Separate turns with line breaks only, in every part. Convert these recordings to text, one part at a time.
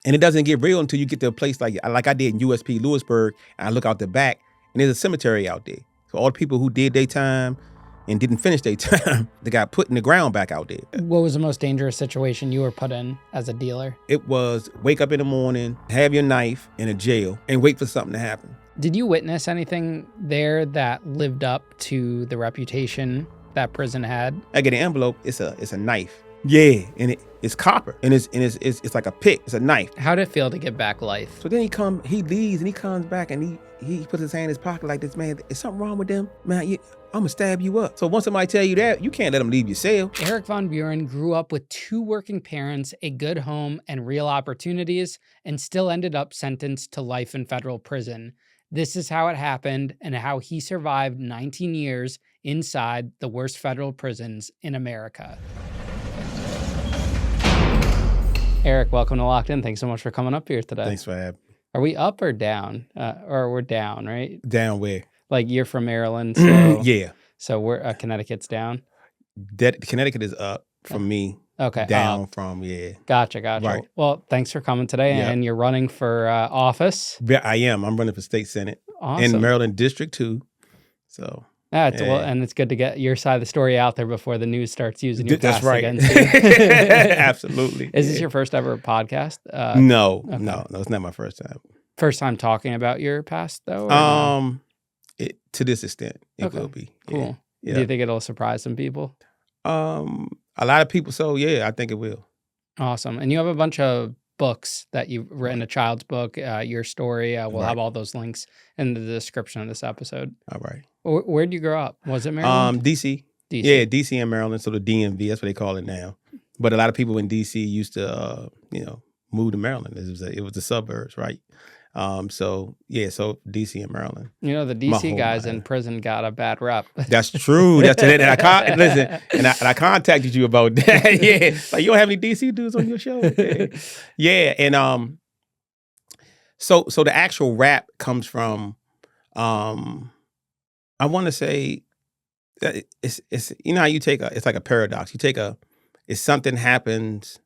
And it doesn't get real until you get to a place like I did in USP Lewisburg, and I look out the back, and there's a cemetery out there. So all the people who did their time and didn't finish their time, they got put in the ground back out there.
What was the most dangerous situation you were put in as a dealer?
It was wake up in the morning, have your knife in a jail, and wait for something to happen.
Did you witness anything there that lived up to the reputation that prison had?
I get an envelope, it's a knife. Yeah, and it's copper, and it's like a pick. It's a knife.
How'd it feel to get back life?
So then he leaves, and he comes back, and he puts his hand in his pocket like this. Man, is something wrong with them? Man, I'm gonna stab you up. So once somebody tell you that, you can't let them leave your cell.
Eric Von Buren grew up with 2 working parents, a good home, and real opportunities, and still ended up sentenced to life in federal prison. This is how it happened and how he survived 19 years inside the worst federal prisons in America. Eric, welcome to Locked In. Thanks so much for coming up here today.
Thanks for having me.
Are we up or down? Or we're down, right?
Down where?
Like you're from Maryland, so
yeah.
So we're Connecticut's down.
Connecticut is up from me.
Okay.
Down from
Gotcha.
Right.
Well, thanks for coming today, and you're running for office.
Yeah, I am. I'm running for state senate in Maryland District 2. So.
Well, and it's good to get your side of the story out there before the news starts using your past against you.
Absolutely.
Is this your first ever podcast?
No, it's not my first time.
First time talking about your past, though?
To this extent, it will be.
Cool.
Yeah.
Do you think it'll surprise some people?
A lot of people. So yeah, I think it will.
Awesome. And you have a bunch of books that you've written, a child's book, your story. We'll have all those links in the description of this episode.
All right.
Where'd you grow up? Was it Maryland?
DC. Yeah, DC and Maryland. So the DMV, that's what they call it now. But a lot of people in DC used to, move to Maryland. It was the suburbs, right? So DC and Maryland.
The DC guys in prison got a bad rep.
That's true. That's it. And I contacted you about that. Yeah, like you don't have any DC dudes on your show. Yeah. And so the actual rap comes from, I want to say, it's how you take it's like a paradox. If something happens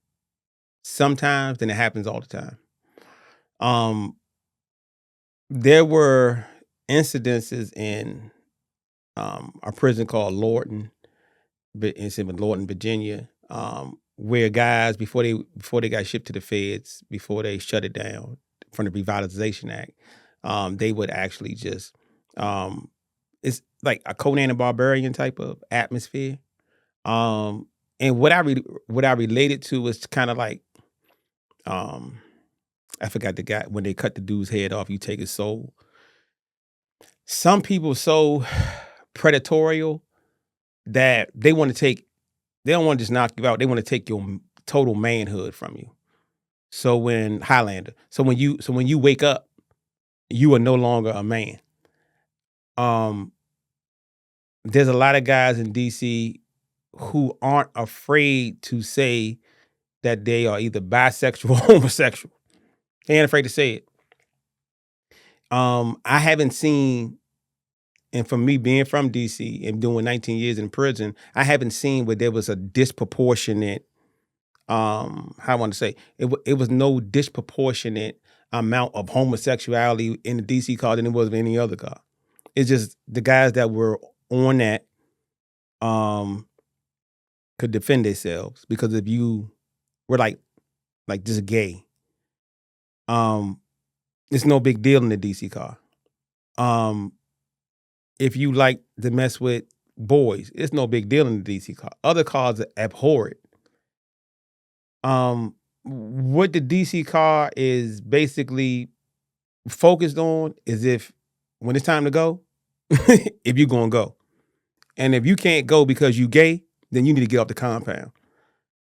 sometimes, then it happens all the time. There were incidences in a prison called Lorton, it's in Lorton, Virginia, where guys before they got shipped to the feds, before they shut it down from the Revitalization Act, they would actually just it's like a Conan the Barbarian type of atmosphere. And what I related to was kind of like I forgot the guy, when they cut the dude's head off, you take his soul. Some people so predatorial that they don't want to just knock you out. They want to take your total manhood from you. So when you wake up, you are no longer a man. There's a lot of guys in DC who aren't afraid to say that they are either bisexual or homosexual. They ain't afraid to say it. I haven't seen, and for me being from DC and doing 19 years in prison, I haven't seen where there was a disproportionate, how I want to say, it was no disproportionate amount of homosexuality in the DC car than it was in any other car. It's just the guys that were on that could defend themselves, because if you were like just gay, it's no big deal in the DC car. If you like to mess with boys, it's no big deal in the DC car. Other cars abhor it. What the DC car is basically focused on is if when it's time to go, if you're gonna go. And if you can't go because you gay, then you need to get off the compound.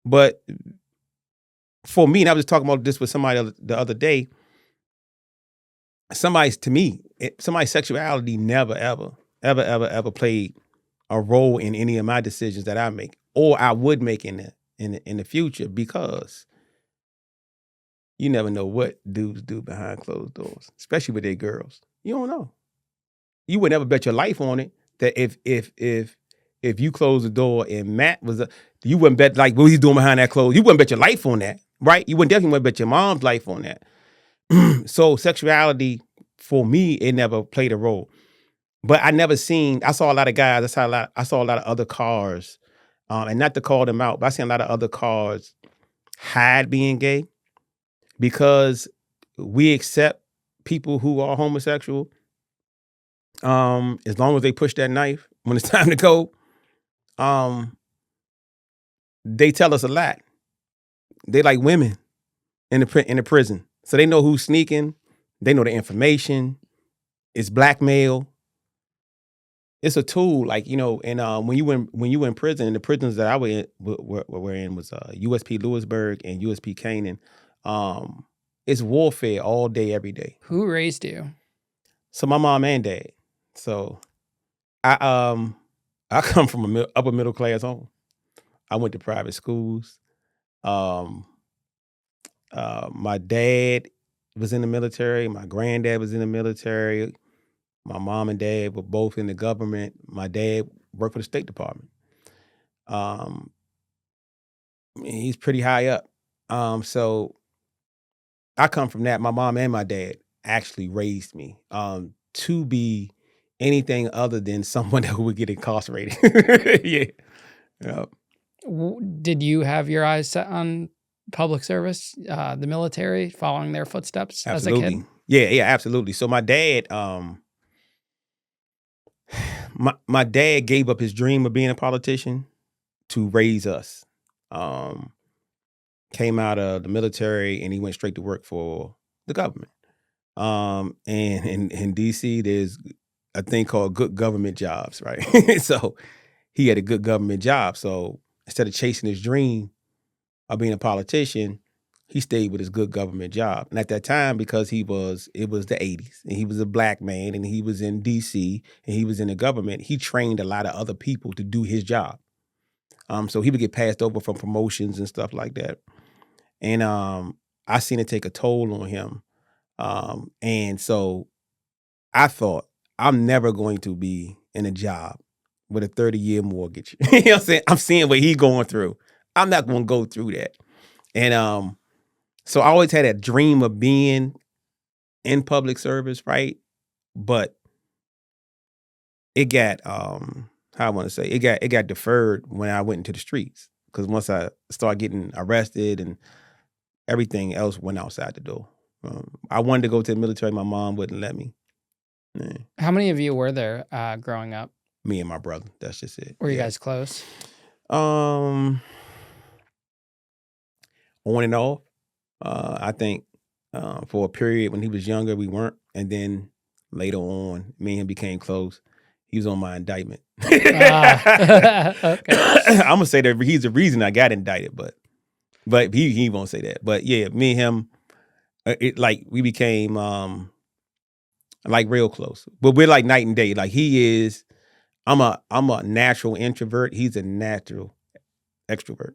But for me, and I was talking about this with somebody the other day, somebody's sexuality never, ever played a role in any of my decisions that I make, or I would make in the future, because you never know what dudes do behind closed doors, especially with their girls. You don't know. You would never bet your life on it that if you close the door and Matt was you wouldn't bet like what he's doing behind that closed. You wouldn't bet your life on that. right? You wouldn't definitely want to bet your mom's life on that. So sexuality for me, it never played a role. But I saw a lot of guys, I saw a lot of other cars, and not to call them out, but I seen a lot of other cars hide being gay because we accept people who are homosexual. As long as they push that knife when it's time to go, um, they tell us a lot. They like women in the prison, so they know who's sneaking. They know the information. It's blackmail. It's a tool, like, and when you were in prison, the prisons that I were in was USP Lewisburg and USP Canaan. It's warfare all day, every day.
Who raised you?
So my mom and dad. So I come from a upper middle class home. I went to private schools. My dad was in the military. My granddad was in the military. My mom and dad were both in the government. My dad worked for the State Department. He's pretty high up. So I come from that. My mom and my dad actually raised me to be anything other than someone that would get incarcerated. Yeah. Yeah.
Did you have your eyes set on public service, the military, following their footsteps
Absolutely.
as a kid?
Yeah, absolutely. So my dad, my dad gave up his dream of being a politician to raise us. Came out of the military and he went straight to work for the government. And in DC, there's a thing called good government jobs, right? So he had a good government job. So instead of chasing his dream of being a politician, he stayed with his good government job. And at that time, because it was the 80s and he was a black man and he was in DC and he was in the government, he trained a lot of other people to do his job. So he would get passed over from promotions and stuff like that. And I seen it take a toll on him. And so I thought, I'm never going to be in a job with a 30-year mortgage. You know what I'm saying? I'm seeing what he's going through. I'm not going to go through that. And so I always had a dream of being in public service, right? But it got how I want to say, it got deferred when I went into the streets. Because once I started getting arrested and everything else went outside the door. I wanted to go to the military. My mom wouldn't let me. Yeah.
How many of you were there growing up?
Me and my brother. That's just it.
Were you guys close?
On and off. I think for a period when he was younger, we weren't. And then later on, me and him became close. He was on my indictment.
Okay.
I'm going to say that he's the reason I got indicted, but he won't say that. But yeah, me and him, we became like real close. But we're like night and day. Like he is, I'm a natural introvert. He's a natural extrovert.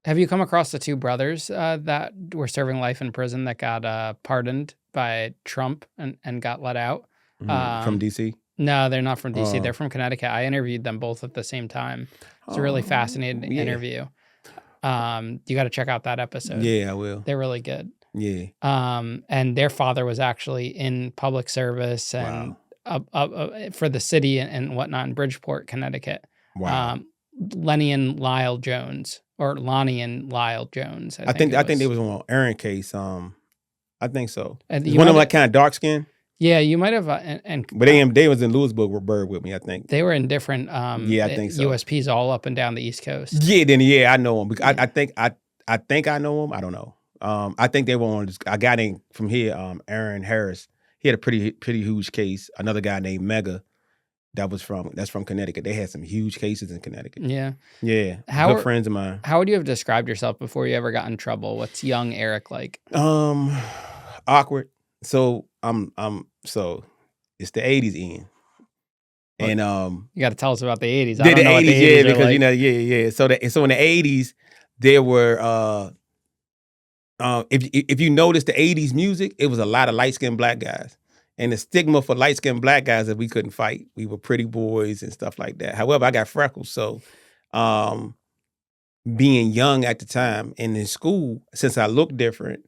Have you come across the two brothers that were serving life in prison that got pardoned by Trump and got let out?
From DC?
No, they're not from DC. They're from Connecticut. I interviewed them both at the same time. It's a really fascinating interview. You got to check out that episode.
Yeah, I will.
They're really good.
Yeah.
And their father was actually in public service and for the city and whatnot in Bridgeport, Connecticut.
Wow.
Lenny and Lyle Jones, or Lonnie and Lyle Jones.
I think they was on Aaron case. I think so.
And
one of them like kind of dark skin.
Yeah, you might have.
But they was in Lewisburg with me, I think.
They were in different
I think so.
USPs all up and down the East Coast.
Yeah, I know them. I think I know them. I don't know. I think they were on a guy named from here, Aaron Harris. He had a pretty huge case. Another guy named Mega that's from Connecticut. They had some huge cases in Connecticut.
Yeah.
Yeah. Good friends of mine.
How would you have described yourself before you ever got in trouble? What's young Eric like?
Awkward. So so it's the 80s, Ian. And
you got to tell us about the 80s.
I don't know 80s, what the 80s because
like.
Yeah. So in the 80s there were if you notice the 80s music, it was a lot of light-skinned black guys. And the stigma for light-skinned black guys is we couldn't fight. We were pretty boys and stuff like that. However, I got freckles, so being young at the time and in school, since I looked different,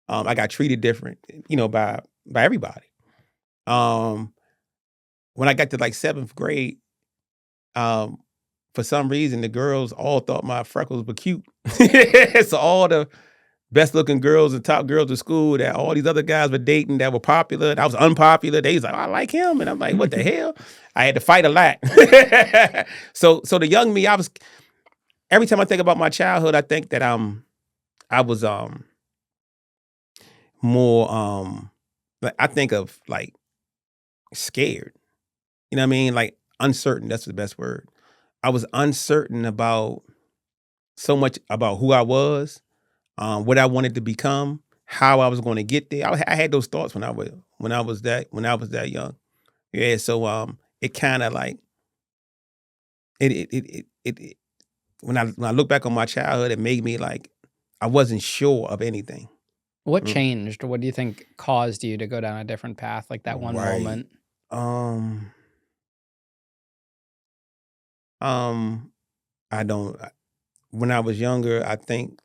I got treated different, by everybody. When I got to like 7th grade, um, for some reason the girls all thought my freckles were cute. So all the best looking girls and top girls in school that all these other guys were dating that were popular, that was unpopular, they was like, oh, I like him. And I'm like, what the hell? I had to fight a lot. So the young me, every time I think about my childhood, I think that I was more like I think of like scared. You know what I mean? Like uncertain, that's the best word. I was uncertain about so much about who I was, what I wanted to become, how I was going to get there. I had those thoughts when I was that young. Yeah, so it kind of like it when I look back on my childhood, it made me like I wasn't sure of anything.
What changed? What do you think caused you to go down a different path, like that one
Right.
moment?
I don't. When I was younger, I think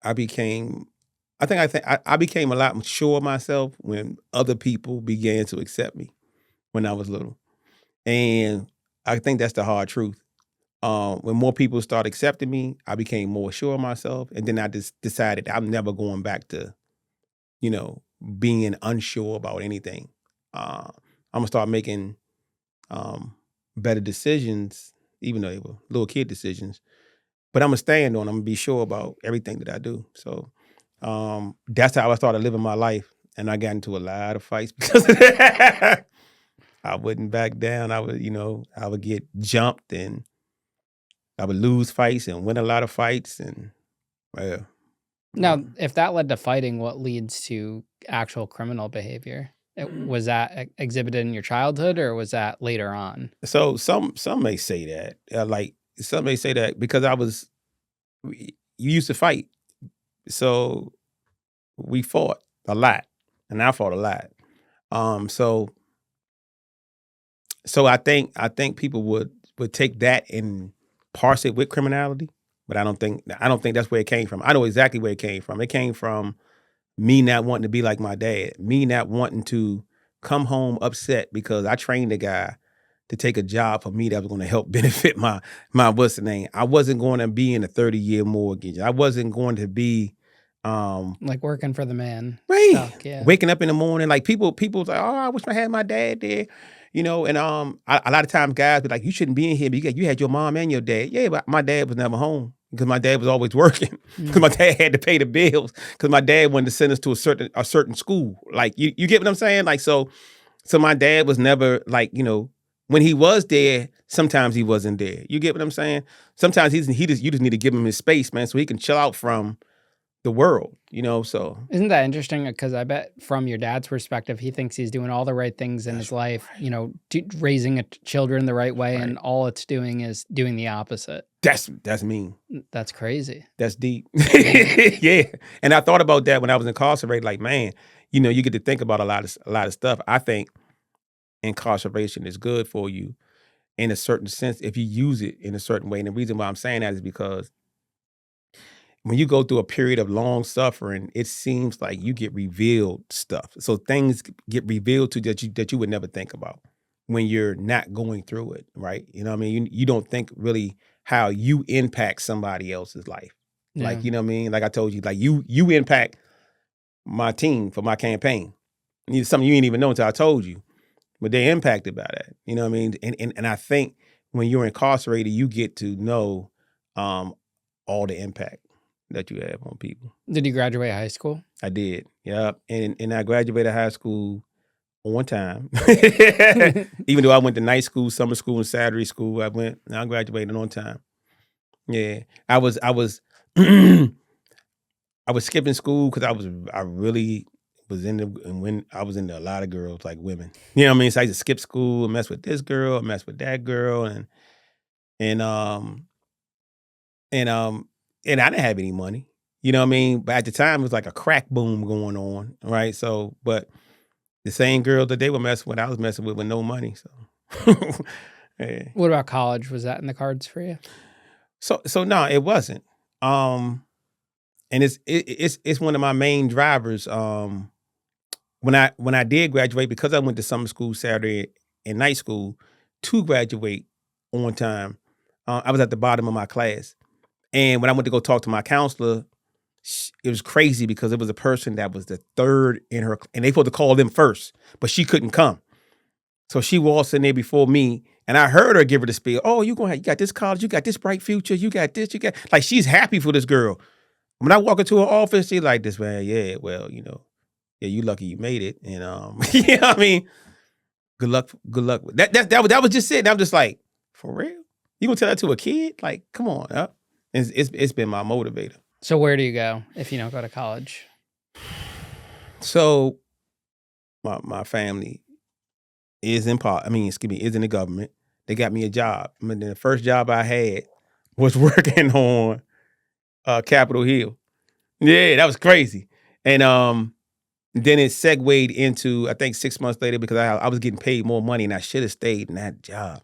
I became. I became a lot more sure of myself when other people began to accept me when I was little, and I think that's the hard truth. When more people start accepting me, I became more sure of myself, and then I just decided I'm never going back to, you know, being unsure about anything. I'm gonna start making better decisions, even though they were little kid decisions. But I'm gonna stand on. I'm gonna be sure about everything that I do. So that's how I started living my life, and I got into a lot of fights because of that. I wouldn't back down. I would get jumped, and I would lose fights and win a lot of fights, and well,
Now, if that led to fighting, what leads to actual criminal behavior? Was that exhibited in your childhood, or was that later on?
So some may say that, like some may say that because you used to fight, so we fought a lot, and I fought a lot. So I think people would take that and parse it with criminality, but I don't think that's where it came from. I know exactly where it came from. It came from me not wanting to be like my dad, me not wanting to come home upset because I trained a guy to take a job for me that was going to help benefit my what's the name. I wasn't going to be in a 30-year mortgage. I wasn't going to be
Like working for the man,
right.
stuck, yeah.
Waking up in the morning, like people's like, oh, I wish I had my dad there, and a lot of times guys be like, you shouldn't be in here, but you had your mom and your dad. Yeah, but my dad was never home because my dad was always working because my dad had to pay the bills because my dad wanted to send us to a certain school. Like you get what I'm saying? Like so my dad was never like, when he was there, sometimes he wasn't there. You get what I'm saying? Sometimes you just need to give him his space, man, so he can chill out from the world, so.
Isn't that interesting? Because I bet from your dad's perspective, he thinks he's doing all the right things in his life, raising children the right way, and all it's doing is doing the opposite.
That's mean.
That's crazy.
That's deep. Yeah. And I thought about that when I was incarcerated. Like, man, you get to think about a lot of stuff. I think incarceration is good for you in a certain sense if you use it in a certain way. And the reason why I'm saying that is because when you go through a period of long suffering, it seems like you get revealed stuff. So things get revealed to you that you would never think about when you're not going through it, right? You know what I mean? You don't think really how you impact somebody else's life. Like,
Yeah.
you know what I mean? Like I told you, like you impact my team for my campaign. Something you didn't even know until I told you. But they're impacted by that. You know what I mean? And I think when you're incarcerated, you get to know all the impact that you have on people.
Did you graduate high school?
I did. Yeah. And I graduated high school on time. Even though I went to night school, summer school, and Saturday school, I graduated on time. Yeah. I was I was skipping school because I really was when I was into a lot of girls, like women. You know what I mean? So I used to skip school and mess with this girl, mess with that girl, and and I didn't have any money. You know what I mean? But at the time, it was like a crack boom going on, right? So, but the same girl that they were messing with, I was messing with no money. So, yeah.
What about college? Was that in the cards for you?
So no, it wasn't. Um, and it's one of my main drivers. When I did graduate, because I went to summer school, Saturday and night school to graduate on time, I was at the bottom of my class. And when I went to go talk to my counselor, it was crazy because it was a person that was the third in her, and they supposed to call them first, but she couldn't come. So she walks in there before me, and I heard her give her the spiel. Oh, you got this college, you got this bright future, you got this, you got like she's happy for this girl. When I walk into her office, she's like this, man. Yeah, well, yeah, you lucky you made it, and you know what I mean. Good luck, good luck. That was just it. And I'm just like, for real, you gonna tell that to a kid? Like, come on, it's been my motivator.
So where do you go if you don't go to college?
So my family is in is in the government. They got me a job. I mean, the first job I had was working on Capitol Hill. Yeah, that was crazy. And then it segued into, I think 6 months later, because I was getting paid more money and I should have stayed in that job.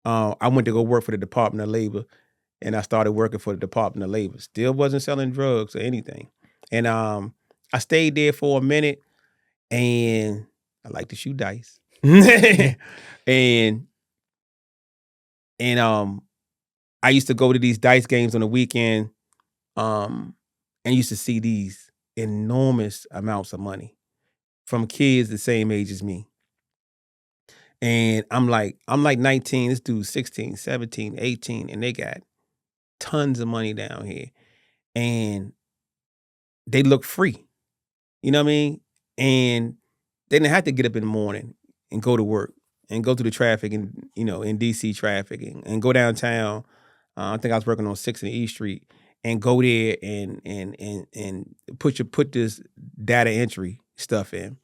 I went to go work for the Department of Labor, and I started working for the Department of Labor. Still wasn't selling drugs or anything. And I stayed there for a minute, and I like to shoot dice. and I used to go to these dice games on the weekend, and used to see these enormous amounts of money from kids the same age as me. And I'm like 19, this dude's 16, 17, 18, and they got tons of money down here. And they look free. You know what I mean? And they didn't have to get up in the morning and go to work and go through the traffic and, in DC traffic and go downtown. I think I was working on 6th and East Street, and go there and put this data entry stuff in.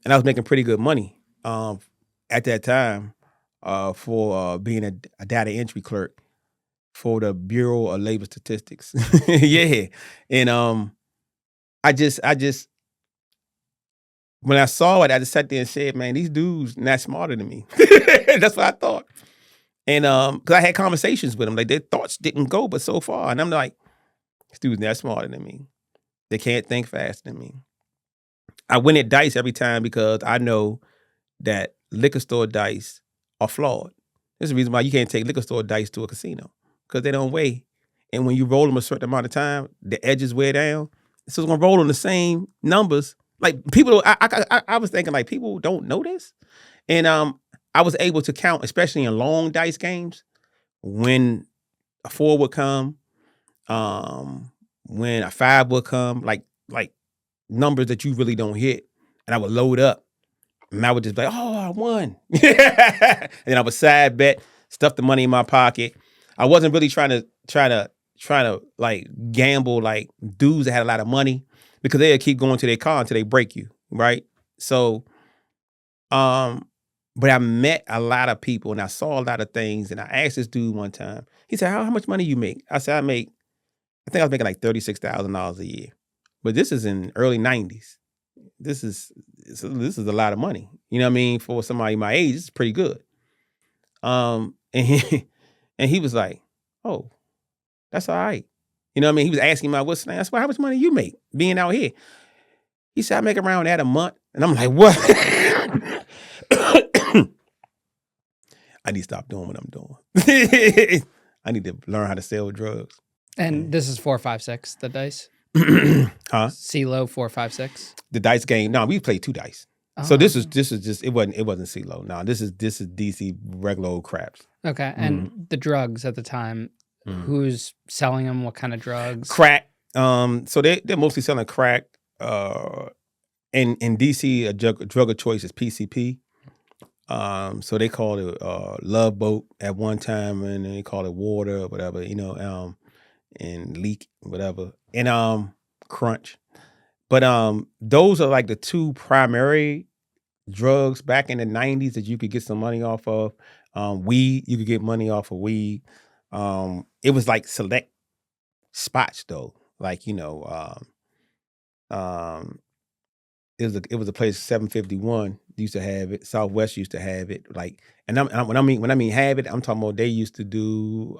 And I was making pretty good money at that time for being a data entry clerk for the Bureau of Labor Statistics. Yeah. And I just when I saw it, I just sat there and said, man, these dudes not smarter than me. That's what I thought. And because I had conversations with them, like their thoughts didn't go but so far. And I'm like, these dudes not smarter than me. They can't think faster than me. I win at dice every time because I know that liquor store dice are flawed. There's a reason why you can't take liquor store dice to a casino, because they don't weigh. And when you roll them a certain amount of time, the edges wear down. So it's gonna roll on the same numbers. Like people, I was thinking like people don't know this, and I was able to count, especially in long dice games, when a 4 would come, when a 5 would come, like numbers that you really don't hit, and I would load up, and I would just be like, oh, I won, and then I would side bet, stuff the money in my pocket. I wasn't really trying to like gamble like dudes that had a lot of money, because they'll keep going to their car until they break you, right? So, but I met a lot of people and I saw a lot of things, and I asked this dude one time. He said, "How much money you make?" I said, I think I was making like $36,000 a year, but this is in early '90s. This is a lot of money. You know what I mean? For somebody my age, it's pretty good. And he was like, "Oh, that's all right." You know what I mean? He was asking my what's name. I said, "Well, how much money you make being out here?" He said, "I make around that a month." And I'm like, "What?" I need to stop doing what I'm doing. I need to learn how to sell drugs.
And this is 456, the dice?
Huh?
CeeLo 456?
The dice game. No, we played 2 dice.
Oh.
So this is just it wasn't CeeLo. No, this is DC regular old craps.
Okay. And the drugs at the time, who's selling them? What kind of drugs?
Crack. So they're mostly selling crack. In DC, a drug of choice is PCP. So they called it Love Boat at one time, and then they called it water or whatever, and leak, whatever, and crunch. But those are like the 2 primary drugs back in the 90s that you could get some money off of. Weed, you could get money off of weed. It was like select spots though. Like, it was a place 751 used to have it. Southwest used to have it. Like, and when I mean have it, I'm talking about they used to do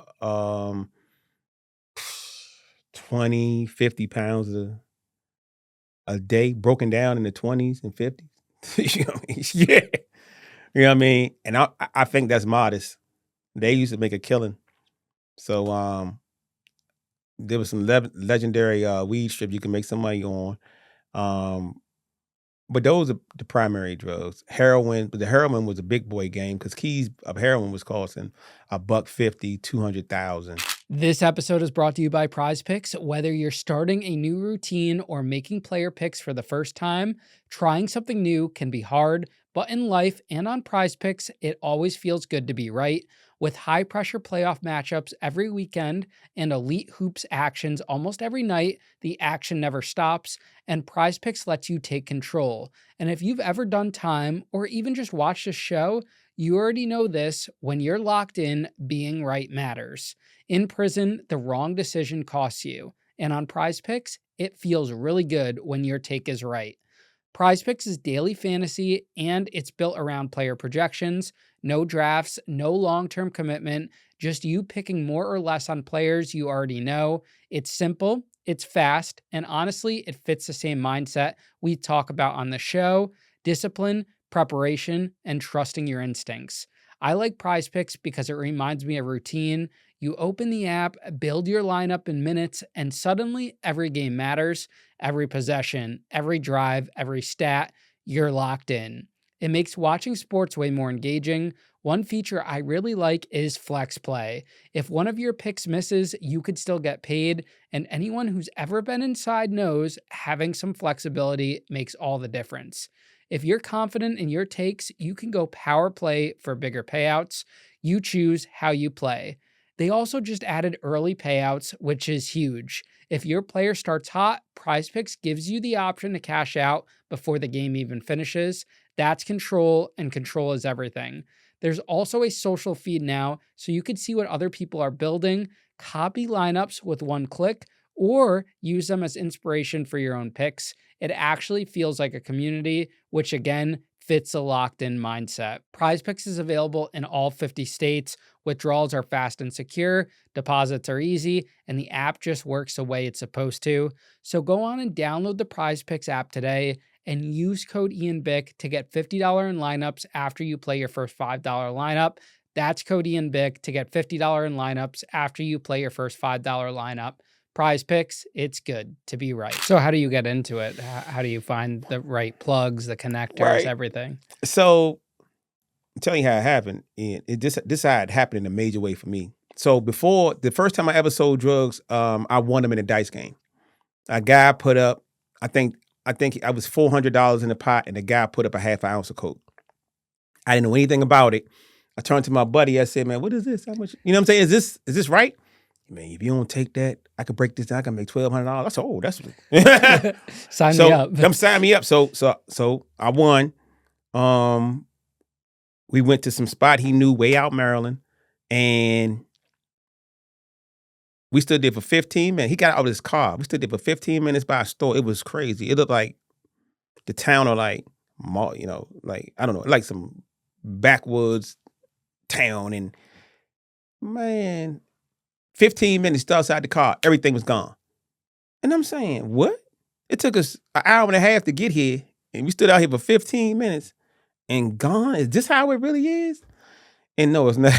20, 50 pounds a day, broken down in the 20s and 50s. You know what I mean? Yeah. You know what I mean? And I think that's modest. They used to make a killing. So there was some legendary weed strips you can make some money on. But those are the primary drugs. Heroin, but the heroin was a big boy game because keys of heroin was costing $150, 200,000.
This episode is brought to you by Prize Picks. Whether you're starting a new routine or making player picks for the first time, trying something new can be hard, but in life and on Prize Picks, it always feels good to be right. With high pressure playoff matchups every weekend and elite hoops actions almost every night, the action never stops, and Prize Picks lets you take control. And if you've ever done time or even just watched a show, you already know this: when you're locked in, being right matters. In prison, the wrong decision costs you. And on Prize Picks, it feels really good when your take is right. Prize Picks is daily fantasy and it's built around player projections. No drafts, no long-term commitment, just you picking more or less on players you already know. It's simple, it's fast, and honestly, it fits the same mindset we talk about on the show: discipline, preparation, and trusting your instincts. I like Prize Picks because it reminds me of routine. You open the app, build your lineup in minutes, and suddenly every game matters. Every possession, every drive, every stat, you're locked in. It makes watching sports way more engaging. One feature I really like is Flex Play. If one of your picks misses, you could still get paid, and anyone who's ever been inside knows having some flexibility makes all the difference. If you're confident in your takes, you can go power play for bigger payouts. You choose how you play. They also just added early payouts, which is huge. If your player starts hot, Prize Picks gives you the option to cash out before the game even finishes. That's control, and control is everything. There's also a social feed now, so you can see what other people are building, copy lineups with one click, or use them as inspiration for your own picks. It actually feels like a community, which again fits a locked-in mindset. Prize Picks is available in all 50 states. Withdrawals are fast and secure, deposits are easy, and the app just works the way it's supposed to. So go on and download the Prize Picks app today and use code Ian Bick to get $50 in lineups after you play your first $5 lineup. That's code Ian Bick to get $50 in lineups after you play your first $5 lineup. Prize Picks, it's good to be right. So how do you get into it? How do you find the right plugs, the connectors,
Right.
everything?
So I'm telling you how it happened. And this how it happened in a major way for me. So before the first time I ever sold drugs, I won them in a dice game. A guy put up, I think I was $400 in the pot, and the guy put up a half an ounce of coke. I didn't know anything about it. I turned to my buddy. I said, "Man, what is this? How much? You know what I'm saying? Is this right? Man, if you don't take that, I could break this down. I can make $1,200." I said, "Oh, that's
Sign me up."
Them sign me up. So I won. We went to some spot he knew way out Maryland, and we stood there for 15 minutes. He got out of his car. We stood there for 15 minutes by a store. It was crazy. It looked like the town or like, you know, like, I don't know, like some backwoods town. And man, 15 minutes still outside the car, everything was gone. And I'm saying, what? It took us an hour and a half to get here, and we stood out here for 15 minutes and gone? Is this how it really is? And no, it's not.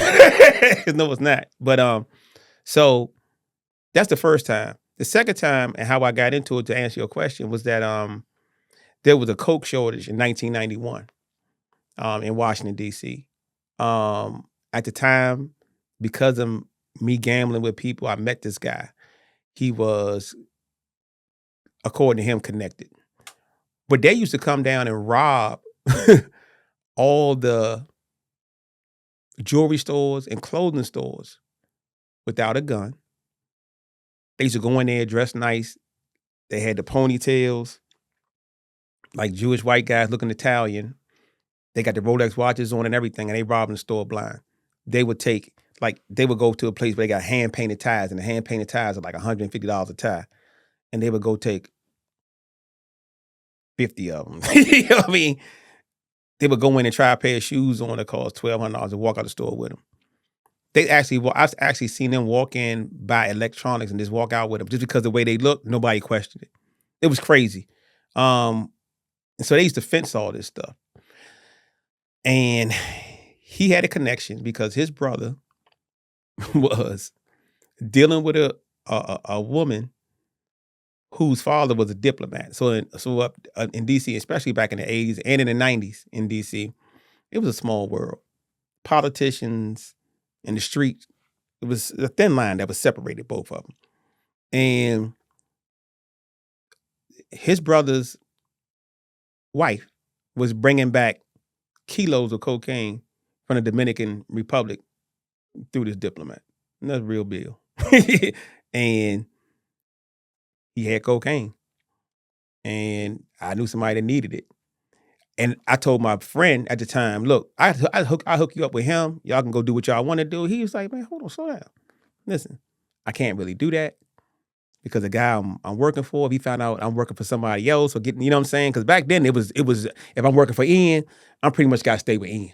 No, it's not. But so that's the first time. The second time, and how I got into it, to answer your question, was that there was a coke shortage in 1991 in Washington, D.C. At the time, because of me gambling with people, I met this guy. He was, according to him, connected. But they used to come down and rob all the jewelry stores and clothing stores without a gun. They used to go in there dressed nice. They had the ponytails, like Jewish white guys looking Italian. They got the Rolex watches on and everything, and they robbing the store blind. They would go to a place where they got hand-painted ties, and the hand-painted ties are like $150 a tie. And they would go take 50 of them. You know what I mean? They would go in and try a pair of shoes on that cost $1,200 and walk out the store with them. I've actually seen them walk in, buy electronics, and just walk out with them just because the way they look. Nobody questioned it. It was crazy. And so they used to fence all this stuff. And he had a connection because his brother was dealing with a woman whose father was a diplomat. So up in D.C., especially back in the 80s and in the 90s in D.C., it was a small world. Politicians in the street, it was a thin line that was separated both of them. And his brother's wife was bringing back kilos of cocaine from the Dominican Republic through this diplomat. And that's a real bill. And he had cocaine. And I knew somebody that needed it. And I told my friend at the time, look, I hook you up with him. Y'all can go do what y'all want to do. He was like, man, hold on, slow down. Listen, I can't really do that because the guy I'm working for, if he found out I'm working for somebody else or getting, you know what I'm saying? Because back then it was if I'm working for Ian, I'm pretty much got to stay with Ian.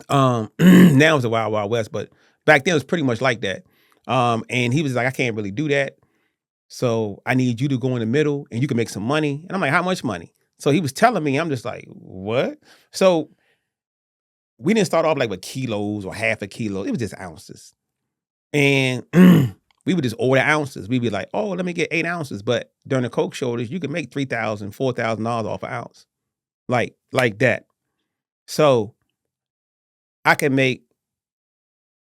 Now it's a wild, wild west, but back then it was pretty much like that. And he was like, I can't really do that. So I need you to go in the middle and you can make some money. And I'm like, how much money? So he was telling me, I'm just like, what? So we didn't start off like with kilos or half a kilo. It was just ounces. And we would just order ounces. We'd be like, oh, let me get 8 ounces. But during the coke shortage, you could make $3,000, $4,000 off an ounce. Like that. So I can make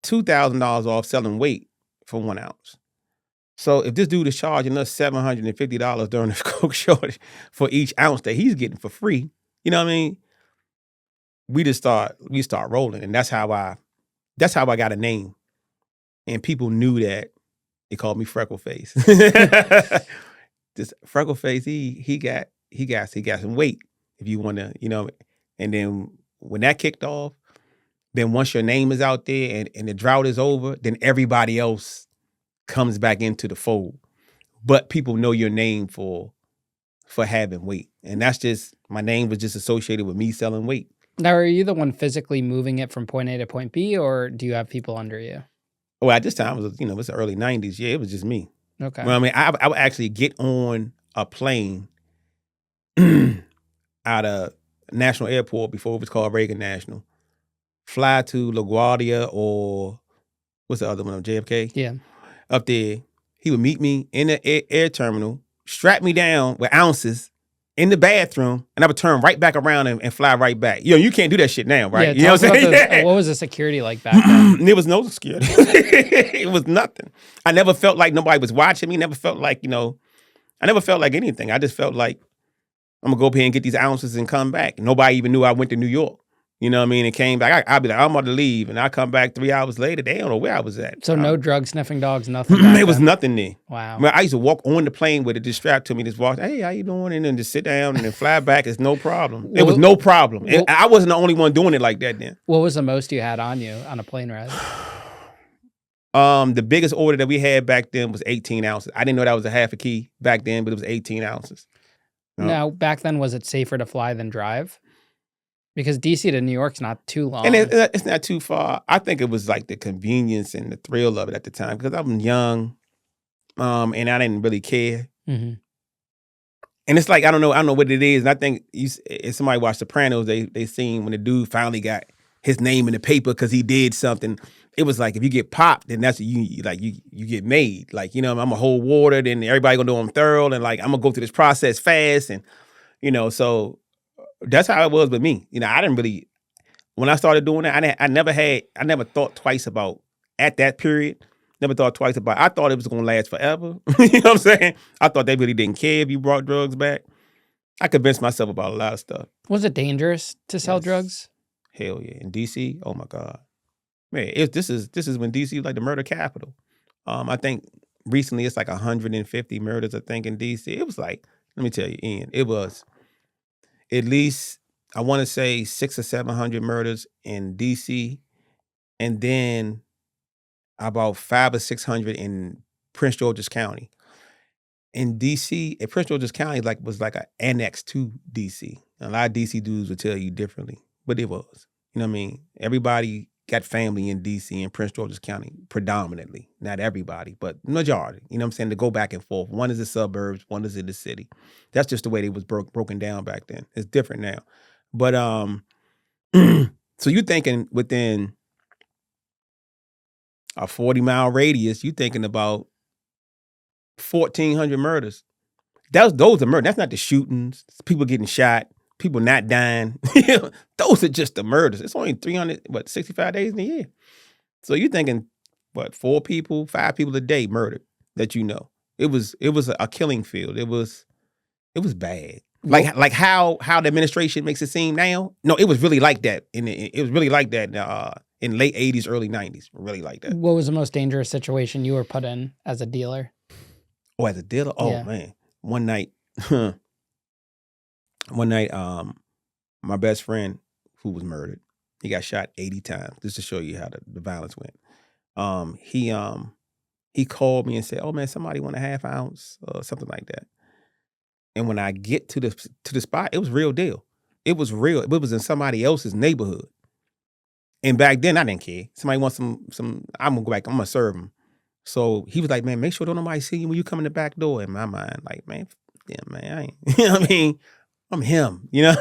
$2,000 off selling weight for 1 ounce. So if this dude is charging us $750 during the coke shortage for each ounce that he's getting for free, you know what I mean? We start rolling, and that's how I got a name. And people knew that. They called me Freckle Face. This Freckle Face, he got some weight if you want to, you know. And then when that kicked off, then once your name is out there and the drought is over, then everybody else comes back into the fold. But people know your name for having weight. And that's just, my name was just associated with me selling weight.
Now, are you the one physically moving it from point A to point B, or do you have people under you?
Well, at this time, it was, it's the early 90s. Yeah, it was just me.
Okay.
Well, I mean, I would actually get on a plane out of National Airport before it was called Reagan National, fly to LaGuardia or what's the other one, JFK?
Yeah.
Up there. He would meet me in the air terminal, strap me down with ounces in the bathroom, and I would turn right back around and fly right back. You can't do that shit now, right?
Yeah,
you know what I'm saying?
Yeah. What was the security like back then?
There was no security. It was nothing. I never felt like nobody was watching me. Never felt like, I never felt like anything. I just felt like I'm going to go up here and get these ounces and come back. Nobody even knew I went to New York. You know what I mean? And came back. I'd be like, I'm about to leave. And I come back 3 hours later. They don't know where I was at.
So no drug sniffing dogs, nothing.
It was nothing there.
Wow.
I mean, I used to walk on the plane with it just strapped to me, just walk, hey, how you doing? And then just sit down and then fly back. It's no problem. It was no problem. I wasn't the only one doing it like that then.
What was the most you had on you on a plane ride?
The biggest order that we had back then was 18 ounces. I didn't know that was a half a key back then, but it was 18 ounces.
Now, back then, was it safer to fly than drive? Because DC to New York's not too long.
And it's not too far. I think it was like the convenience and the thrill of it at the time because I was young, and I didn't really care.
Mm-hmm.
And it's like, I don't know what it is. And I think if somebody watched Sopranos, they seen when the dude finally got his name in the paper because he did something. It was like, if you get popped, then that's you get made. Like, I'm gonna hold water, then everybody gonna know I'm thorough, and like I'm gonna go through this process fast, and so that's how it was with me. I didn't really, when I started doing that, I never thought twice about at that period. Never thought twice about. I thought it was gonna last forever. You know what I'm saying? I thought they really didn't care if you brought drugs back. I convinced myself about a lot of stuff.
Was it dangerous to sell drugs?
Hell yeah. In DC, oh my God. Man, this is when DC was like the murder capital. I think recently it's like 150 murders, I think, in DC. It was like, let me tell you, Ian, it was at least, I want to say 600 or 700 murders in DC, and then about 500 or 600 in Prince George's County. In DC, Prince George's County was like an annex to DC. A lot of DC dudes would tell you differently, but it was. You know what I mean? Everybody got family in DC and Prince George's County predominantly, not everybody, but majority. You know what I'm saying? To go back and forth. One is the suburbs, one is in the city. That's just the way they was broken down back then. It's different now. But so you thinking within a 40-mile radius, you thinking about 1,400 murders. Those are murders. That's not the shootings, people getting shot, people not dying. Those are just the murders. It's only 365 days in a year. So you're thinking, what, 4 people, 5 people a day murdered that you know. It was a killing field. It was bad. Like how the administration makes it seem now. No, it was really like that. It was really like that in late 80s, early 90s. Really like that.
What was the most dangerous situation you were put in as a dealer?
Oh, as a dealer? Oh,
Yeah.
man. One night, my best friend who was murdered, he got shot 80 times, just to show you how the violence went. He called me and said, "Oh man, somebody want a half ounce," or something like that. And when I get to the spot, it was real deal. It was real. It was in somebody else's neighborhood. And back then I didn't care. Somebody wants some, I'm gonna go back, I'm gonna serve them. So he was like, "Man, make sure don't nobody see you when you come in the back door." In my mind, like, man, yeah, man, I ain't, you know what I mean? I'm him, you know?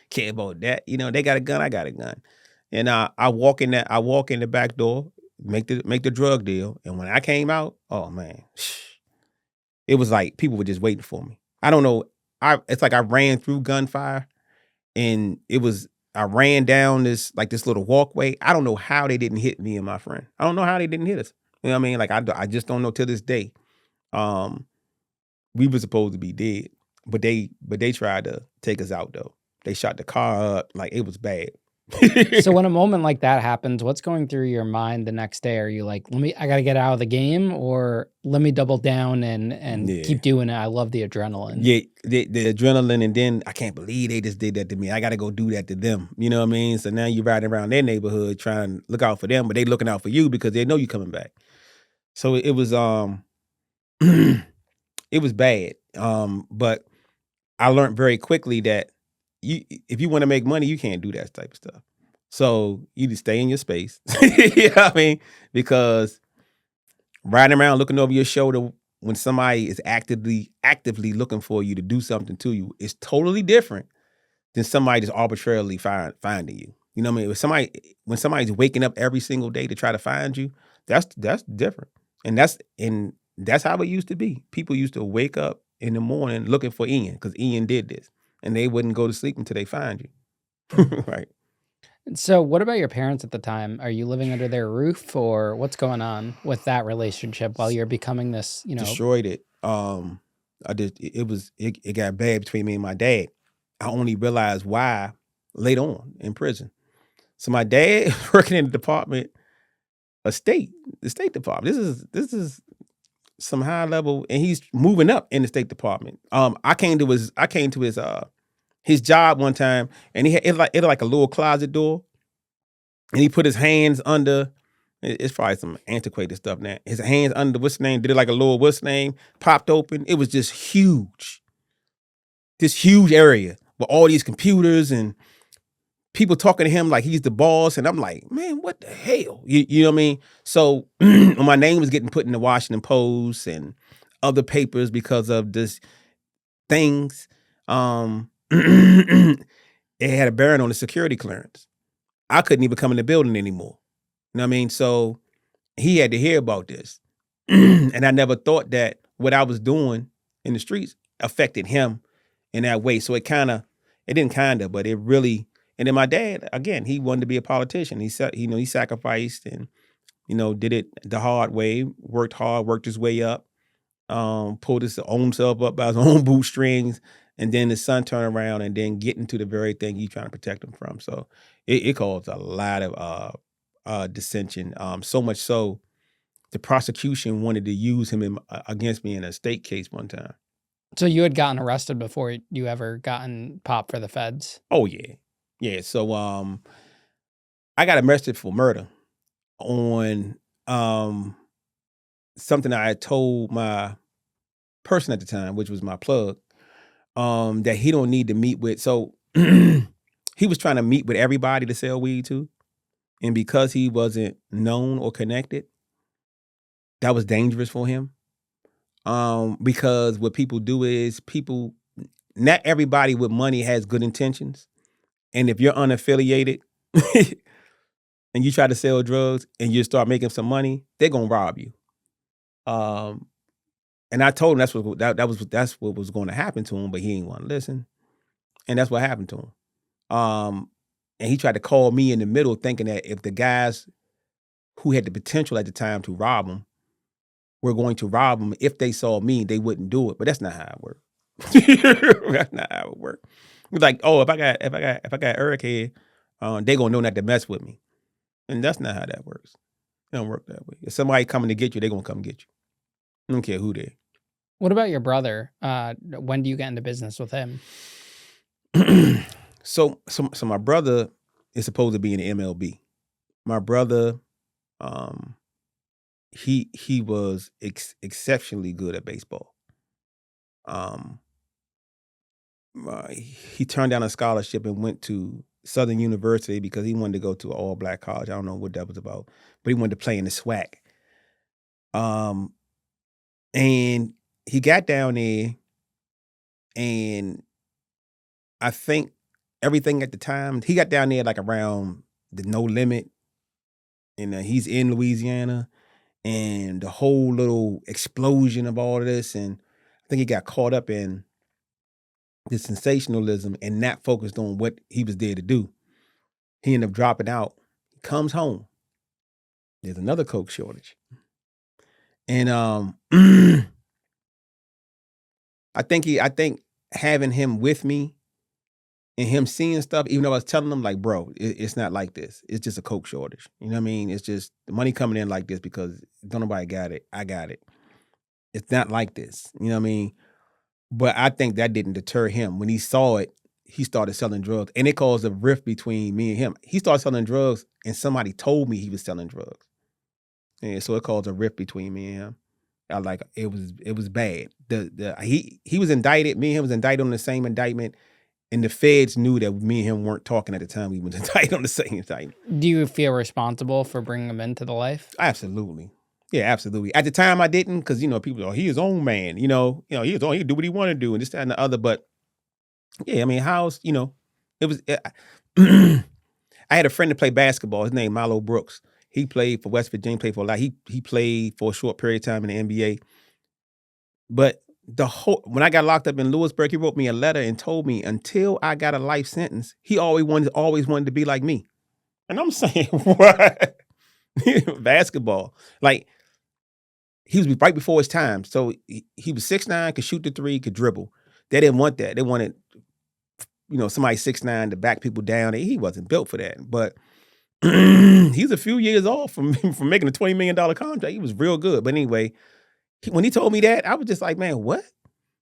Care about that. You know, they got a gun, I got a gun. And I walk in the back door, make the drug deal. And when I came out, oh man, it was like people were just waiting for me. I don't know. It's like I ran through gunfire, and I ran down this little walkway. I don't know how they didn't hit me and my friend. I don't know how they didn't hit us. You know what I mean? Like I just don't know to this day. We were supposed to be dead, but they tried to take us out though. They shot the car up, like it was bad.
So when a moment like that happens, what's going through your mind the next day? Are you like, I gotta get out of the game, or let me double down and keep doing it? I love the adrenaline.
Yeah, the adrenaline, and then I can't believe they just did that to me. I gotta go do that to them. You know what I mean? So now you're riding around their neighborhood trying to look out for them, but they looking out for you because they know you coming back. So it was it was bad. But I learned very quickly that if you want to make money, you can't do that type of stuff. So you just stay in your space. You know what I mean? Because riding around looking over your shoulder when somebody is actively looking for you to do something to you is totally different than somebody just arbitrarily finding you. You know what I mean? When somebody's waking up every single day to try to find you, that's different. And that's how it used to be. People used to wake up in the morning looking for Ian because Ian did this, and they wouldn't go to sleep until they find you. Right.
So what about your parents at the time? Are you living under their roof, or what's going on with that relationship while you're becoming this,
Destroyed it. It got bad between me and my dad. I only realized why later on in prison. So my dad working in the department, the State Department. This is some high level, and he's moving up in the State Department. I came to his job one time, and he had it like a little closet door, and he put his hands under. It's probably some antiquated stuff now. His hands under what's name, did it like a little what's name, popped open. It was just huge. This huge area with all these computers and people talking to him like he's the boss. And I'm like, man, what the hell? You know what I mean? So when my name was getting put in the Washington Post and other papers because of this things, it had a bearing on the security clearance. I couldn't even come in the building anymore. You know what I mean? So he had to hear about this. And I never thought that what I was doing in the streets affected him in that way. So it really, and then my dad, again, he wanted to be a politician. He sacrificed and, did it the hard way, worked hard, worked his way up, pulled his own self up by his own bootstrings, and then his son turned around and then get into the very thing he's trying to protect him from. So it caused a lot of dissension, so much so the prosecution wanted to use him against me in a state case one time.
So you had gotten arrested before you ever gotten popped for the feds?
Oh yeah. Yeah. So I got arrested for murder on something I had told my person at the time, which was my plug, that he don't need to meet with. So he was trying to meet with everybody to sell weed to. And because he wasn't known or connected, that was dangerous for him. Because what people do is not everybody with money has good intentions. And if you're unaffiliated and you try to sell drugs and you start making some money, they're gonna rob you. And I told him that's what was going to happen to him, but he ain't want to listen, and that's what happened to him. And he tried to call me in the middle, thinking that if the guys who had the potential at the time to rob him were going to rob him, if they saw me, they wouldn't do it. But that's not how it worked. That's not how it worked. It's like, oh, if I got Eric here, they gonna know not to mess with me, and that's not how that works. It don't work that way. If somebody coming to get you, they gonna come get you. I don't care who they.
What about your brother? When do you get into business with him?
So my brother is supposed to be in the MLB. My brother, he was exceptionally good at baseball. He turned down a scholarship and went to Southern University because he wanted to go to an all-black college. I don't know what that was about, but he wanted to play in the SWAC. And he got down there, and I think everything at the time, he got down there like around the no limit, and he's in Louisiana, and the whole little explosion of all of this, and I think he got caught up in the sensationalism and not focused on what he was there to do. He ended up dropping out. He comes home. There's another coke shortage. And I think having him with me and him seeing stuff, even though I was telling him like, bro, it's not like this. It's just a coke shortage. You know what I mean? It's just the money coming in like this because don't nobody got it. I got it. It's not like this. You know what I mean? But I think that didn't deter him. When he saw it, he started selling drugs. And it caused a rift between me and him. He started selling drugs and somebody told me he was selling drugs. And so it caused a rift between me and him. It was bad. He was indicted, me and him was indicted on the same indictment. And the feds knew that me and him weren't talking at the time we was indicted on the same indictment.
Do you feel responsible for bringing him into the life?
Absolutely. Yeah, absolutely. At the time I didn't, because people are, he his own man, he can do what he want to do and this, that, and the other. But yeah, I mean, it was I had a friend that played basketball. His name Milo Brooks. He played for West Virginia, played for a lot. He played for a short period of time in the NBA. But when I got locked up in Lewisburg, he wrote me a letter and told me until I got a life sentence, he always wanted to be like me. And I'm saying, what? Basketball. Like, he was right before his time. So he was 6'9", could shoot the three, could dribble. They didn't want that. They wanted, somebody 6'9" to back people down. He wasn't built for that. But he's a few years off from making a $20 million contract. He was real good. But anyway, when he told me that, I was just like, man, what?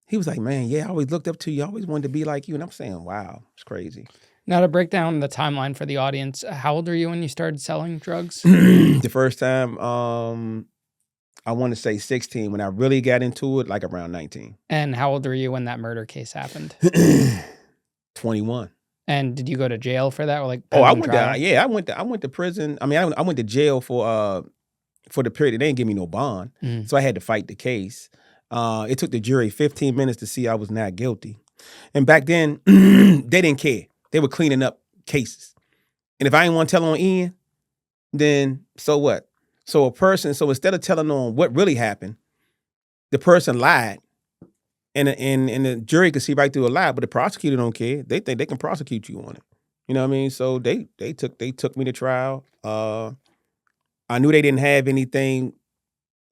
He was like, man, yeah, I always looked up to you. I always wanted to be like you. And I'm saying, wow, it's crazy.
Now, to break down the timeline for the audience, how old are you when you started selling drugs?
The first time, I want to say 16. When I really got into it, like around 19.
And how old were you when that murder case happened?
21.
And did you go to jail for that? Or like,
I went to prison. I mean, I went to jail for the period. They didn't give me no bond. So I had to fight the case. It took the jury 15 minutes to see I was not guilty. And back then, they didn't care. They were cleaning up cases. And if I didn't want to tell on Ian, then so what? So instead of telling on what really happened, the person lied. And the jury could see right through a lie, but the prosecutor don't care. They think they can prosecute you on it. You know what I mean? So they took me to trial. I knew they didn't have anything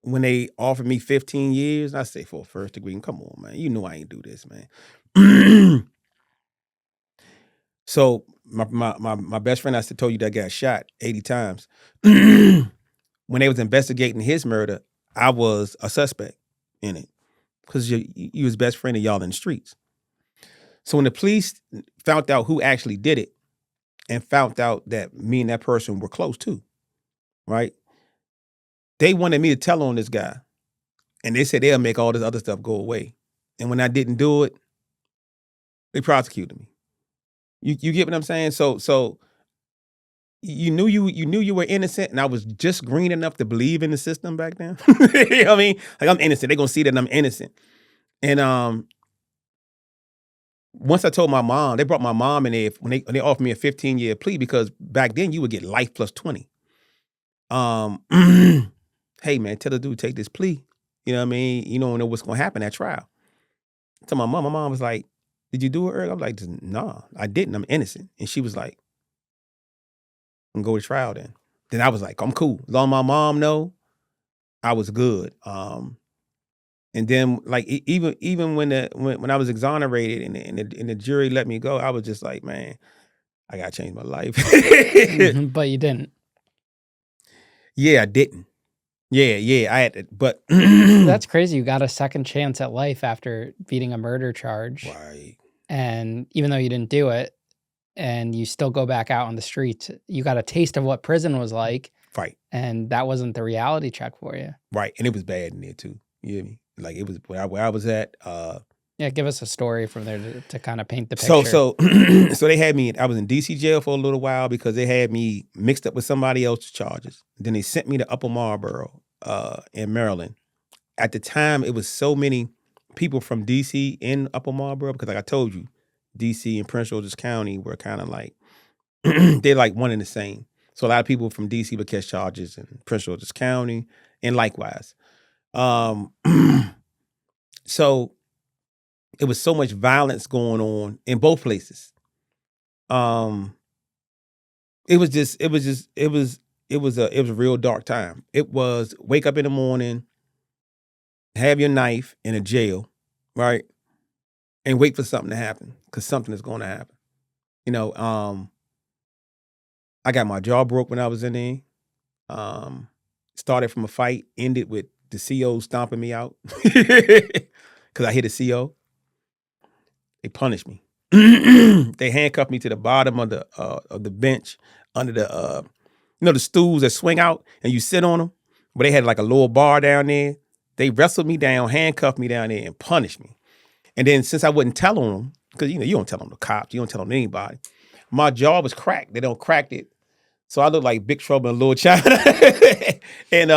when they offered me 15 years. I say for a first degree. Come on, man. You know I ain't do this, man. So my best friend I told you that got shot 80 times. When they was investigating his murder, I was a suspect in it. Because you was best friend of y'all in the streets. So when the police found out who actually did it and found out that me and that person were close too, right? They wanted me to tell on this guy. And they said they'll make all this other stuff go away. And when I didn't do it, they prosecuted me. You get what I'm saying? So you knew you were innocent, and I was just green enough to believe in the system back then. You know what I mean? Like, I'm innocent. They're gonna see that I'm innocent. And once I told my mom, they brought my mom in there when they offered me a 15-year plea, because back then you would get life plus 20. Hey man, tell the dude take this plea. You know what I mean? You don't know what's gonna happen at trial. To my mom was like, "Did you do it early?" I was like, "Nah, I didn't. I'm innocent." And she was like, "I'm gonna go to trial then." Then I was like, "I'm cool. As long as my mom know, I was good." And then like even when I was exonerated and the jury let me go, I was just like, man, I gotta change my life.
But you didn't.
Yeah, I didn't. Yeah, I had to, but
That's crazy. You got a second chance at life after beating a murder charge.
right.
And even though you didn't do it, and you still go back out on the streets, you got a taste of what prison was like.
Right.
And that wasn't the reality check for you.
Right. And it was bad in there too. You hear me? Like, it was where I was at.
Yeah, give us a story from there to kind of paint the picture.
So they had me. I was in DC jail for a little while because they had me mixed up with somebody else's charges. Then they sent me to Upper Marlboro, in Maryland. At the time, it was so many people from DC in Upper Marlboro, because like I told you, DC and Prince George's County were kind of like they're like one and the same. So a lot of people from DC would catch charges in Prince George's County, and likewise. So it was so much violence going on in both places. It was a real dark time. It was wake up in the morning, have your knife in a jail, right? And wait for something to happen, because something is going to happen. You know, I got my jaw broke when I was in there. Started from a fight, ended with the CO stomping me out because I hit a CO. They punished me. They handcuffed me to the bottom of the bench under the the stools that swing out and you sit on them. But they had like a little bar down there. They wrestled me down, handcuffed me down there, and punished me. And then since I wouldn't tell on them, because you don't tell on the cops, you don't tell on anybody. My jaw was cracked. They don't crack it. So I looked like Big Trouble in Little China. And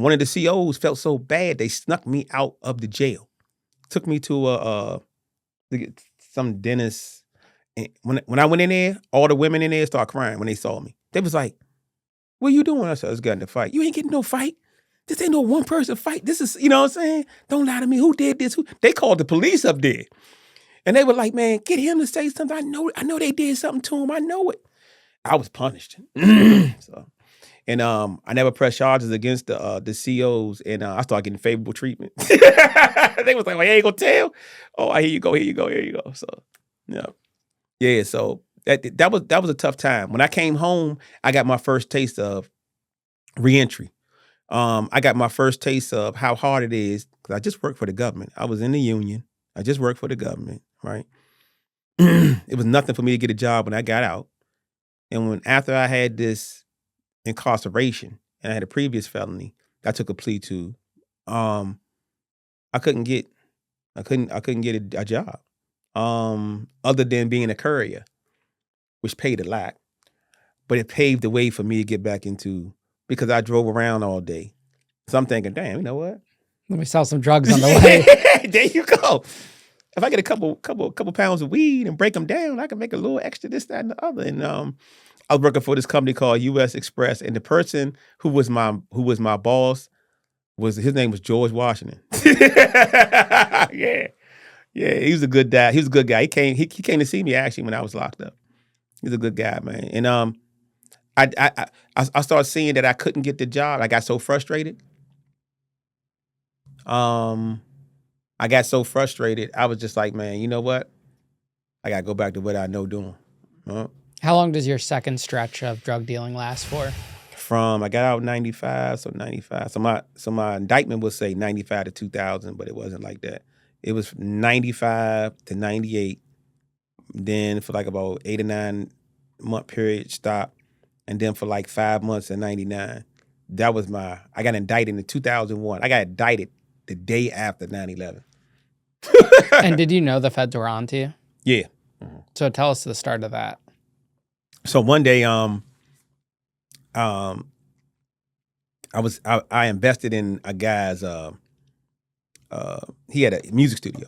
one of the COs felt so bad they snuck me out of the jail. Took me to some dentist. And when I went in there, all the women in there started crying when they saw me. They was like, "What are you doing?" I said, "I was getting a fight." "You ain't getting no fight. This ain't no one person fight. This is, you know what I'm saying? Don't lie to me. Who did this?" They called the police up there. And they were like, "Man, get him to say something. I know they did something to him. I know it." I was punished. And I never pressed charges against the COs, and I started getting favorable treatment. They was like, "Well, you ain't gonna tell? Oh, here you go. So, yeah. So that was a tough time. When I came home, I got my first taste of reentry. I got my first taste of how hard it is, because I just worked for the government. I was in the union. I just worked for the government, right? It was nothing for me to get a job when I got out. And after I had this incarceration and I had a previous felony I took a plea to, I couldn't get a job, other than being a courier, which paid a lot, but it paved the way for me to get back into, because I drove around all day. So I'm thinking, damn, you know what?
Let me sell some drugs on the way.
There you go. If I get a couple pounds of weed and break them down, I can make a little extra this, that, and the other. And I was working for this company called US Express, and the person who was my boss his name was George Washington. Yeah, he was a good guy. He was a good guy. He came to see me actually when I was locked up. He's a good guy, man. And I started seeing that I couldn't get the job. I got so frustrated. I got so frustrated. I was just like, man, you know what? I gotta go back to what I know doing.
How long does your second stretch of drug dealing last for?
I got out in 95, so 95. So my indictment would say 95 to 2000, but it wasn't like that. It was 95 to 98. Then for like about 8 or 9 month period, stop. And then for like 5 months in 99. That was I got indicted in 2001. I got indicted the day after 9/11.
And did you know the feds were on to you?
Yeah.
So tell us the start of that.
So one day, I invested in a guy's he had a music studio,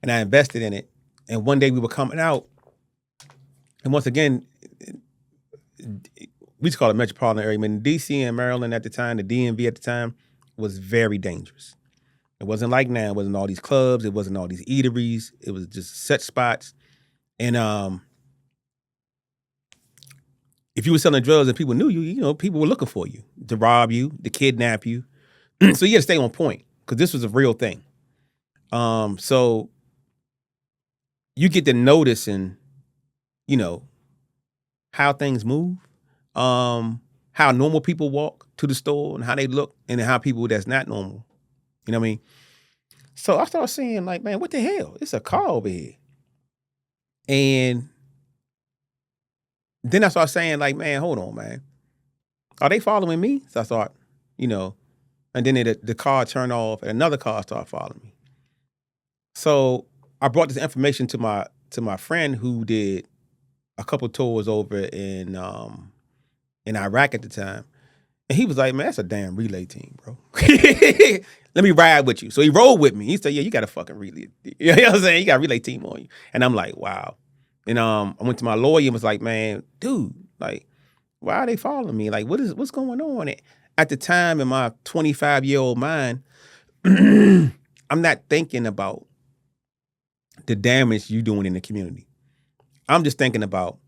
and I invested in it. And one day we were coming out, and once again, we just call it metropolitan area. I mean, DC and Maryland at the time, the DMV at the time, was very dangerous. It wasn't like now. It wasn't all these clubs. It wasn't all these eateries. It was just set spots. And if you were selling drugs and people knew you, you know, people were looking for you to rob you, to kidnap you. So you got to stay on point because this was a real thing. So you get to notice and, you know, how things move, how normal people walk to the store and how they look, and how people that's not normal. You know what I mean? So I started saying, like, man, what the hell? It's a car over here. And then I started saying, like, man, hold on, man. Are they following me? So I thought, you know, and then the car turned off and another car started following me. So I brought this information to my friend who did a couple tours over in Iraq at the time. And he was like, man, that's a damn relay team, bro. Let me ride with you. So he rode with me. He said, yeah, you got a fucking relay. You know what I'm saying? You got a relay team on you. And I'm like, wow. And I went to my lawyer and was like, man, dude, like, why are they following me? Like, what's going on? At the time, in my 25-year-old mind, I'm not thinking about the damage you doing in the community. I'm just thinking about,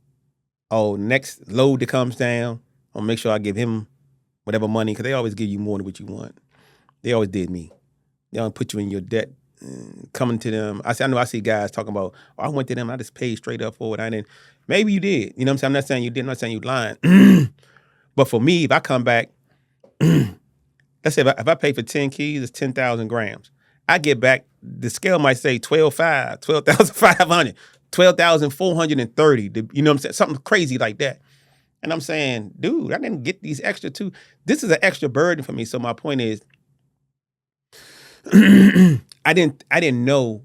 oh, next load that comes down, I'll make sure I give him whatever money, because they always give you more than what you want. They always did me. They don't put you in your debt. Coming to them, I know I see guys talking about, oh, I went to them, I just paid straight up for it. I didn't. Maybe you did. You know what I'm saying? I'm not saying you did. I'm not saying you lying. But for me, if I come back, let's say if I pay for 10 keys, it's 10,000 grams. I get back, the scale might say 12,500, 12,500, 12,430. You know what I'm saying? Something crazy like that. And I'm saying, dude, I didn't get these extra two. This is an extra burden for me. So my point is, I didn't know,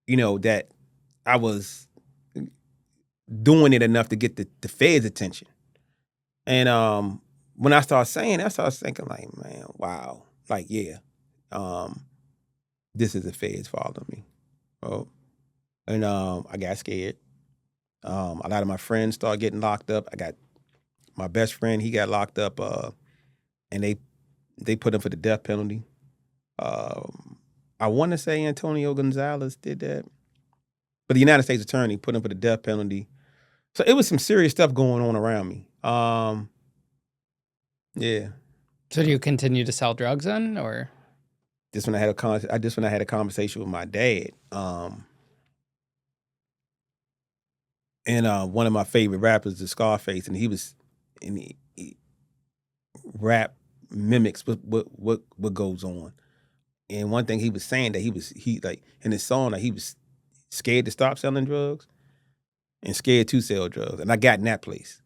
you know, that I was doing it enough to get the Fed's attention. And when I started saying that, I started thinking, like, man, wow. Like, yeah, this is the Fed's following me. Oh. And I got scared. A lot of my friends started getting locked up. I got my best friend, he got locked up, and they put him for the death penalty. I want to say Antonio Gonzalez did that, but the United States attorney put him for the death penalty. So it was some serious stuff going on around me. Yeah.
So do you continue to sell drugs then, or?
Just when I had a conversation with my dad, and one of my favorite rappers is Scarface, and he rap mimics what goes on. And one thing he was saying that he like in his song, like, he was scared to stop selling drugs and scared to sell drugs. And I got in that place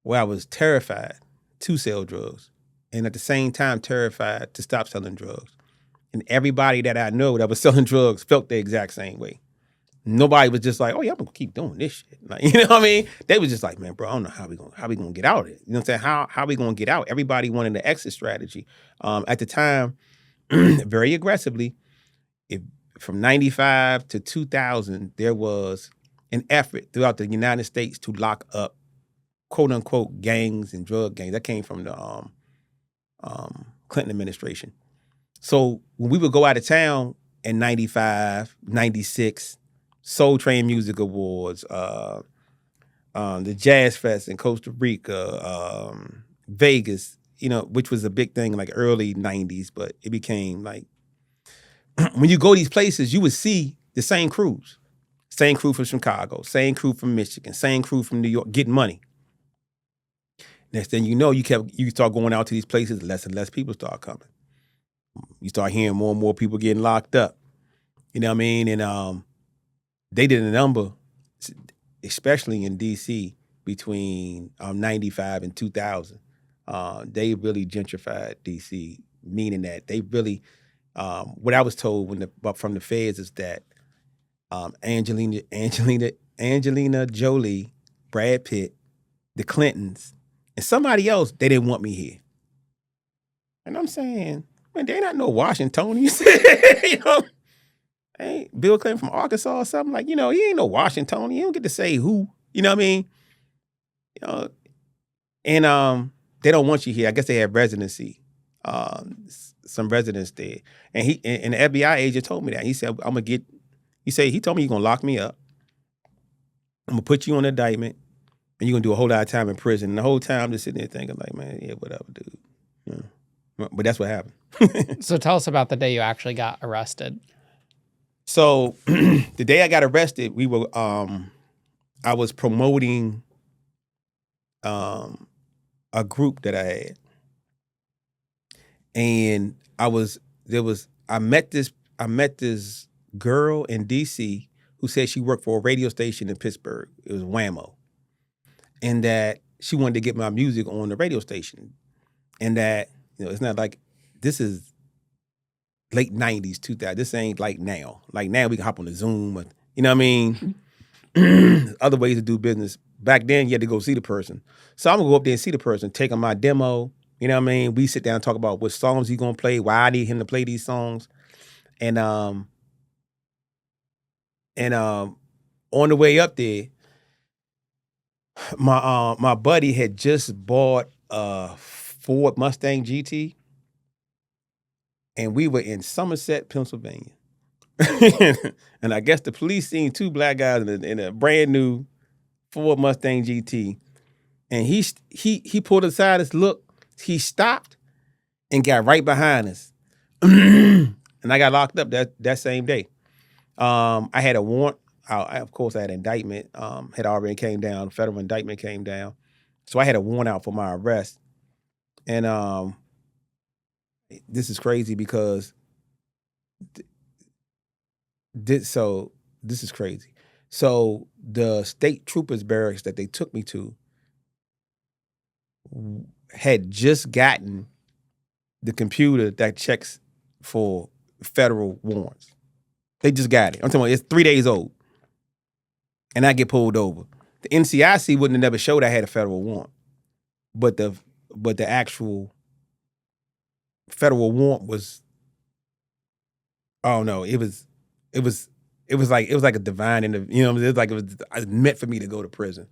where I was terrified to sell drugs and at the same time terrified to stop selling drugs. And everybody that I know that was selling drugs felt the exact same way. Nobody was just like, oh yeah, I'm gonna keep doing this shit. Like, you know what I mean? They was just like, man, bro, I don't know how we gonna get out of it. You know what I'm saying? How we gonna get out? Everybody wanted the exit strategy. At the time, very aggressively, from 95 to 2000, there was an effort throughout the United States to lock up quote unquote gangs and drug gangs. That came from the Clinton administration. So when we would go out of town in 95, 96, Soul Train Music Awards, the Jazz Fest in Costa Rica, Vegas, you know, which was a big thing like early 90s, but it became like, when you go these places, you would see the same crews. Same crew from Chicago, same crew from Michigan, same crew from New York, getting money. Next thing you know, you start going out to these places, less and less people start coming. You start hearing more and more people getting locked up. You know what I mean? And they did a number, especially in DC, between 95 and 2000. They really gentrified DC, meaning that they really, what I was told from the feds is that Angelina Jolie Brad Pitt, the Clintons, and somebody else. They didn't want me here. And I'm saying, man, they not no Washingtonians. You know, ain't Bill Clinton from Arkansas or something like, he ain't no Washingtonian. He don't get to say who. You know what I mean? You know, and they don't want you here. I guess they have residency, some residents there. And the FBI agent told me that. He said, he told me you're gonna lock me up. I'm gonna put you on indictment, and you're gonna do a whole lot of time in prison. And the whole time I'm just sitting there thinking, like, man, yeah, whatever, dude. Yeah. But that's what happened.
So tell us about the day you actually got arrested.
So the day I got arrested, I was promoting a group that I had. And I met this girl in DC who said she worked for a radio station in Pittsburgh. It was Whammo. And that she wanted to get my music on the radio station. And that, it's not like, this is late 90s, 2000. This ain't like now. Like now we can hop on the Zoom. Or, you know what I mean? Other ways to do business. Back then you had to go see the person. So I'm gonna go up there and see the person, take on my demo. You know what I mean? We sit down and talk about what songs he's gonna play, why I need him to play these songs. And on the way up there, my buddy had just bought a Ford Mustang GT, and we were in Somerset, Pennsylvania. And I guess the police seen two black guys in a brand new Ford Mustang GT, and he pulled aside his look. He stopped and got right behind us, and I got locked up that same day. I had a warrant. Of course, I had an indictment. Had already came down. Federal indictment came down, so I had a warrant out for my arrest. And this is crazy because this is crazy. So the state troopers barracks that they took me to had just gotten the computer that checks for federal warrants. They just got it. I'm talking about it's 3 days old. And I get pulled over. The NCIC wouldn't have never showed I had a federal warrant. But the actual federal warrant was, oh no, it was like a divine, it was like it was meant for me to go to prison.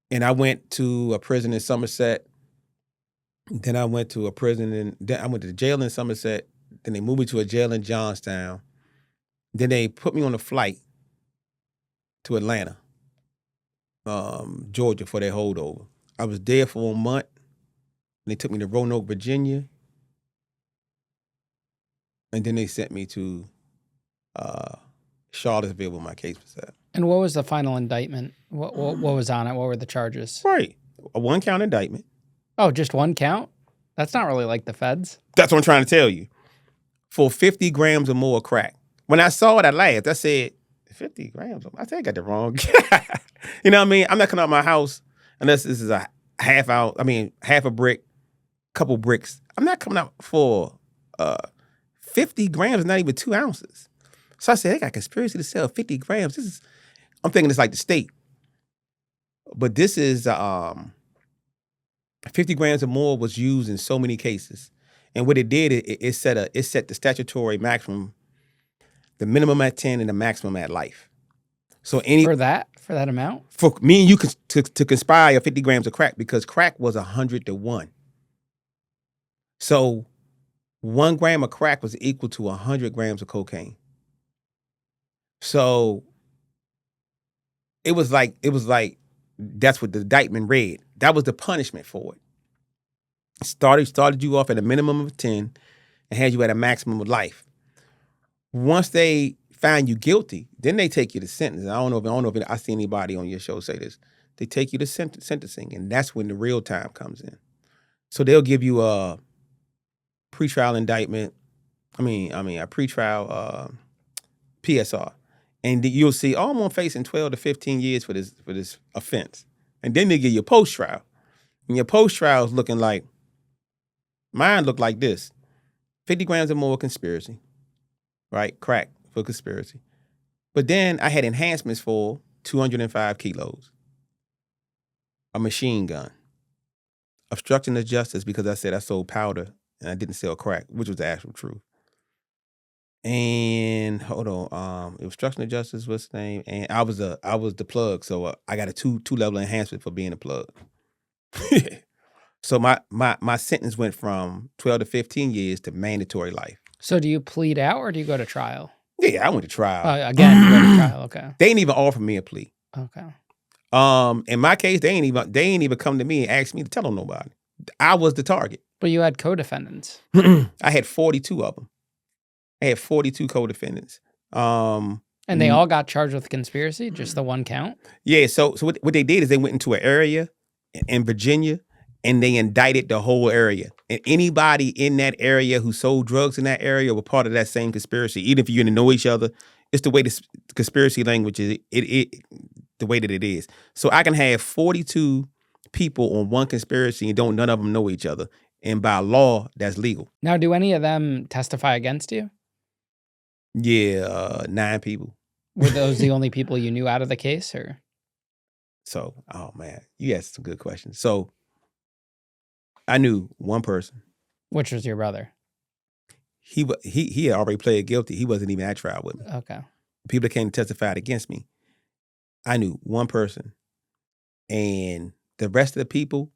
And I went to a prison in Somerset. Then I went to a prison then I went to the jail in Somerset. Then they moved me to a jail in Johnstown. Then they put me on a flight to Atlanta, Georgia, for their holdover. I was there for a month. And they took me to Roanoke, Virginia. And then they sent me to Charlottesville where my case was at.
And what was the final indictment? What was on it? What were the charges?
Right. A 1-count indictment.
Oh, just 1 count? That's not really like the feds. That's
what I'm trying to tell you. For 50 grams or more of crack. When I saw it, I laughed. I said, 50 grams? I think I got the wrong. You know what I mean? I'm not coming out of my house unless this is a half a brick, couple bricks. I'm not coming out for 50 grams is not even 2 ounces. So I said, they got conspiracy to sell 50 grams. I'm thinking it's like the state. But this is 50 grams or more was used in so many cases. And what it did, it set the statutory maximum, the minimum at 10 and the maximum at life. So
for that amount?
For me and you to conspire 50 grams of crack, because crack was 100 to 1. So 1 gram of crack was equal to 100 grams of cocaine. So it was like that's what the indictment read. That was the punishment for it. Started you off at a minimum of 10 and had you at a maximum of life. Once they find you guilty, then they take you to sentence. I don't know if I see anybody on your show say this. They take you to sentencing, and that's when the real time comes in. So they'll give you a pretrial indictment. A pretrial PSR, and you'll see, I'm on facing 12 to 15 years for this offense. And then they give you a post trial, and your post trial is looking like mine looked like this: 50 grams or more conspiracy, right? Crack for conspiracy. But then I had enhancements for 205 kilos. a machine gun, obstruction of justice because I said I sold powder and I didn't sell crack, which was the actual truth. And hold on, obstruction of justice was the name, and I was the plug, so I got a two level enhancement for being a plug. So my sentence went from 12 to 15 years to mandatory life.
So do you plead out or do you go to trial?
Yeah, I went to trial.
Again, you go to trial. Okay.
They didn't even offer me a plea.
Okay.
In my case, they ain't even come to me and ask me to tell on nobody. I was the target.
But you had co-defendants.
I had 42 of them. I had 42 co-defendants.
And they all got charged with conspiracy, just the one count?
Yeah, so what they did is they went into an area in Virginia and they indicted the whole area. And anybody in that area who sold drugs in that area were part of that same conspiracy. Even if you didn't know each other, it's the way the conspiracy language is, the way that it is. So I can have 42 people on one conspiracy and none of them know each other. And by law, that's legal.
Now, do any of them testify against you?
Yeah, 9 people.
Were those the only people you knew out of the case, or?
So, oh man, you asked some good questions. So, I knew one person.
Which was your brother?
He had already pled guilty. He wasn't even at trial with me.
Okay.
People that came and testified against me, I knew one person, and the rest of the people,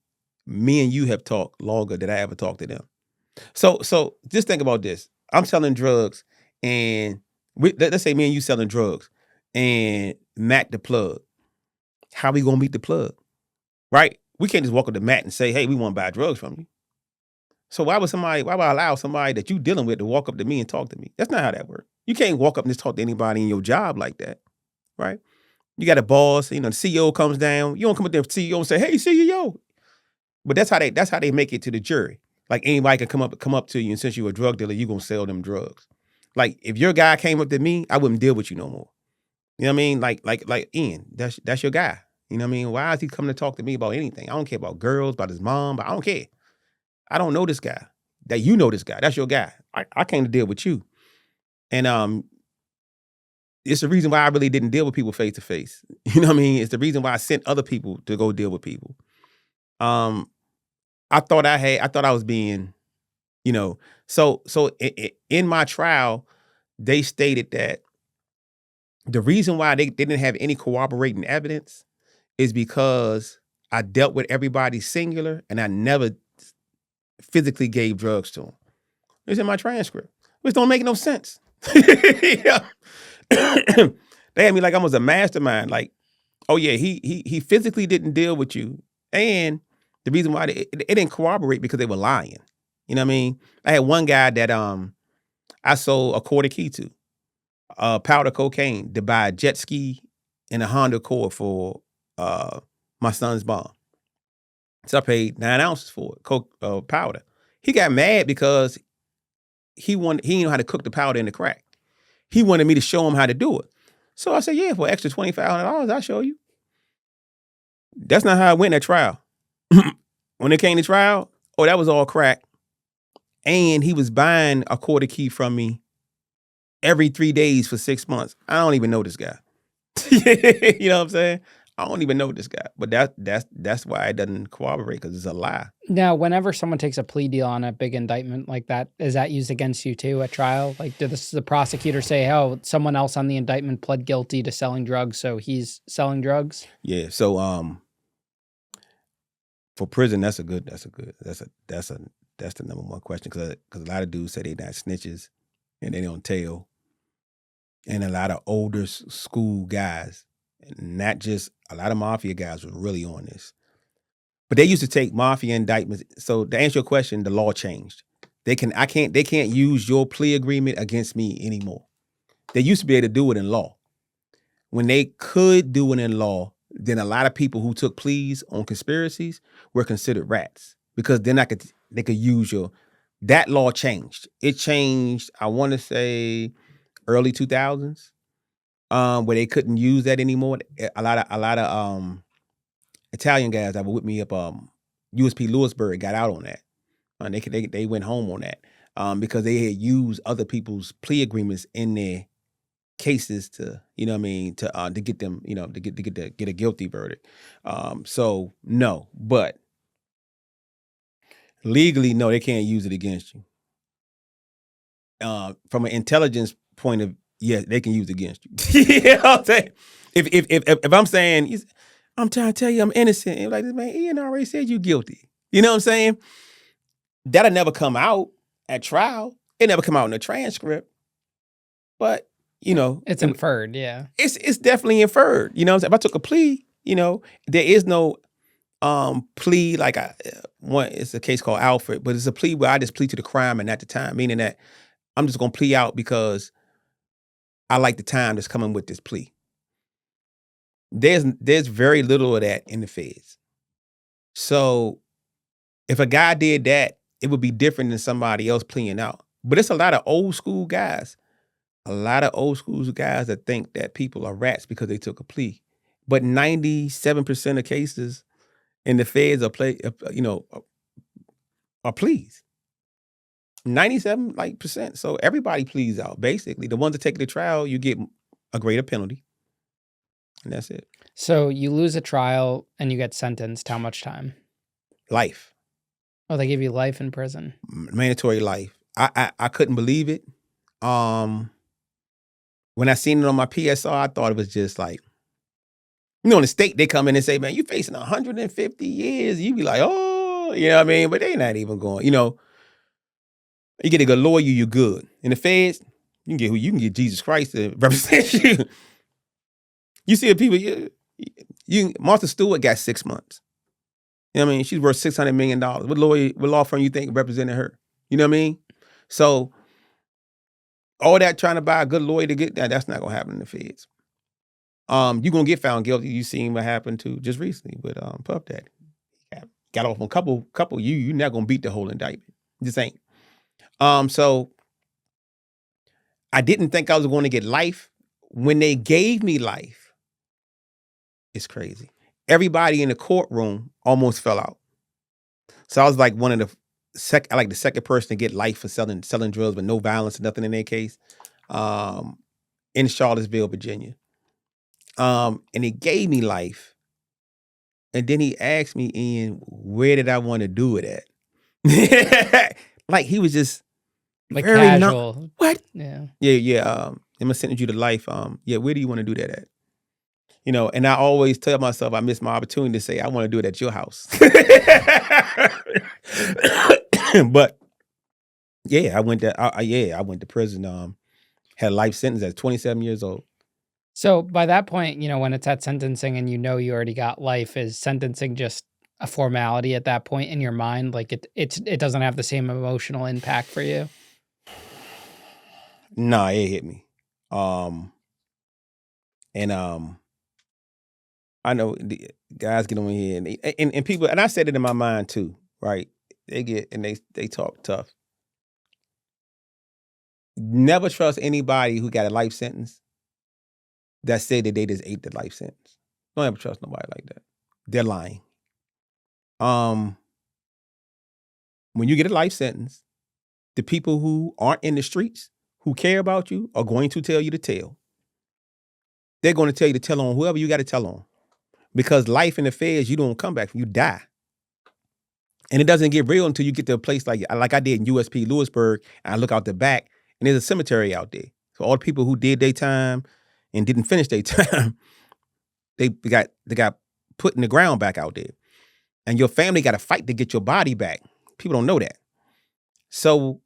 me and you have talked longer than I ever talked to them. So just think about this. I'm selling drugs, and let's say me and you selling drugs, and Matt the plug. How we gonna meet the plug, right? We can't just walk up to Matt and say, "Hey, we want to buy drugs from you." So why would I allow somebody that you dealing with to walk up to me and talk to me? That's not how that works. You can't walk up and just talk to anybody in your job like that, right? You got a boss, the CEO comes down. You don't come up there to the CEO and say, "Hey, CEO." But that's how they make it to the jury. Like anybody can come up to you, and since you're a drug dealer, you're gonna sell them drugs. Like if your guy came up to me, I wouldn't deal with you no more. You know what I mean? Like Ian, that's your guy. You know what I mean? Why is he coming to talk to me about anything? I don't care about girls, about his mom, but I don't care. I don't know this guy. That you know this guy. That's your guy. I came to deal with you. And it's the reason why I really didn't deal with people face to face. You know what I mean? It's the reason why I sent other people to go deal with people. I thought I was being, so in my trial, they stated that the reason why they didn't have any corroborating evidence is because I dealt with everybody singular and I never physically gave drugs to them. It's in my transcript, which don't make no sense. Yeah. They had me like I was a mastermind. Like, oh yeah, he physically didn't deal with you, and the reason why it didn't corroborate because they were lying. You know what I mean? I had one guy that I sold a quarter key to, powder cocaine, to buy a jet ski and a Honda Accord for my son's mom. So I paid 9 ounces for it, powder. He got mad because he didn't know how to cook the powder in the crack. He wanted me to show him how to do it. So I said, yeah, for extra $2,500, I'll show you. That's not how it went at trial. When it came to trial, that was all crack. And he was buying a quarter key from me every 3 days for 6 months. I don't even know this guy. You know what I'm saying? I don't even know this guy. But that's why it doesn't corroborate, because it's a lie.
Now, whenever someone takes a plea deal on a big indictment like that, is that used against you too at trial? Like, does the prosecutor say, "Oh, someone else on the indictment pled guilty to selling drugs, so he's selling drugs"?
Yeah. So for prison, that's the number one question, because a lot of dudes say they not snitches and they don't tell, and a lot of older school guys, and not just a lot of mafia guys, were really on this. But they used to take mafia indictments. So to answer your question, the law changed. They can't use your plea agreement against me anymore. They used to be able to do it in law. When they could do it in law, then a lot of people who took pleas on conspiracies were considered rats, because then they could use that law changed. It changed, I want to say, early 2000s, where they couldn't use that anymore. A lot of Italian guys that were with me up USP Lewisburg got out on that. And they went home on that, because they had used other people's plea agreements in cases to, to get them, to get a guilty verdict. So no, but legally, no, they can't use it against you. From an intelligence point of, yeah, they can use it against you. You know what I'm saying? If I'm saying, I'm trying to tell you I'm innocent, and like, man, Ian already said you guilty. You know what I'm saying? That'll never come out at trial. It never come out in the transcript. But,
It's inferred, yeah.
It's definitely inferred. You know what I'm saying? If I took a plea, there is no plea like it's a case called Alfred, but it's a plea where I just plead to the crime and at the time, meaning that I'm just gonna plea out because I like the time that's coming with this plea. There's very little of that in the feds. So if a guy did that, it would be different than somebody else pleading out. But it's a lot of old school guys. A lot of old school guys that think that people are rats because they took a plea. But 97% of cases in the feds are pleas. 97% So everybody pleads out. Basically, the ones that take it to trial, you get a greater penalty, and that's it.
So you lose a trial and you get sentenced. How much time?
Life.
Oh, they give you life in prison.
Mandatory life. I couldn't believe it. When I seen it on my PSR, I thought it was just like, in the state, they come in and say, man, you facing 150 years. You be like, oh, you know what I mean? But they not even going, you get a good lawyer, you're good. In the feds, you can get Jesus Christ to represent you. You see the people, Martha Stewart got 6 months. You know what I mean? She's worth $600 million. What law firm you think represented her? You know what I mean? So all that trying to buy a good lawyer to get that's not gonna happen in the feds. You're gonna get found guilty. You seen what happened to just recently with Puff Daddy. Got off on a couple you're not gonna beat the whole indictment. Just ain't. So I didn't think I was going to get life. When they gave me life, it's crazy. Everybody in the courtroom almost fell out. So I was like one of the the second person to get life for selling drugs with no violence and nothing in their case. In Charlottesville, Virginia. And he gave me life. And then he asked me, Ian, where did I want to do it at? Like he was just
Like
very
casual.
What?
Yeah.
Yeah. I'm gonna send you to life. Where do you want to do that at? And I always tell myself I miss my opportunity to say I want to do it at your house. But yeah, I went to prison. Had a life sentence at 27 years old.
So by that point, when it's at sentencing and you already got life, is sentencing just a formality at that point in your mind? Like it doesn't have the same emotional impact for you?
Nah, it hit me. I know the guys get on here and people, and I said it in my mind too, right? They get and they talk tough. Never trust anybody who got a life sentence that said that they just ate the life sentence. Don't ever trust nobody like that. They're lying. When you get a life sentence, the people who aren't in the streets, who care about you, are going to tell you to tell. They're going to tell you to tell on whoever you got to tell on. Because life in the feds, you don't come back, you die. And it doesn't get real until you get to a place like I did in USP Lewisburg, and I look out the back, and there's a cemetery out there. So all the people who did their time and didn't finish their time, they got put in the ground back out there. And your family got to fight to get your body back. People don't know that. So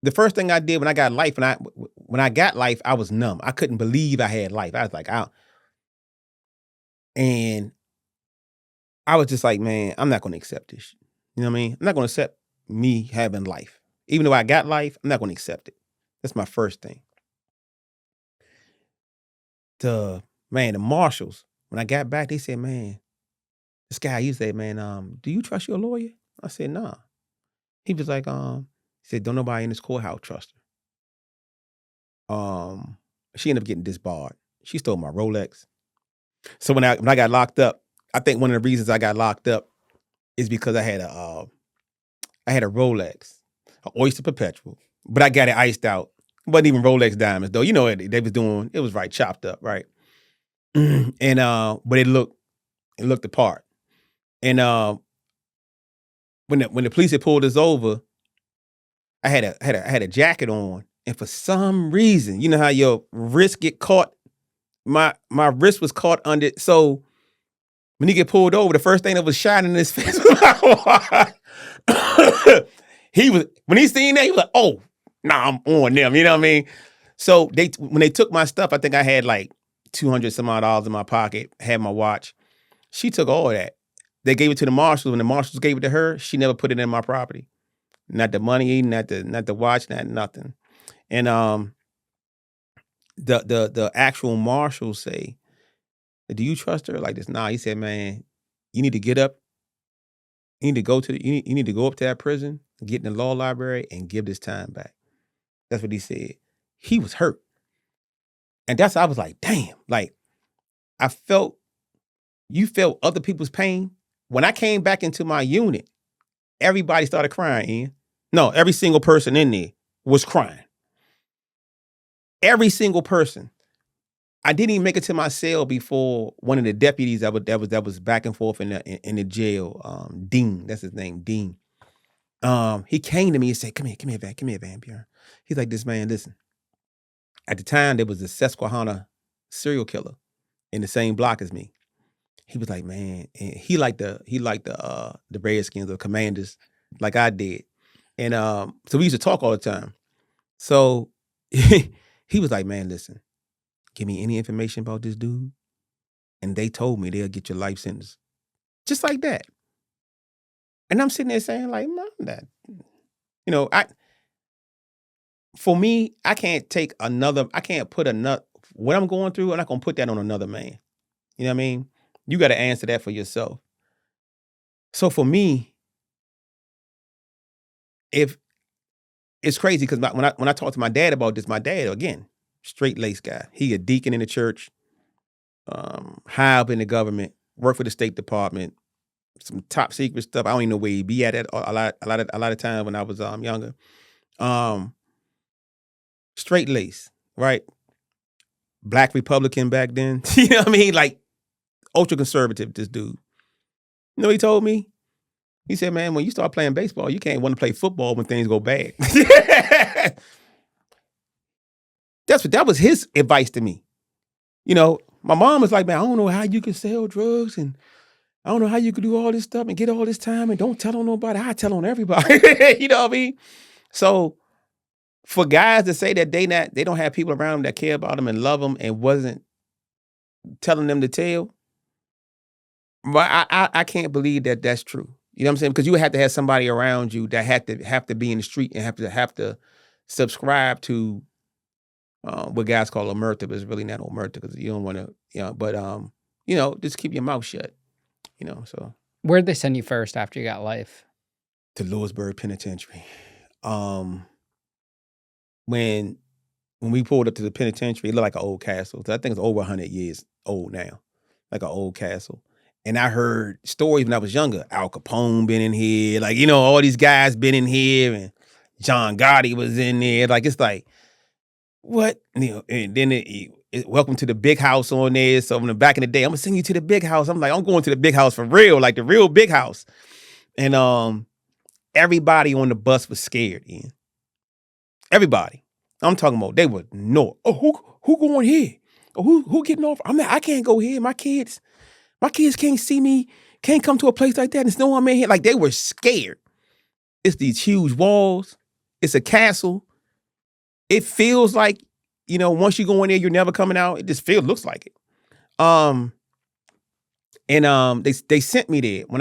the first thing I did when I got life, when I got life, I was numb. I couldn't believe I had life. I was like, and I was just like, man, I'm not going to accept this. You know what I mean? I'm not going to accept me having life. Even though I got life, I'm not going to accept it. That's my first thing. The marshals, when I got back, they said, man, this guy, he said, man, do you trust your lawyer? I said, nah. He was like, he said, don't nobody in this courthouse trust her. She ended up getting disbarred. She stole my Rolex. So when I got locked up, I think one of the reasons I got locked up is because I had a Rolex, an Oyster Perpetual, but I got it iced out. Wasn't even Rolex diamonds though. You know what they was doing? It was right chopped up, right? And but it looked the part. And when the police had pulled us over, I had a jacket on, and for some reason, you know how your wrist get caught. My wrist was caught under. So when he get pulled over, the first thing that was shining in his face was my watch. He was when he seen that, he was like, "Oh, nah, I'm on them." You know what I mean? So when they took my stuff, I think I had like $200 some odd dollars in my pocket. Had my watch. She took all of that. They gave it to the marshals. When the marshals gave it to her, she never put it in my property. Not the money, not the watch, not nothing. And the actual marshals say, "Do you trust her?" Like this? Nah. He said, "Man, you need to get up. You need to go to you need to go up to that prison, get in the law library, and give this time back." That's what he said. He was hurt, and I was like, "Damn!" Like I felt you felt other people's pain. When I came back into my unit, everybody started crying. Ian. No, every single person in there was crying. Every single person. I didn't even make it to my cell before one of the deputies that was back and forth in the jail. Dean, that's his name, Dean. He came to me and said, "Come here, Van Buren." He's like, "This man, listen. At the time, there was a Susquehanna serial killer in the same block as me." He was like, "Man," and he liked the Redskins or Commanders like I did, and so we used to talk all the time. So he was like, "Man, listen, give me any information about this dude, and they told me they'll get your life sentence, just like that." And I'm sitting there saying, like, "Man, that, you know, for me, I can't put another what I'm going through. I'm not gonna put that on another man. You know what I mean? You got to answer that for yourself." So for me, if it's crazy because when I talk to my dad about this, my dad again, straight laced guy. He a deacon in the church, high up in the government, worked for the State Department, some top secret stuff. I don't even know where he be at a lot of time when I was younger. Um, Straight lace, right? Black Republican back then. You know what I mean? Like ultra conservative. This dude. You know what he told me? He said, "Man, when you start playing baseball, you can't want to play football when things go bad." That was his advice to me. You know, my mom was like, "Man, I don't know how you can sell drugs and I don't know how you could do all this stuff and get all this time and don't tell on nobody. I tell on everybody." You know what I mean? So for guys to say that they don't have people around them that care about them and love them and wasn't telling them to tell, but I can't believe that that's true. You know what I'm saying? Because you would have to have somebody around you that have to be in the street and have to subscribe to what guys call omerta, but it's really not omerta because you don't want to, but just keep your mouth shut, so.
Where'd they send you first after you got life?
To Lewisburg Penitentiary. When we pulled up to the penitentiary, it looked like an old castle. I think it's over 100 years old now, like an old castle. And I heard stories when I was younger. Al Capone been in here, like all these guys been in here, and John Gotti was in there. Like it's like, what? And then welcome to the big house on there. So in the back in the day, I'm gonna send you to the big house. I'm like, I'm going to the big house for real, like the real big house. And everybody on the bus was scared, Ian. Everybody. I'm talking about they were no. Oh, who going here? Oh, who getting off? I can't go here. My kids can't see me, can't come to a place like that. There's no one in here. Like they were scared. It's these huge walls. It's a castle. It feels like, once you go in there, you're never coming out. It just looks like it. They sent me there. When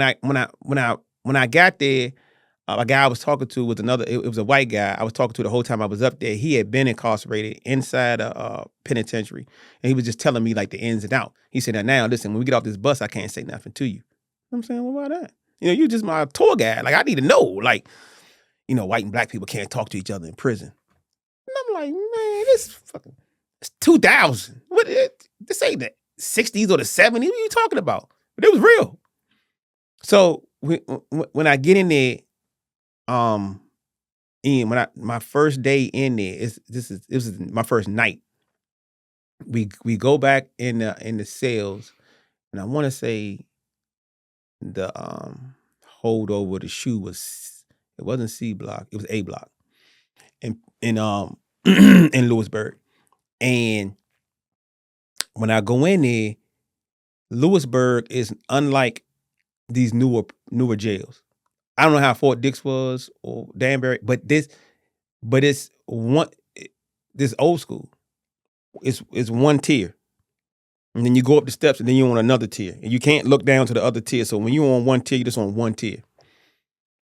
I got there, a guy I was talking to was it was a white guy I was talking to the whole time I was up there. He had been incarcerated inside a penitentiary. And he was just telling me like the ins and outs. He said, now listen, when we get off this bus, I can't say nothing to you. I'm saying, well, why that? You just my tour guide. Like, I need to know. Like, white and black people can't talk to each other in prison. And I'm like, man, it's 2000. This ain't the 60s or the 70s. What are you talking about? But it was real. So when I get in there, And when my first day in there, this was my first night. We go back in the cells, and I want to say the holdover, the shoe was, it wasn't C block, it was A block, in in Lewisburg. And when I go in there, Lewisburg is unlike these newer jails. I don't know how Fort Dix was or Danbury, but it's one, this old school. It's one tier. And then you go up the steps and then you're on another tier. And you can't look down to the other tier. So when you're on one tier, you're just on one tier.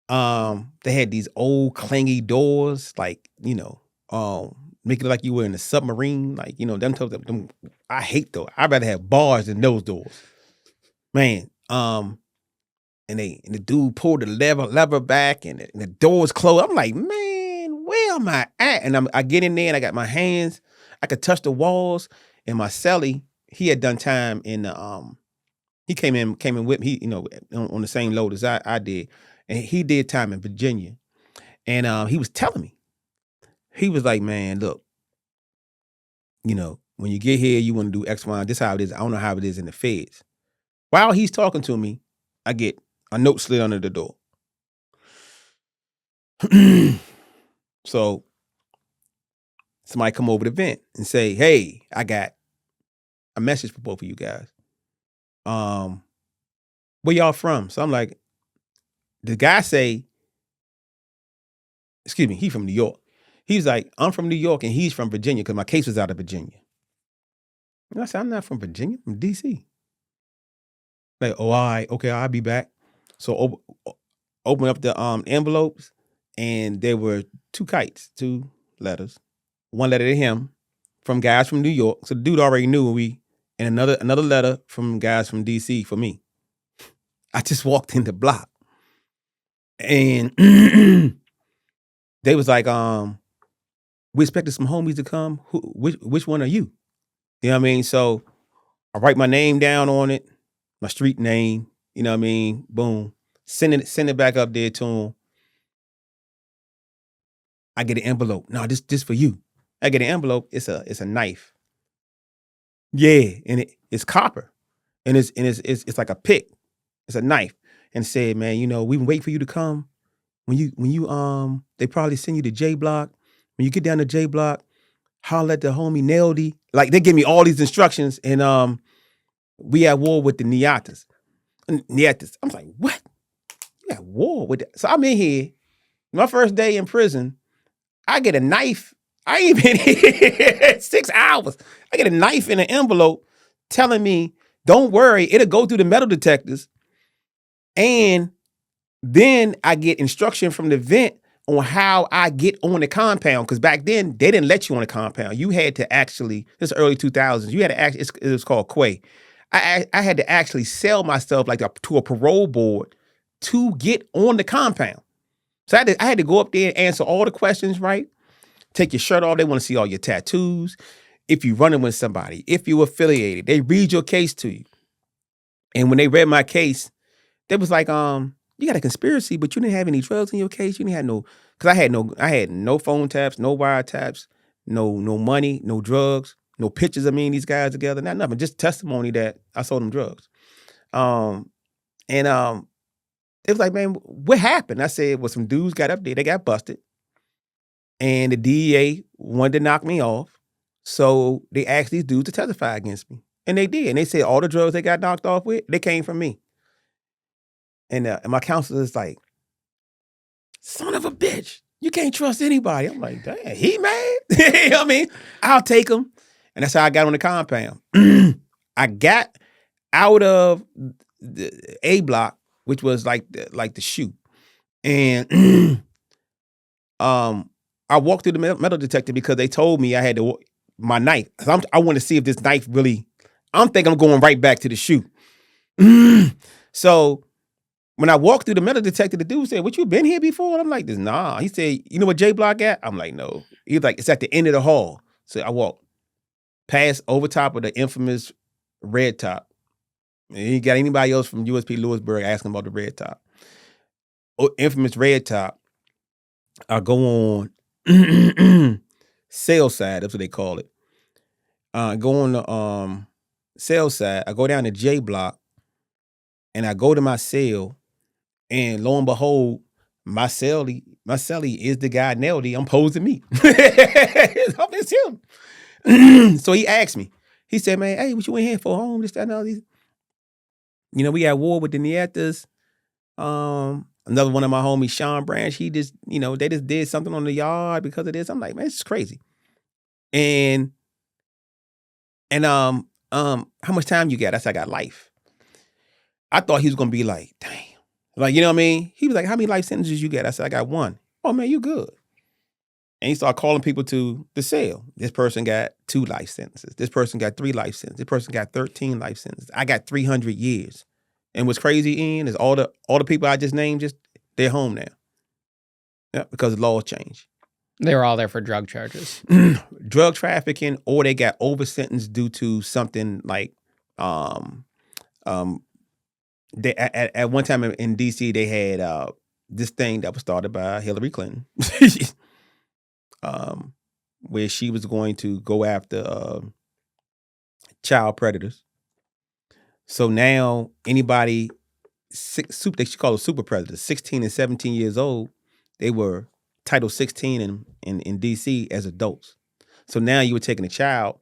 They had these old clangy doors, like, make it like you were in a submarine, like, them. I hate those. I'd rather have bars than those doors, man. And the dude pulled the lever back, and the doors closed. I'm like, man, where am I at? And I get in there, and I got my hands, I could touch the walls. And my cellie, he had done time in the he came in with me, on the same load as I did. And he did time in Virginia. And he was telling me, he was like, man, look, when you get here, you want to do X, Y, this is how it is. I don't know how it is in the feds. While he's talking to me, I get a note slid under the door. So somebody come over the vent and say, hey, I got a message for both of you guys. Where y'all from? So I'm like, the guy say, excuse me, he from New York. He's like, I'm from New York and he's from Virginia because my case was out of Virginia. And I said, I'm not from Virginia, I'm from DC. Like, oh, all right, okay, I'll be back. So open up the envelopes, and there were two letters. One letter to him from guys from New York. So the dude already knew and another letter from guys from DC for me. I just walked in the block. And they was like, we expected some homies to come. Which one are you? You know what I mean? So I write my name down on it, my street name, you know what I mean? Boom. Send it back up there to him. I get an envelope. No, this for you. I get an envelope. It's a knife. Yeah, and it's copper. And it's like a pick. It's a knife. And it said, man, we've been waiting for you to come. When you they probably send you to J Block. When you get down to J Block, holler at the homie Neldy. Like, they give me all these instructions, and we at war with the Niatas. I'm like, what? You at war with that? So I'm in here, my first day in prison, I get a knife. I ain't been here 6 hours. I get a knife in an envelope telling me, don't worry, it'll go through the metal detectors. And then I get instruction from the vent on how I get on the compound. Because back then, they didn't let you on the compound. You had to actually, this is early 2000s, you had to actually, it was called Quay. I had to actually sell myself like to a parole board to get on the compound. So I had to go up there and answer all the questions, right? Take your shirt off. They want to see all your tattoos. If you're running with somebody, if you're affiliated, they read your case to you. And when they read my case, they was like, you got a conspiracy, but you didn't have any drugs in your case. You didn't have because I had no phone taps, no wire taps, no money, no drugs, no pictures of me and these guys together, not nothing, just testimony that I sold them drugs. And it was like, man, what happened? I said, well, some dudes got up there, they got busted. And the DEA wanted to knock me off. So they asked these dudes to testify against me. And they did. And they said all the drugs they got knocked off with, they came from me. And my counselor is like, son of a bitch, you can't trust anybody. I'm like, damn, he mad? You know what I mean? I'll take him. And that's how I got on the compound. I got out of the A block, which was like the chute. And I walked through the metal detector because they told me I had my knife. I want to see if this knife really, I'm thinking I'm going right back to the chute. So when I walked through the metal detector, the dude said, what, you been here before? And I'm like, nah. He said, you know what J Block at? I'm like, no. He was like, it's at the end of the hall. So I walked past over top of the infamous red top. And you got anybody else from USP Lewisburg asking about the red top. Infamous red top. I go on sales side. That's what they call it. I go on the sales side. I go down to J Block and I go to my cell, and lo and behold, my cellie is the guy Neldy. I'm posing me. It's him. So he asked me. He said, "Man, hey, what you in here for? Home, this, that, and all these." We had war with the Neanderthals. Another one of my homies, Sean Branch, he just, they just did something on the yard because of this. I'm like, man, this is crazy. And how much time you got? I said, I got life. I thought he was gonna be like, damn. Like, you know what I mean? He was like, how many life sentences you got? I said, I got one. Oh man, you good. And he started calling people to the cell. This person got 2 life sentences. This person got 3 life sentences. This person got 13 life sentences. I got 300 years. And what's crazy, Ian, is all the people I just named, they're home now. Yeah, because the laws changed.
They were all there for drug charges.
Drug trafficking, or they got over sentenced due to something like they at one time in DC they had this thing that was started by Hillary Clinton. Where she was going to go after child predators. So now anybody they should call it super predators, 16 and 17 years old, they were Title 16 in DC as adults. So now you were taking a child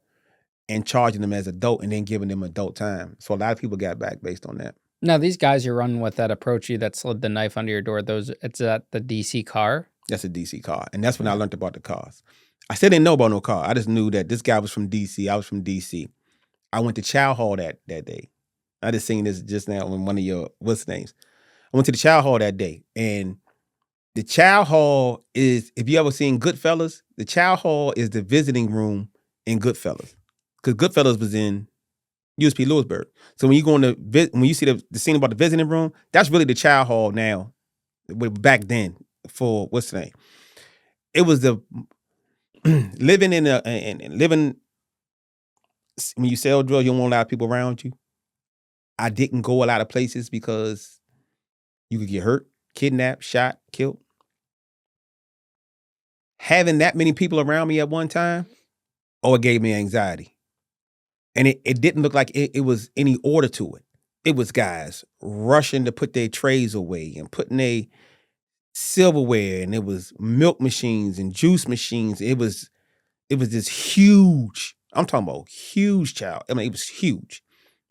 and charging them as adult and then giving them adult time. So a lot of people got back based on that.
Now, these guys you're running with that approach you that slid the knife under your door, it's at the DC car?
That's a DC car. And that's when I learned about the cars. I still didn't know about no car. I just knew that this guy was from DC. I was from DC. I went to Chow Hall that day. I just seen this just now on one of your what's names. I went to the Chow Hall that day, and the Chow Hall is, if you ever seen Goodfellas, the Chow Hall is the visiting room in Goodfellas, because Goodfellas was in USP Lewisburg. So when you go when you see the scene about the visiting room, that's really the Chow Hall now. Back then, for what's the name? It was the living living. When you sell drugs, you don't want a lot of people around you. I didn't go a lot of places because you could get hurt, kidnapped, shot, killed. Having that many people around me at one time, it gave me anxiety. And it didn't look like it was any order to it. It was guys rushing to put their trays away and putting their silverware, and it was milk machines and juice machines. It was this huge, I'm talking about huge child. I mean, it was huge.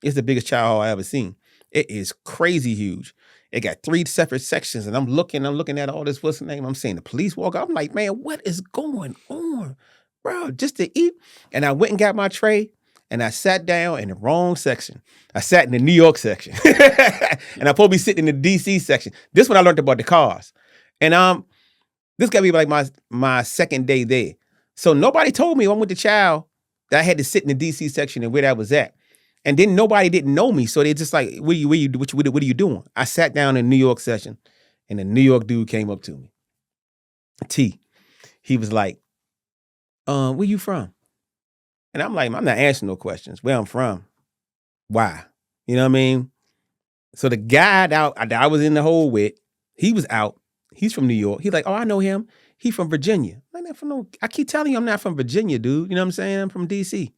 It's the biggest child hall I ever seen. It is crazy huge. It got 3 separate sections, and I'm looking at all this, what's the name? I'm saying the police walk out. I'm like, man, what is going on? Bro, just to eat. And I went and got my tray, and I sat down in the wrong section. I sat in the New York section. And I'm supposed to be sitting in the DC section. This one I learned about the cars. And this got to be like my second day there. So nobody told me when I went to Chow that I had to sit in the DC section and where that was at. And then nobody didn't know me. So they just like, what are you doing? I sat down in the New York section, and the New York dude came up to me. T. He was like, where you from? And I'm like, I'm not answering no questions. Where I'm from. Why? You know what I mean? So the guy that I was in the hole with, he was out. He's from New York. He's like, oh, I know him. He's from Virginia. I keep telling you I'm not from Virginia, dude. You know what I'm saying? I'm from DC.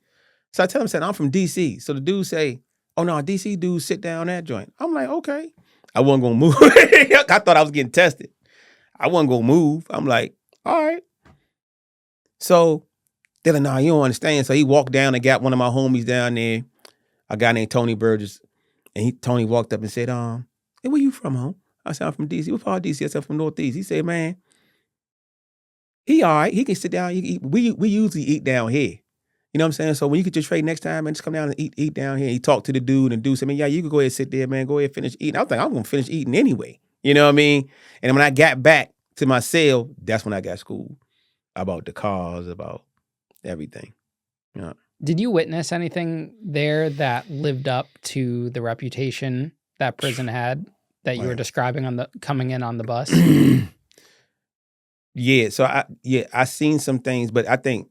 So I tell him, I'm from DC. So the dude say, oh no, DC dudes sit down that joint. I'm like, okay. I wasn't gonna move. I thought I was getting tested. I wasn't gonna move. I'm like, all right. So they're like, nah, you don't understand. So he walked down and got one of my homies down there, a guy named Tony Burgess. And Tony walked up and said, hey, where you from, home? I said, I'm from DC. What part of DC? I said, I'm from Northeast. He said, man, he all right. He can sit down. We usually eat down here. You know what I'm saying? So when you get your tray next time, man, just come down and eat down here. He talked to the dude, and dude said, man, yeah, you can go ahead and sit there, man. Go ahead and finish eating. I was like, I'm going to finish eating anyway. You know what I mean? And when I got back to my cell, that's when I got schooled about the cars, about everything. Yeah.
Did you witness anything there that lived up to the reputation that prison had that you were describing coming in on the bus?
Yeah. So I seen some things, but I think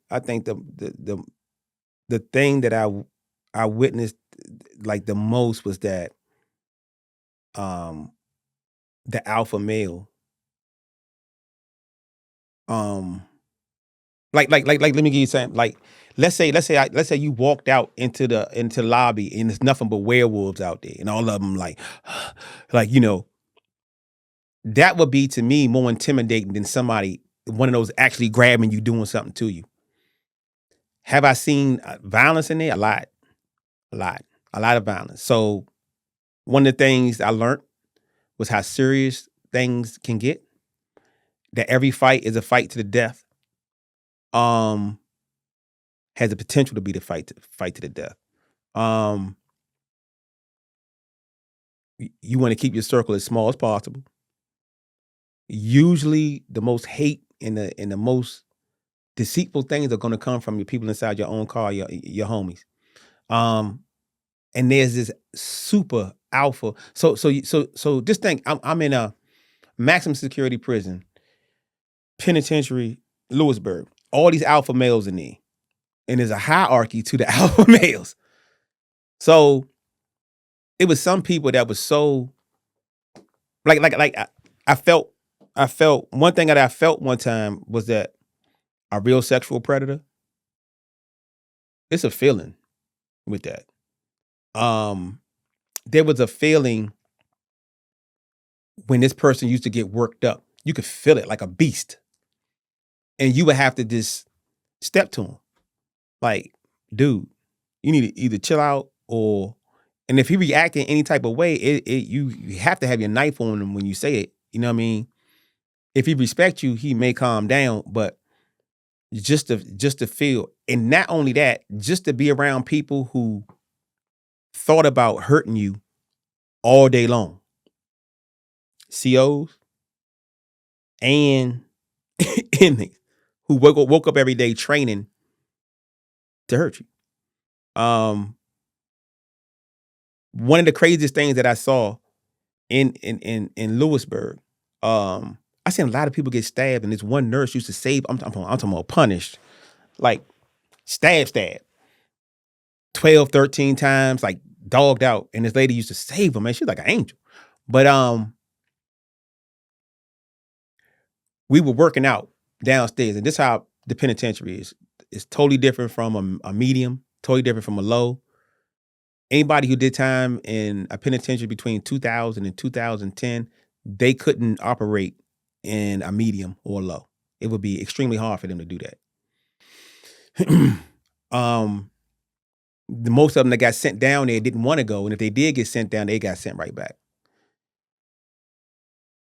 the thing that I witnessed like the most was that the alpha male um, let me give you something. Like, let's say you walked out into the lobby and there's nothing but werewolves out there, and all of them like that would be to me more intimidating than somebody one of those actually grabbing you doing something to you. Have I seen violence in there? A lot, a lot of violence. So one of the things I learned was how serious things can get. That every fight is a fight to the death. Um, has the potential to be the fight to the death. Um, you want to keep your circle as small as possible. Usually, the most hate and the most deceitful things are going to come from your people inside your own car, your homies. Um, and there's this super alpha. So just think, I'm in a maximum security prison, Penitentiary, Lewisburg. All these alpha males in there, and there's a hierarchy to the alpha males. So it was some people that was so I felt one thing that I felt one time was that a real sexual predator, it's a feeling with that. Um, there was a feeling when this person used to get worked up. You could feel it like a beast. And you would have to just step to him. Like, dude, you need to either chill out or and if he react in any type of way, you have to have your knife on him when you say it. You know what I mean? If he respects you, he may calm down, but just to feel, and not only that, just to be around people who thought about hurting you all day long. COs and inmates who woke up every day training to hurt you. One of the craziest things that I saw in Lewisburg, I seen a lot of people get stabbed, and this one nurse used to save. I'm talking about punished, like stab, 12, 13 times, like dogged out, and this lady used to save them. Man, she's like an angel. But we were working out downstairs, and this is how the penitentiary is. It's totally different from a medium, totally different from a low. Anybody who did time in a penitentiary between 2000 and 2010, they couldn't operate in a medium or low. It would be extremely hard for them to do that. The most of them that got sent down there didn't want to go, and if they did get sent down, they got sent right back.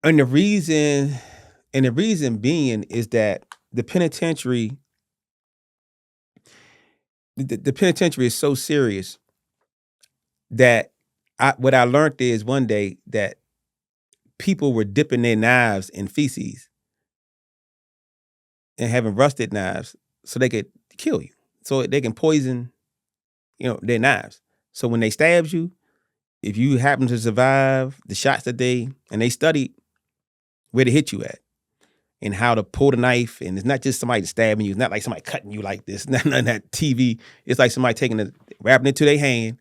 And the reason being is that the penitentiary, the penitentiary is so serious that what I learned is one day that people were dipping their knives in feces and having rusted knives so they could kill you, so they can poison, their knives. So when they stabs you, if you happen to survive the shots that they studied where to hit you at and how to pull the knife, and it's not just somebody stabbing you. It's not like somebody cutting you like this. Not that TV. It's like somebody wrapping it to their hand,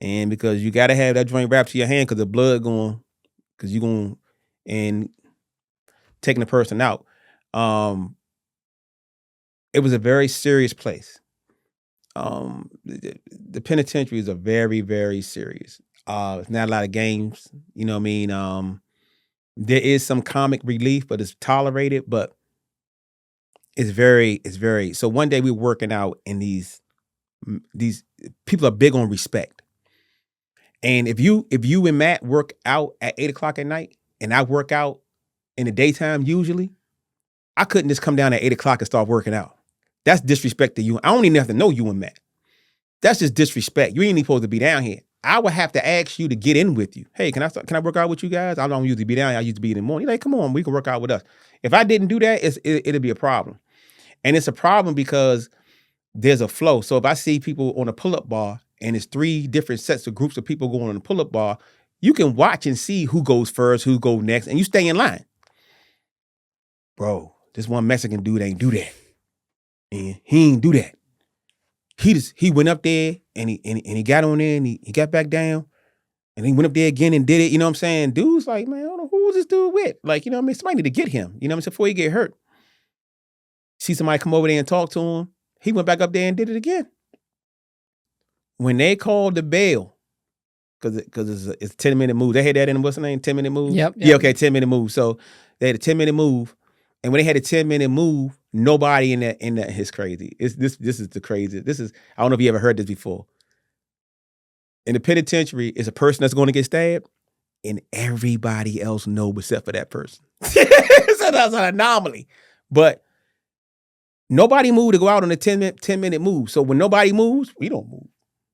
and because you got to have that joint wrapped to your hand because the blood because you going and taking the person out. It was a very serious place. The penitentiaries are very, very serious. It's not a lot of games. You know what I mean? There is some comic relief, but it's tolerated. But it's very. So one day we were working out, and these people are big on respect. And if you and Matt work out at 8:00 at night, and I work out in the daytime, usually, I couldn't just come down at 8:00 and start working out. That's disrespect to you. I don't even have to know you and Matt. That's just disrespect. You ain't even supposed to be down here. I would have to ask you to get in with you. Hey, can I work out with you guys? I don't usually be down here. I used to be in the morning. You're like, come on, we can work out with us. If I didn't do that, it'd be a problem. And it's a problem because there's a flow. So if I see people on a pull-up bar and it's 3 different sets of groups of people going on a pull-up bar, you can watch and see who goes first, who goes next, and you stay in line. Bro, this one Mexican dude ain't do that. And he ain't do that. He went up there and he got on there and he got back down and he went up there again and did it. You know what I'm saying? Dude's like, man, I don't know who was this dude with. Like, you know what I mean? Somebody need to get him. You know what I'm saying? Before he get hurt. see somebody come over there and talk to him. He went back up there and did it again. When they called the bail, because it's a 10-minute move. They had that in, what's the name? 10-minute move?
Yep.
Yeah, okay, 10-minute move. So they had a 10-minute move. And when they had a 10-minute move, nobody in that is crazy. This is the craziest. This is, I don't know if you ever heard this before. In the penitentiary, is a person that's going to get stabbed, and everybody else knows except for that person. So that's an anomaly. But nobody moved to go out on a 10-minute move. So when nobody moves, we don't move.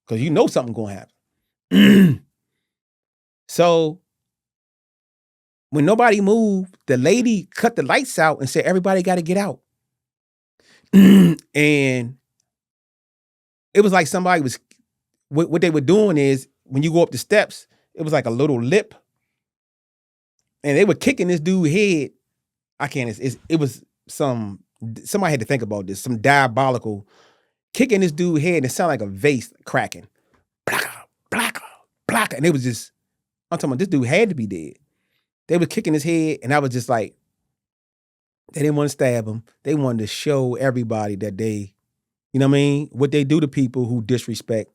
Because you know something's going to happen. So when nobody moved, the lady cut the lights out and said, everybody got to get out. And it was like somebody was, what they were doing is, when you go up the steps, it was like a little lip. And they were kicking this dude's head. It was somebody had to think about this, some diabolical, kicking this dude's head, and it sounded like a vase cracking. Blacka, blacka, blacka. And it was just, I'm talking about, this dude had to be dead. They were kicking his head, and I was just like, they didn't want to stab him. They wanted to show everybody that they, you know what I mean, what they do to people who disrespect.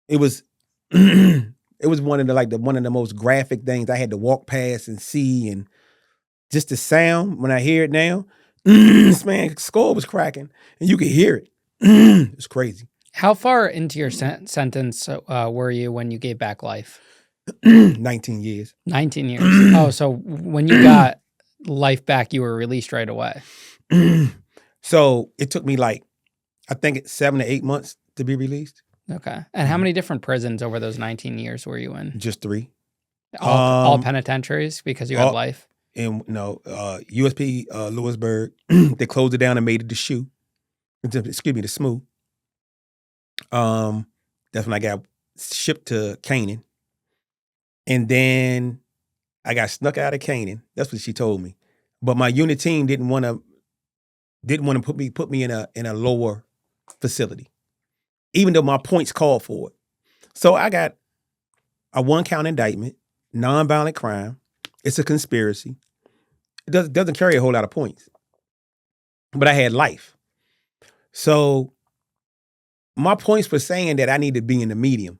It was it was one of the most graphic things I had to walk past and see, and just the sound when I hear it now, this man's skull was cracking, and you could hear it. It's crazy.
How far into your sentence were you when you gave back life?
19 years.
19 years. Oh, so when you got life back, you were released right away.
So it took me I think it's 7 to 8 months to be released.
Okay. And how many different prisons over those 19 years were you in?
Just 3.
All penitentiaries because you had life?
And no, USP Lewisburg, they closed it down and made it the SHU. Excuse me, the SMU. That's when I got shipped to Canaan. And then I got snuck out of Canaan. That's what she told me. But my unit team didn't want to put me in a lower facility, even though my points called for it. So I got a 1-count indictment, nonviolent crime. It's a conspiracy. It doesn't carry a whole lot of points. But I had life. So my points were saying that I need to be in the medium.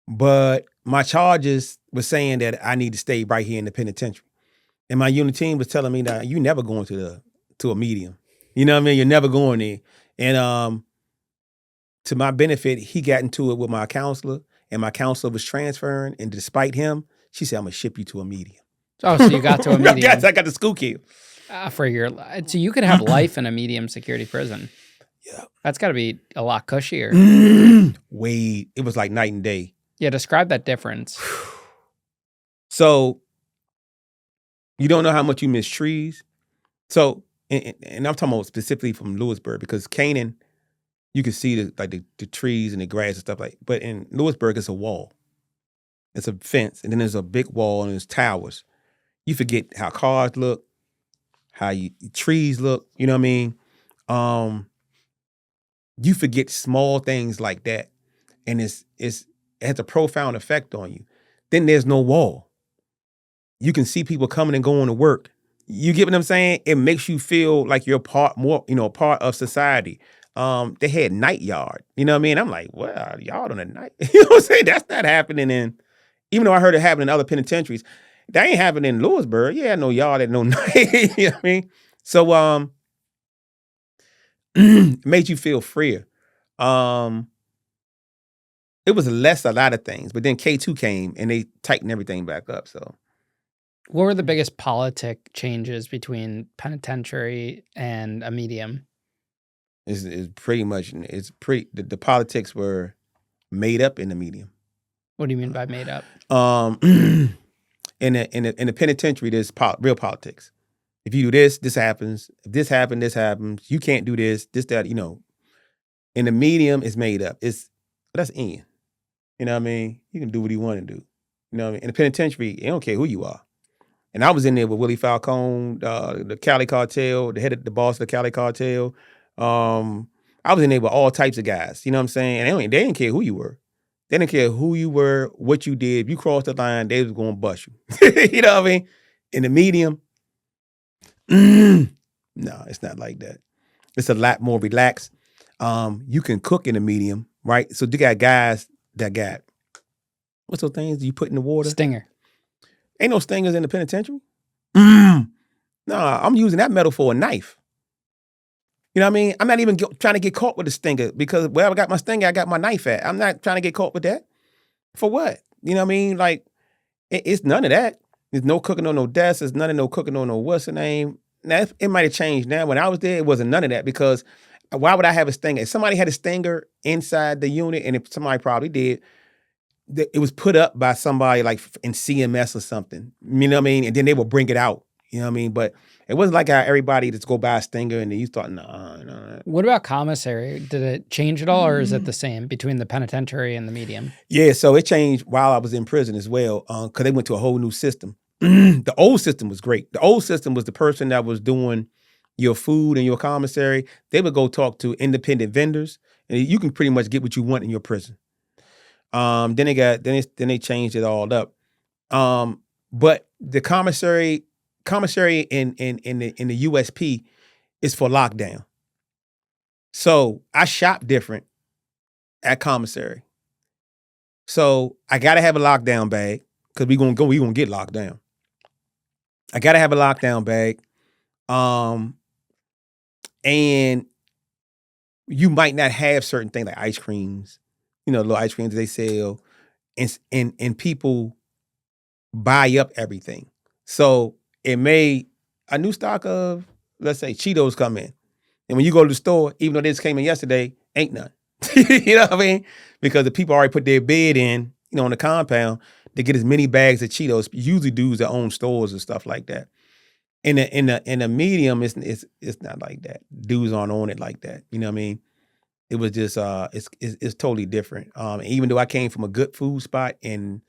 But my charges were saying that I need to stay right here in the penitentiary. And my unit team was telling me that you never going to a medium. You know what I mean? You're never going there. And to my benefit, he got into it with my counselor, and my counselor was transferring. And despite him, she said, I'm going to ship you to a medium.
Oh, so you got to a medium.
Yes, I got the school kid.
So you could have life in a medium security prison.
Yeah.
That's got to be a lot cushier.
Wait, it was like night and day.
Yeah, describe that difference.
So you don't know how much you miss trees. So, and I'm talking about specifically from Lewisburg, because Canaan, you can see the trees and the grass and stuff but in Lewisburg, it's a wall. It's a fence, and then there's a big wall, and there's towers. You forget how cars look, how trees look, you know what I mean? You forget small things like that. And it has a profound effect on you. Then there's no wall. You can see people coming and going to work. You get what I'm saying? It makes you feel like you're part of society. They had night yard. You know what I mean? I'm like, well, yard on a night. You know what I'm saying? That's not happening even though I heard it happen in other penitentiaries, that ain't happening in Lewisburg. Yeah, no yard at no night. You know what I mean? So it made you feel freer. It was less a lot of things, but then K2 came and they tightened everything back up. So
what were the biggest politic changes between penitentiary and a medium?
It's pretty much, the politics were made up in the medium.
What do you mean by made up?
In the penitentiary, there's real politics. If you do this, this happens. If this happens. You can't do this, that, you know. In the medium, it's made up. That's Ian. You know what I mean? You can do what you want to do. You know what I mean? In the penitentiary, it don't care who you are. And I was in there with Willie Falcone, the Cali cartel, the boss of the Cali cartel. I was in there with all types of guys. You know what I'm saying? And they didn't care who you were. They didn't care who you were, what you did. If you crossed the line, they was going to bust you. You know what I mean? In the medium, No, it's not like that. It's a lot more relaxed. You can cook in a medium, right? So they got guys that got what's those things you put in the water?
Stinger.
Ain't no stingers in the penitentiary. No, I'm using that metal for a knife. You know what I mean? I'm not even trying to get caught with a stinger because where I got my stinger, I got my knife at. I'm not trying to get caught with that. For what? You know what I mean? Like, it's none of that. There's no cooking on no desk. There's none of no cooking on no what's the name. Now, it might have changed now. When I was there, it wasn't none of that because why would I have a stinger? If somebody had a stinger inside the unit, and if somebody probably did, it was put up by somebody like in CMS or something. You know what I mean? And then they would bring it out. You know what I mean? But it wasn't like how everybody just go buy a stinger and then you thought, no.
What about commissary? Did it change at all, or is it the same between the penitentiary and the medium?
Yeah, so it changed while I was in prison as well, because they went to a whole new system. The old system was great. The old system was the person that was doing your food and your commissary. They would go talk to independent vendors, and you can pretty much get what you want in your prison. Then they changed it all up. But the commissary in the USP is for lockdown. So I shop different at commissary. So I gotta have a lockdown bag because we gonna get locked down. I gotta have a lockdown bag. And you might not have certain things like ice creams, little ice creams they sell, and people buy up everything. So it made a new stock of, let's say, Cheetos come in. And when you go to the store, even though they just came in yesterday, ain't none. You know what I mean? Because the people already put their bid in, on the compound to get as many bags of Cheetos. Usually dudes that own stores and stuff like that. In the medium, it's not like that. Dudes aren't on it like that. You know what I mean? It was just it's totally different. Even though I came from a good food spot in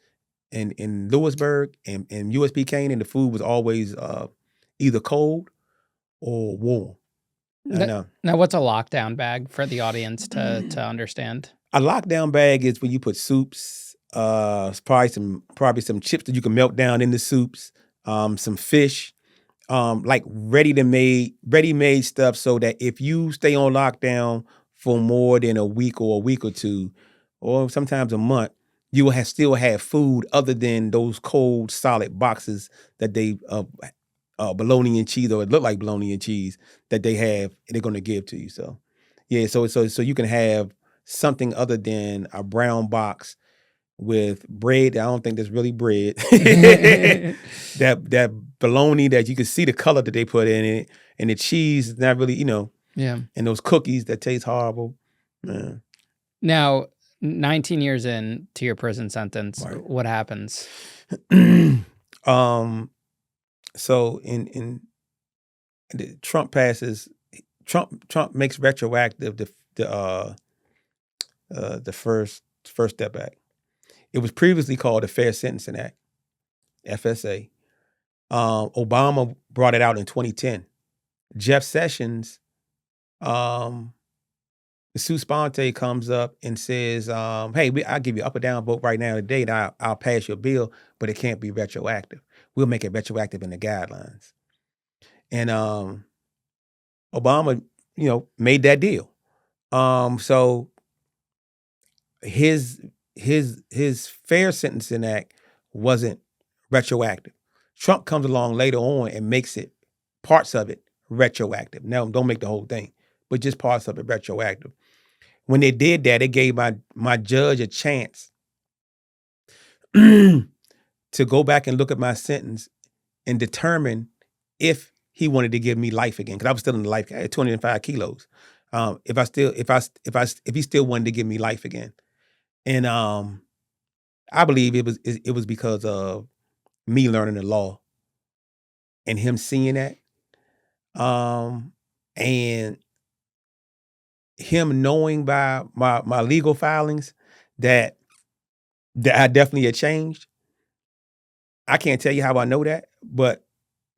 Lewisburg and USP Canaan, the food was always either cold or warm.
Now, what's a lockdown bag for the audience to understand?
A lockdown bag is when you put soups, probably some chips that you can melt down in the soups, some fish, like ready-made stuff, so that if you stay on lockdown for more than a week or two, or sometimes a month, you will still have food other than those cold, solid boxes that they bologna and cheese, or it look like bologna and cheese that they have, and they're going to give to you. So, yeah, so you can have something other than a brown box with bread. I don't think that's really bread. that bologna that you can see the color that they put in it, and the cheese is not really,
Yeah.
And those cookies that taste horrible. Man.
Now, 19 years in to your prison sentence,
Right.
What happens?
So in Trump passes, Trump makes retroactive the First Step Act. It was previously called the Fair Sentencing Act, FSA. Obama brought it out in 2010. Jeff Sessions, Sue Sponte comes up and says, hey, I'll give you up or down vote right now today, and I'll pass your bill, but it can't be retroactive. We'll make it retroactive in the guidelines. And Obama, made that deal. So his Fair Sentencing Act wasn't retroactive. Trump comes along later on and makes it, parts of it, retroactive. Now, don't make the whole thing, but just parts of it retroactive. When they did that, it gave my judge a chance to go back and look at my sentence and determine if he wanted to give me life again, because I was still in the life. I had 205 kilos. If he still wanted to give me life again, and I believe it was because of me learning the law and him seeing that, and him knowing by my legal filings that I definitely had changed. I can't tell you how I know that, but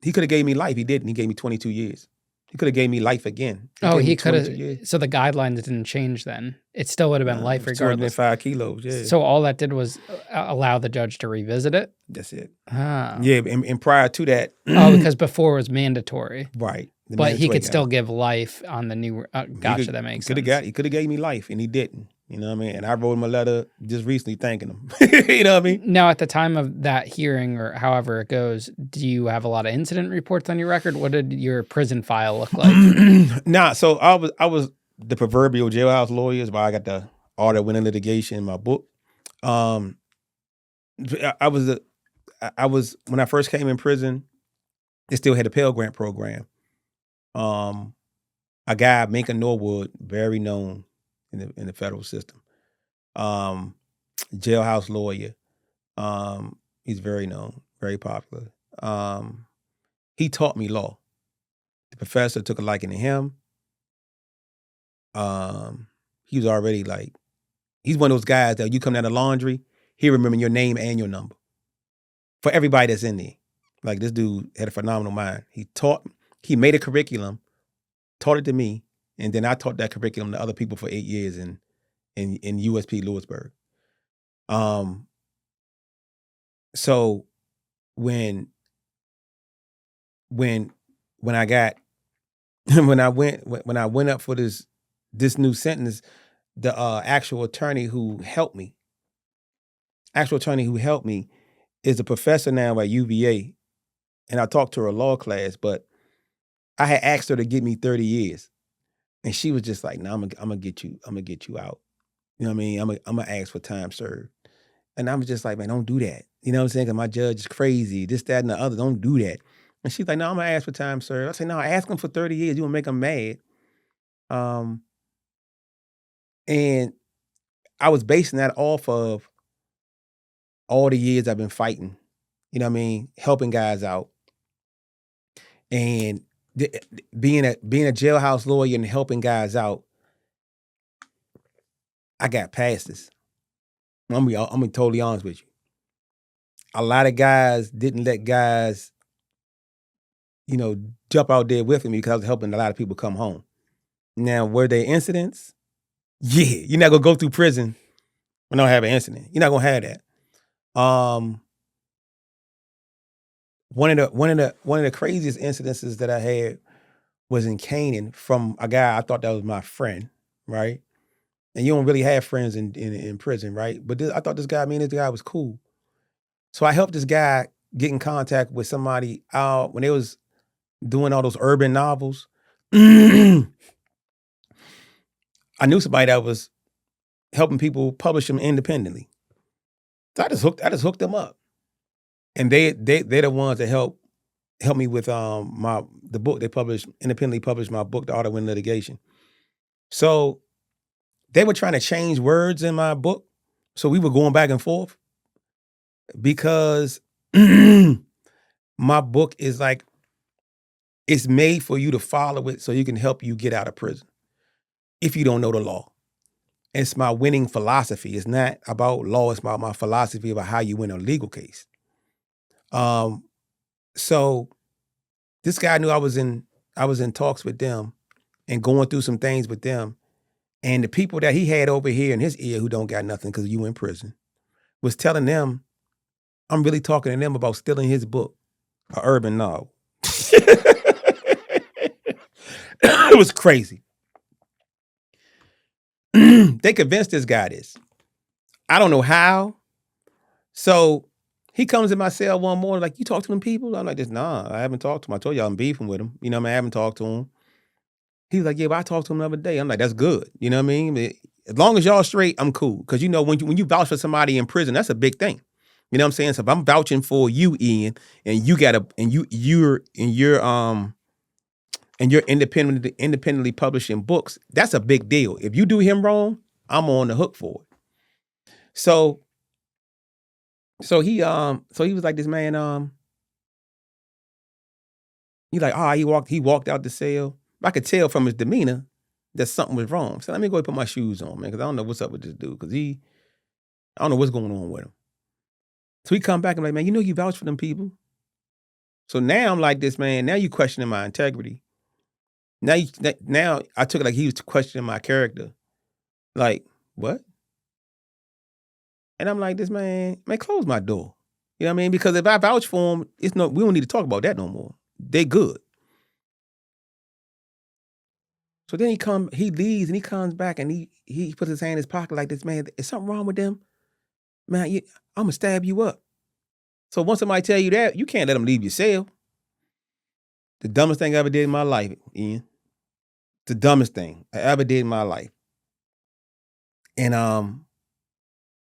he could have gave me life. He didn't. He gave me 22 years. He could have gave me life again.
He could have. So the guidelines didn't change then. It still would have been life regardless.
205 kilos, yeah.
So all that did was allow the judge to revisit it?
That's it.
Ah.
Yeah, and prior to that.
Because before it was mandatory.
Right. The
But he
mandatory
could still
got
give life on the new gotcha, that makes sense.
He could have gave me life, and he didn't. You know what I mean? And I wrote him a letter just recently thanking him. You know what I mean?
Now, at the time of that hearing, or however it goes, do you have a lot of incident reports on your record? What did your prison file look like?
Nah, so I was the proverbial jailhouse lawyer, is why I got the art of winning litigation in my book. I was when I first came in prison, they still had a Pell Grant program. A guy, Minka Norwood, very known in the federal system. Jailhouse lawyer. He's very known, very popular. He taught me law. The professor took a liking to him. He was already like, he's one of those guys that you come down the laundry, he remember your name and your number for everybody that's in there. Like, this dude had a phenomenal mind. He made a curriculum, taught it to me, and then I taught that curriculum to other people for 8 years in USP Lewisburg. So when I got when I went up for this new sentence, the actual attorney who helped me is a professor now at UVA, and I talked to her law class, but I had asked her to give me 30 years, and she was just like, "No, I'm gonna get you out." You know what I mean? I'm gonna ask for time served, and I was just like, "Man, don't do that." You know what I'm saying? 'Cause my judge is crazy. This, that, and the other. Don't do that. And she's like, "No, I'm gonna ask for time served." I said, "No, ask him for 30 years. You gonna make him mad." And I was basing that off of all the years I've been fighting. You know what I mean? Helping guys out. And being a jailhouse lawyer and helping guys out, I got past this. I'm gonna be totally honest with you. A lot of guys didn't let guys, jump out there with me because I was helping a lot of people come home. Now, were there incidents? Yeah, you're not gonna go through prison and not have an incident. You're not gonna have that. One of the craziest incidences that I had was in Canaan from a guy I thought that was my friend, right? And you don't really have friends in prison, right? But I thought this guy was cool. So I helped this guy get in contact with somebody out when they was doing all those urban novels. I knew somebody that was helping people publish them independently. So I just hooked them up. And they're the ones that help me with the book. They independently published my book, The Art of Winning Litigation. So they were trying to change words in my book. So we were going back and forth because my book is like, it's made for you to follow it so you can help you get out of prison if you don't know the law. It's my winning philosophy. It's not about law. It's about my philosophy about how you win a legal case. So this guy knew I was in talks with them and going through some things with them. And the people that he had over here in his ear who don't got nothing because you in prison was telling them, I'm really talking to them about stealing his book, an urban novel. It was crazy. They convinced this guy this. I don't know how. So he comes in my cell one morning like, you talk to them people? I'm like, nah, I haven't talked to them. I told you I'm beefing with them. You know what I mean? I haven't talked to them. He was like, yeah, but I talked to him the other day. I'm like, that's good. You know what I mean? As long as y'all straight, I'm cool. Because when you vouch for somebody in prison, that's a big thing. You know what I'm saying? So if I'm vouching for you, Ian, and you're independently publishing books, that's a big deal. If you do him wrong, I'm on the hook for it. So he was like, this man, he walked out the cell. I could tell from his demeanor that something was wrong. So let me go and put my shoes on, man, because I don't know what's up with this dude. Because I don't know what's going on with him. So he come back and like, man, you vouch for them people. So now I'm like this, man. Now you questioning my integrity. Now I took it like he was questioning my character. Like, what? And I'm like, this man, close my door. You know what I mean? Because if I vouch for him, we don't need to talk about that no more. They good. So then he leaves and he comes back and he puts his hand in his pocket like this, man, is something wrong with them? Man, I'm gonna stab you up. So once somebody tell you that, you can't let them leave your cell. The dumbest thing I ever did in my life, Ian. The dumbest thing I ever did in my life. And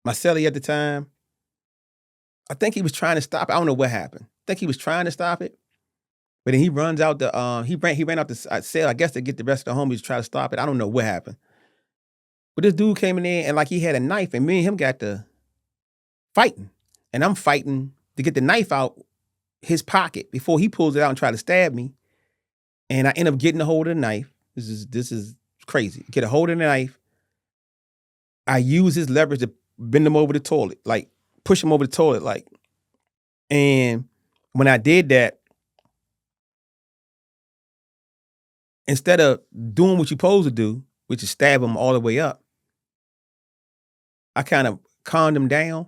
my cellie at the time, I think he was trying to stop it. I don't know what happened. I think he was trying to stop it. But then he runs out he ran out the cell, I guess, to get the rest of the homies to try to stop it. I don't know what happened. But this dude came in there and like he had a knife and me and him got to fighting. And I'm fighting to get the knife out his pocket before he pulls it out and try to stab me. And I end up getting a hold of the knife. This is crazy. Get a hold of the knife. I use his leverage to bend him over the toilet, like push him over the toilet, like. And when I did that, instead of doing what you're supposed to do, which is stab him all the way up, I kind of calmed him down,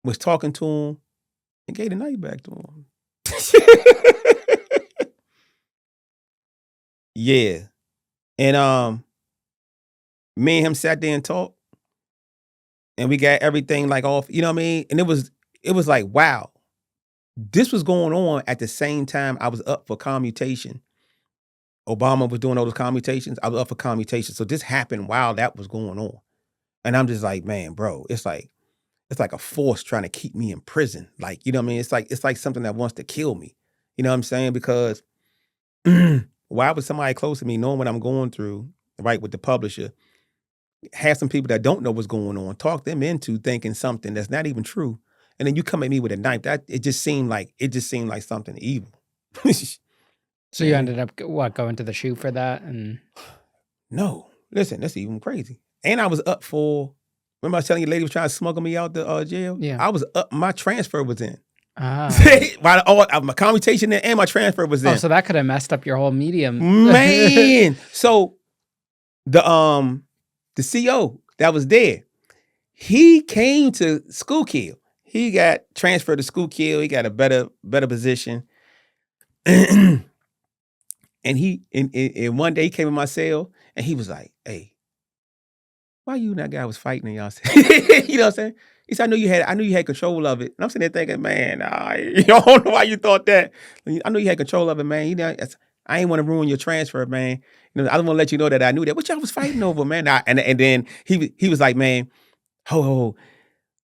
was talking to him, and gave the knife back to him. Yeah. And me and him sat there and talked, and we got everything like off, you know what I mean? And it was like, wow. This was going on at the same time I was up for commutation. Obama was doing all those commutations. I was up for commutation. So this happened while that was going on. And I'm just like, man, bro, it's like a force trying to keep me in prison. Like, you know what I mean? It's like something that wants to kill me. You know what I'm saying? Because why would somebody close to me knowing what I'm going through, right, with the publisher, have some people that don't know what's going on, talk them into thinking something that's not even true. And then you come at me with a knife. It just seemed like something evil.
So you ended up going to the shoe for that? And
no, listen, that's even crazy. And I was up for. Remember I was telling you, the lady was trying to smuggle me out the jail.
Yeah,
I was up. My transfer was in.
Ah.
My commutation in and my transfer was in.
Oh, so that could have messed up your whole medium,
man. So the CO that was there, he came to Schuylkill. He got transferred to Schuylkill. He got a better position. And one day he came in my cell and he was like, "Hey, why you and that guy was fighting in y'all cell?" You know what I'm saying? He said, I knew you had control of it. And I'm sitting there thinking, man, I don't know why you thought that. I knew you had control of it, man. You know, I ain't want to ruin your transfer, man. You know, I don't want to let you know that I knew that. What y'all was fighting over, man? And then he was like, man, ho,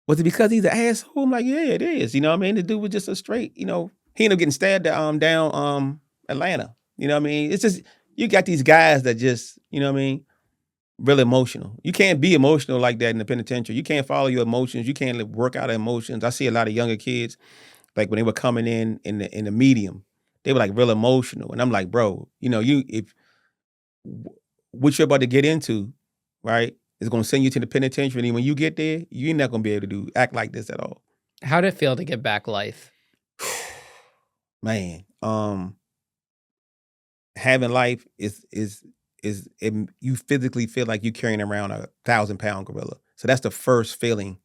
was it because he's an asshole? I'm like, yeah, it is. You know what I mean? The dude was just a straight, you know, he ended up getting stabbed down Atlanta. You know what I mean? It's just, you got these guys that just, you know what I mean, really emotional. You can't be emotional like that in the penitentiary. You can't follow your emotions. You can't work out of emotions. I see a lot of younger kids, like when they were coming in the medium, they were like real emotional. And I'm like, bro, you know, what you're about to get into, right, is going to send you to the penitentiary. And when you get there, you're not going to be able to act like this at all.
How did it feel to get back life?
Man, having life is you physically feel like you're carrying around a 1,000-pound gorilla. So that's the first feeling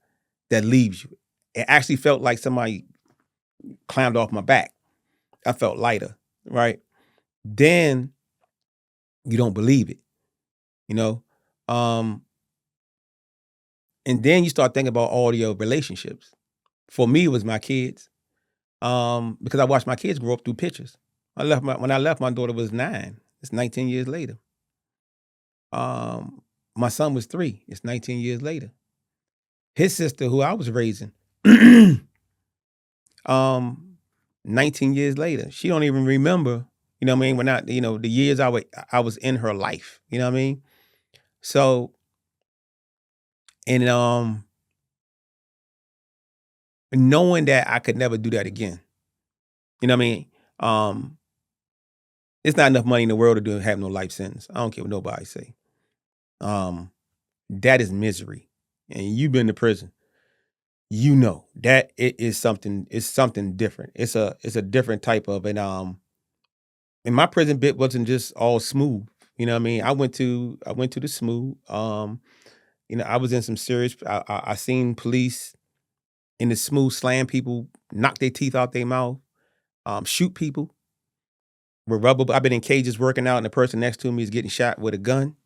that leaves you. It actually felt like somebody climbed off my back. I felt lighter, right? Then you don't believe it, you know? And then you start thinking about all your relationships. For me, it was my kids. Because I watched my kids grow up through pictures. When I left, my daughter was 9. It's 19 years later. My son was 3. It's 19 years later. His sister, who I was raising, 19 years later, she don't even remember, you know what I mean, the years I was in her life, you know what I mean? So, and knowing that I could never do that again, you know what I mean? It's not enough money in the world to have no life sentence. I don't care what nobody say. That is misery. And you've been to prison. You know that it's something different. It's a different type of, and my prison bit wasn't just all smooth. You know what I mean? I went to the smooth. You know, I was in some serious. I seen police in the smooth slam people, knock their teeth out their mouth, shoot people, with rubber. I've been in cages working out, and the person next to me is getting shot with a gun.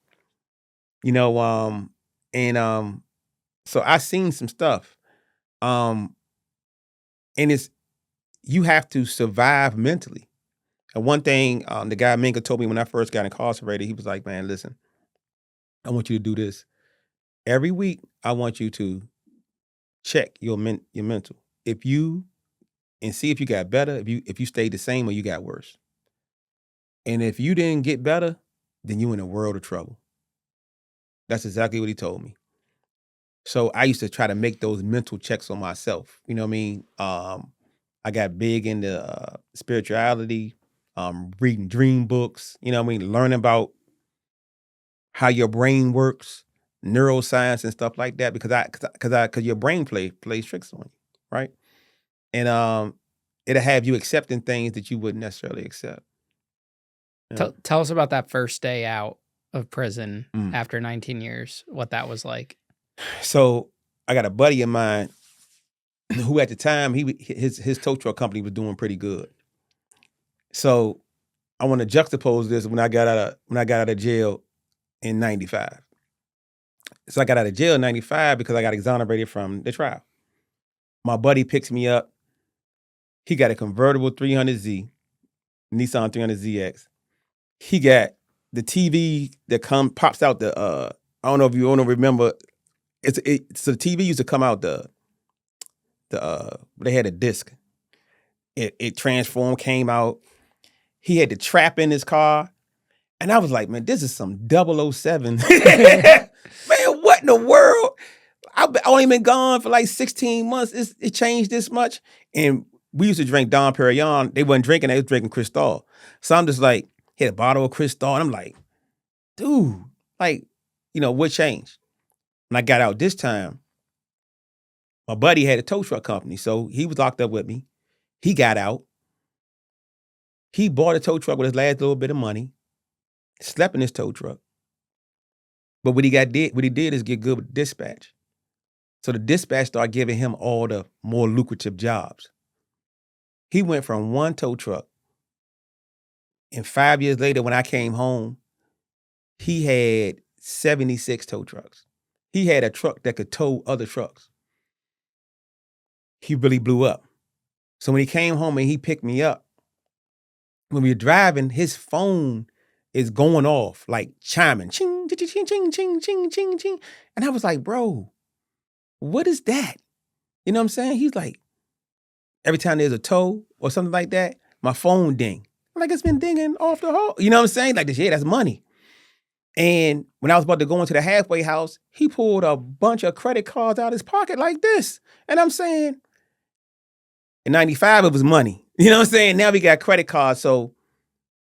You know, and so I seen some stuff. And it's you have to survive mentally. And one thing the guy Minka told me when I first got incarcerated, he was like, "Man, listen, I want you to do this every week. I want you to check your mental. If you and see if you got better, if you stayed the same or you got worse. And if you didn't get better, then you in a world of trouble." That's exactly what he told me. So I used to try to make those mental checks on myself. You know what I mean? I got big into spirituality, reading dream books, you know what I mean? Learning about how your brain works, neuroscience and stuff like that, because your brain plays tricks on you, right? And it'll have you accepting things that you wouldn't necessarily accept. Yeah.
Tell us about that first day out of prison
Mm.
after 19 years, what that was like.
So I got a buddy of mine who at the time his tow truck company was doing pretty good. So I want to juxtapose this when I got out of jail in 95. So I got out of jail in 95 because I got exonerated from the trial. My buddy picks me up. He got a convertible 300Z, Nissan 300ZX. He got the TV that pops out the I don't know if you want to remember. So the TV used to come out they had a disc. It transformed, came out. He had the trap in his car. And I was like, man, this is some 007. Man, what in the world? I've only been gone for like 16 months. It changed this much. And we used to drink Dom Perignon. They wasn't drinking, they was drinking Cristal. So I'm just like, hit a bottle of Cristal. And I'm like, dude, like, what changed? When I got out this time, my buddy had a tow truck company. So he was locked up with me. He got out. He bought a tow truck with his last little bit of money, slept in his tow truck. But what he did is get good with dispatch. So the dispatch started giving him all the more lucrative jobs. He went from one tow truck, and 5 years later, when I came home, he had 76 tow trucks. He had a truck that could tow other trucks. He really blew up. So when he came home and he picked me up, when we were driving, his phone is going off, like chiming, ching, ching, ching, ching, ching, ching, ching, ching. And I was like, bro, what is that? You know what I'm saying? He's like, every time there's a tow or something like that, my phone ding. I'm like, it's been dinging off the whole. You know what I'm saying? Like, yeah, that's money. And when I was about to go into the halfway house, he pulled a bunch of credit cards out of his pocket like this. And I'm saying, in 95, it was money. You know what I'm saying? Now we got credit cards. So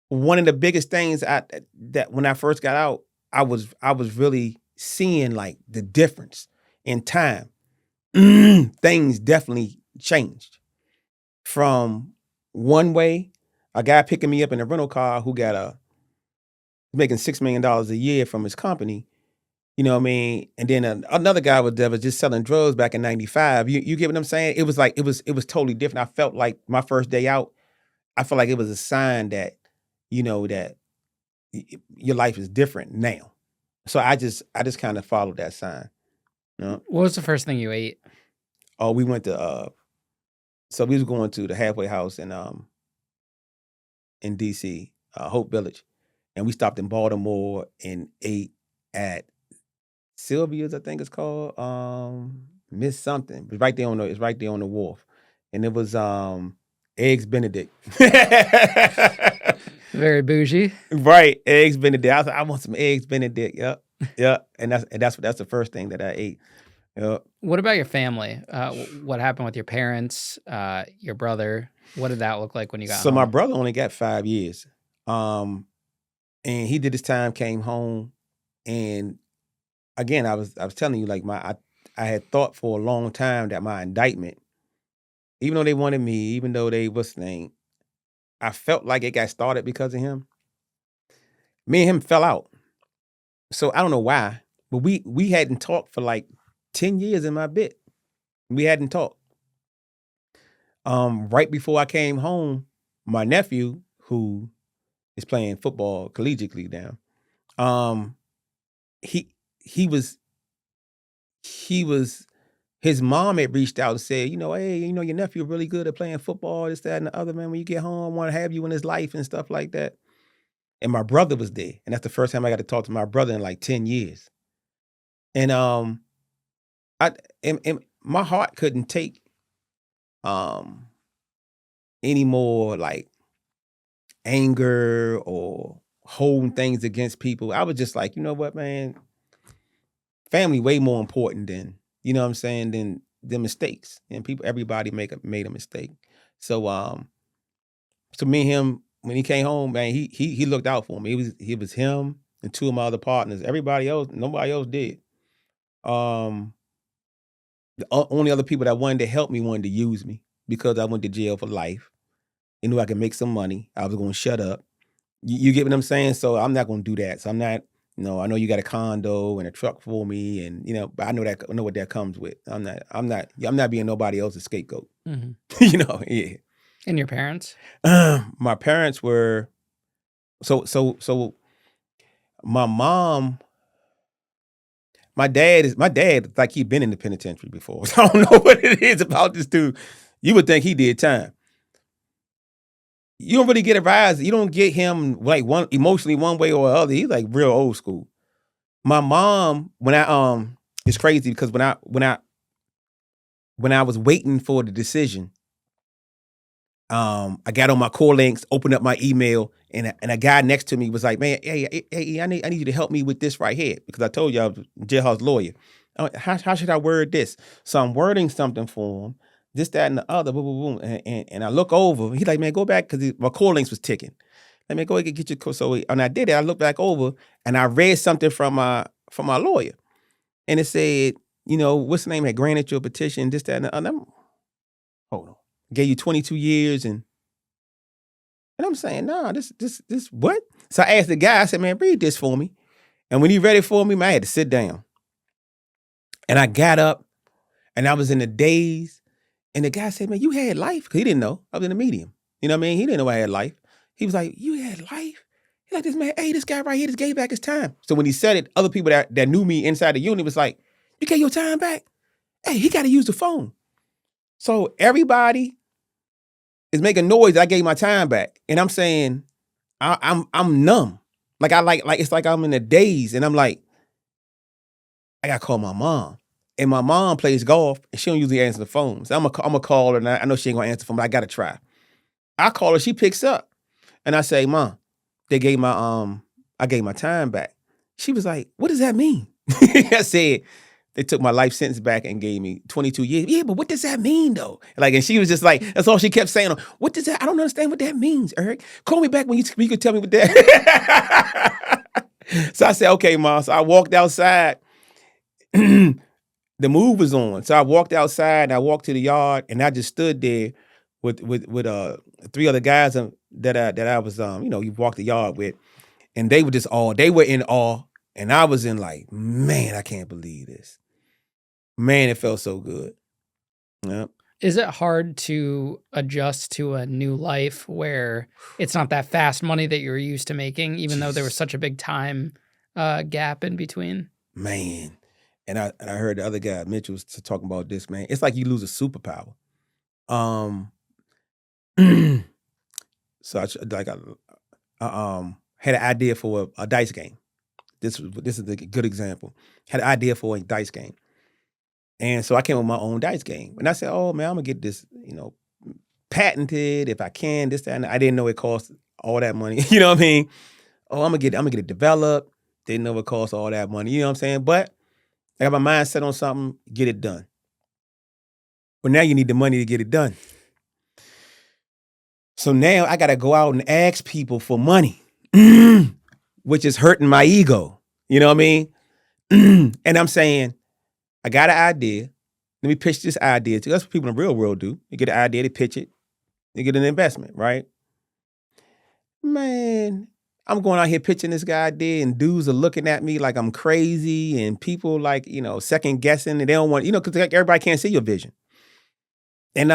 one of the biggest things that when I first got out, I was really seeing like the difference in time. Things definitely changed. From one way, a guy picking me up in a rental car who got making $6 million a year from his company, you know what I mean? And then another guy that was just selling drugs back in 95. You get what I'm saying? It was like, it was totally different. I felt like my first day out, I felt like it was a sign that, that your life is different now. So I just kind of followed that sign.
What was the first thing you ate?
Oh, we went to, so we was going to the halfway house in DC, Hope Village. And we stopped in Baltimore and ate at Sylvia's, I think it's called, Miss something. It's right there on the wharf. And it was Eggs Benedict.
Very bougie.
Right, Eggs Benedict. I was like, I want some Eggs Benedict. Yep. And that's the first thing that I ate. Yep.
What about your family? What happened with your parents, your brother? What did that look like when you got home?
So my brother only got 5 years. And he did his time, came home, and again, I was telling you, like I had thought for a long time that my indictment, even though they wanted me, even though they was saying, I felt like it got started because of him. Me and him fell out. So I don't know why, but we hadn't talked for like 10 years in my bit. We hadn't talked. Right before I came home, my nephew, who is playing football collegiately now. Um, he he was he was his mom had reached out and said, hey, your nephew really good at playing football, this, that, and the other, man. When you get home, I want to have you in his life and stuff like that. And my brother was there. And that's the first time I got to talk to my brother in like 10 years. And I and my heart couldn't take um any more like anger or holding things against people. I was just like, you know what, man, family way more important than, you know what I'm saying, than the mistakes. And everybody made a mistake. So me and him, when he came home, man, he looked out for me. He was him and two of my other partners. Everybody else, nobody else did. Um the only other people that wanted to help me wanted to use me because I went to jail for life. They knew I could make some money. I was going to shut up. You get what I'm saying? So I'm not going to do that. So I'm not, I know you got a condo and a truck for me, and but I know what that comes with. I'm not being nobody else's scapegoat.
Mhm.
Yeah.
And your parents?
My parents were so my mom, my dad like he'd been in the penitentiary before. So I don't know what it is about this dude. You would think he did time. You don't really get a rise. You don't get him like emotionally one way or the other. He's like real old school. My mom, it's crazy because when I was waiting for the decision, I got on my core links, opened up my email, and a guy next to me was like, "Man, hey, I need you to help me with this right here," because I told you I was a jailhouse lawyer. How should I word this? So I'm wording something for him, this, that, and the other, boom, boom, boom, and I look over. He's like, "Man, go back," because my core links was ticking. Let me go ahead and get your code. So and I did it. I looked back over and I read something from my lawyer, and it said, what's the name had granted your petition, this, that, and the other. Hold on, gave you 22 years and I'm saying, nah, this what? So I asked the guy, I said, man, read this for me. And when he read it for me, man, I had to sit down. And I got up and I was in the daze. And the guy said, man, you had life. Because he didn't know. I was in the medium. You know what I mean? He didn't know I had life. He was like, you had life? He's like, this man, hey, this guy right here just gave back his time. So when he said it, other people that knew me inside the unit was like, you gave your time back? Hey, he got to use the phone. So everybody is making noise that I gave my time back. And I'm saying, I'm numb. Like it's like I'm in a daze, and I'm like, I gotta call my mom. And my mom plays golf, and she don't usually answer the phone. So I'm gonna call her, and I know she ain't gonna answer the phone, but I gotta try. I call her, she picks up, and I say, Mom, they gave I gave my time back. She was like, what does that mean? I said, they took my life sentence back and gave me 22 years. Yeah, but what does that mean though? Like, and she was just like, that's all she kept saying. What does that? I don't understand what that means, Eric. Call me back when you could tell me what that. So I said, okay, Mom. So I walked outside. The move was on. So I walked outside and I walked to the yard and I just stood there with three other guys that I was you walk the yard with, and they were in awe, and I was in like, man, I can't believe this. Man, it felt so good. Yeah.
Is it hard to adjust to a new life where it's not that fast money that you're used to making, even though there was such a big time gap in between?
Man. And I heard the other guy, Mitchell, was talking about this, man. It's like you lose a superpower. So I had an idea for a dice game. This is a good example. Had an idea for a dice game. And so I came up with my own dice game. And I said, oh man, I'm gonna get this, patented if I can, this, that, and I didn't know it cost all that money. You know what I mean? Oh, I'm gonna get it developed. Didn't know it cost all that money. You know what I'm saying? But I got my mind set on something, get it done. But now you need the money to get it done. So now I gotta go out and ask people for money, which is hurting my ego. You know what I mean? And I'm saying, I got an idea. Let me pitch this idea to. That's what people in the real world do. You get an idea, they pitch it, they get an investment, right? Man, I'm going out here pitching this guy idea, and dudes are looking at me like I'm crazy, and people like, second guessing, and they don't want, because everybody can't see your vision. And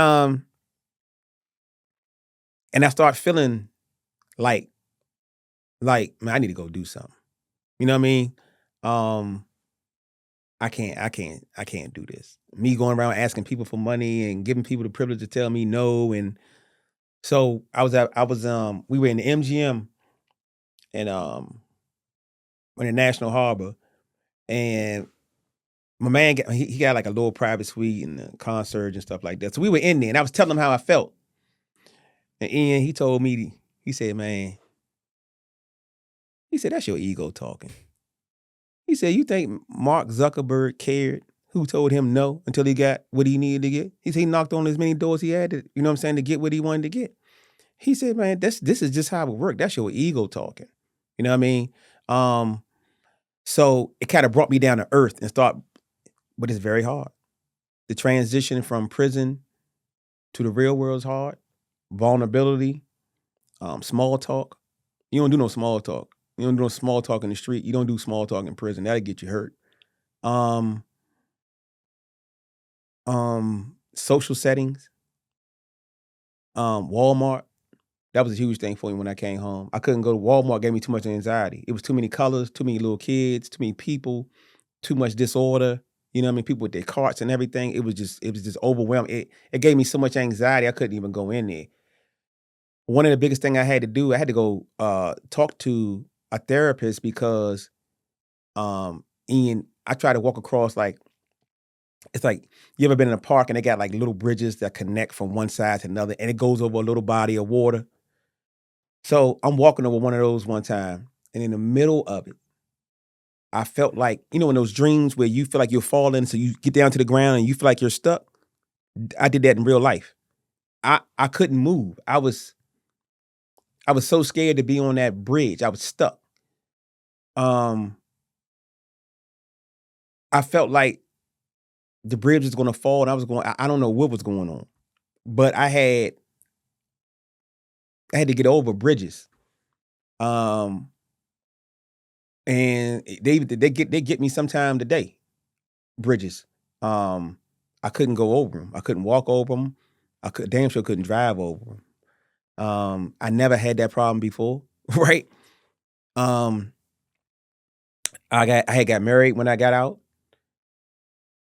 I start feeling like Like, man, I need to go do something. You know what I mean? Um, I can't do this. Me going around asking people for money and giving people the privilege to tell me no. And so we were in the MGM and in the National Harbor, and my man he got like a little private suite and a concierge and stuff like that. So we were in there, and I was telling him how I felt. And Ian, he told me, he said, man, he said, that's your ego talking. He said, you think Mark Zuckerberg cared who told him no until he got what he needed to get? He said he knocked on as many doors he had to, you know what I'm saying, to get what he wanted to get. He said, man, this is just how it worked. That's your ego talking. You know what I mean? Um, so it kind of brought me down to earth and start, but it's very hard. The transition from prison to the real world is hard. Vulnerability, small talk. You don't do no small talk. You don't do no small talk in the street. You don't do small talk in prison. That'll get you hurt. Um, Social settings, Walmart. That was a huge thing for me when I came home. I couldn't go to Walmart, gave me too much anxiety. It was too many colors, too many little kids, too many people, too much disorder. You know what I mean? People with their carts and everything. It was just overwhelming. It gave me so much anxiety I couldn't even go in there. One of the biggest thing I had to do, I had to go talk to a therapist because Ian, I tried to walk across like it's like you ever been in a park and they got like little bridges that connect from one side to another and it goes over a little body of water. So I'm walking over one of those one time, and in the middle of it, I felt like, in those dreams where you feel like you're falling, so you get down to the ground and you feel like you're stuck. I did that in real life. I couldn't move. I was so scared to be on that bridge. I was stuck. Um, I felt like the bridge was going to fall, and I was going. I don't know what was going on, but I had to get over bridges. Um, and they get me sometime today. Bridges. Um, I couldn't go over them. I couldn't walk over them. I could damn sure couldn't drive over them. I never had that problem before, right? Um, I had got married when I got out,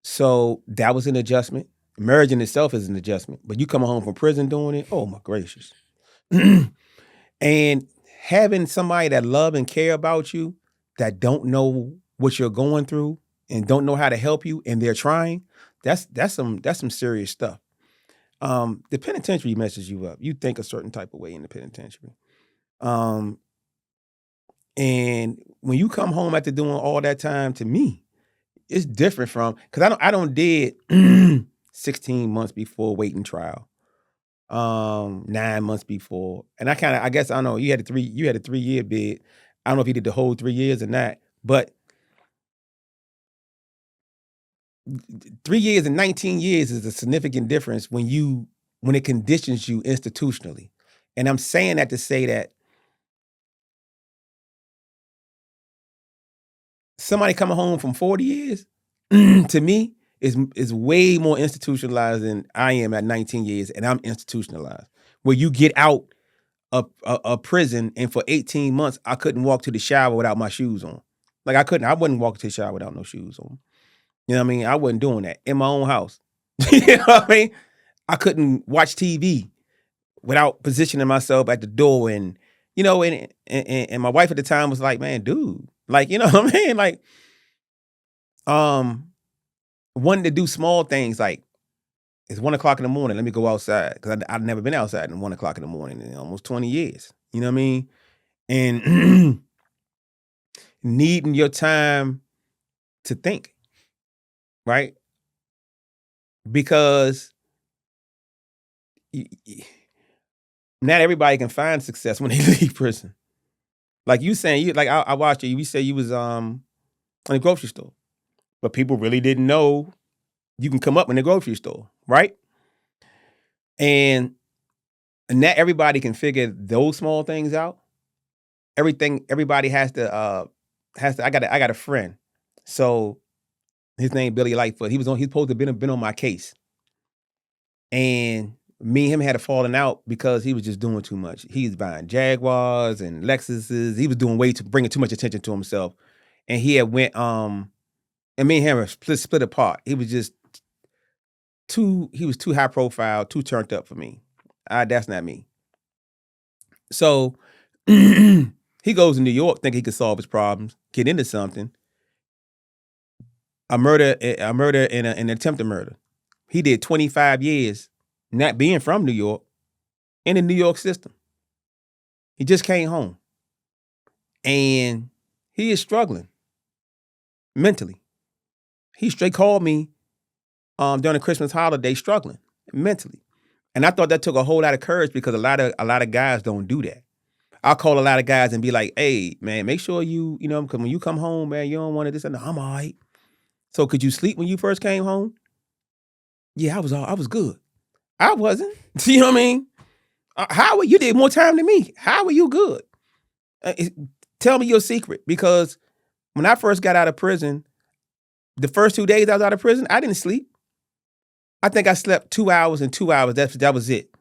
so that was an adjustment. Marriage in itself is an adjustment, but you coming home from prison doing it, oh my gracious. And having somebody that love and care about you that don't know what you're going through and don't know how to help you and they're trying, that's some serious stuff. The penitentiary messes you up. You think a certain type of way in the penitentiary. Um, and when you come home after doing all that time, to me, it's different from because I don't did 16 months before waiting trial. 9 months before. And I guess I don't know, you had a 3-year bid. I don't know if he did the whole 3 years or not, but 3 years and 19 years is a significant difference when it conditions you institutionally. And I'm saying that to say that somebody coming home from 40 years to me is way more institutionalized than I am at 19 years, and I'm institutionalized. Where you get out a prison, and for 18 months, I couldn't walk to the shower without my shoes on. Like I wouldn't walk to the shower without no shoes on. You know what I mean? I wasn't doing that in my own house. You know what I mean? I couldn't watch TV without positioning myself at the door, and my wife at the time was like, "Man, dude, like, you know what I mean? Like, um, wanting to do small things like it's 1 o'clock in the morning. Let me go outside because I'd never been outside in 1 o'clock in the morning in almost 20 years. You know what I mean? And needing your time to think, right? Because y- y- not everybody can find success when they leave prison. Like you saying, you like I watched you. You said you was in the grocery store, but people really didn't know you can come up in the grocery store, right? And not everybody can figure those small things out. Everybody has to. I got a friend, so his name Billy Lightfoot. He's supposed to been on my case, and me and him had a falling out because he was just doing too much. He was buying Jaguars and Lexuses. He was doing bringing too much attention to himself. And he had went, and me and him were split apart. He was just too high profile, too turned up for me. That's not me. So he goes to New York thinking he could solve his problems, get into something. A murder and an attempted murder. He did 25 years not being from New York in the New York system. He just came home. And he is struggling mentally. He straight called me during the Christmas holiday struggling mentally. And I thought that took a whole lot of courage because a lot of guys don't do that. I'll call a lot of guys and be like, hey, man, make sure you know, because when you come home, man, you don't want to this and that. I'm all right. So could you sleep when you first came home? Yeah, I was good. I wasn't. You know what I mean? How you did more time than me? How are you good? Tell me your secret, because when I first got out of prison, the first 2 days I was out of prison, I didn't sleep. I think I slept 2 hours and 2 hours. That was it.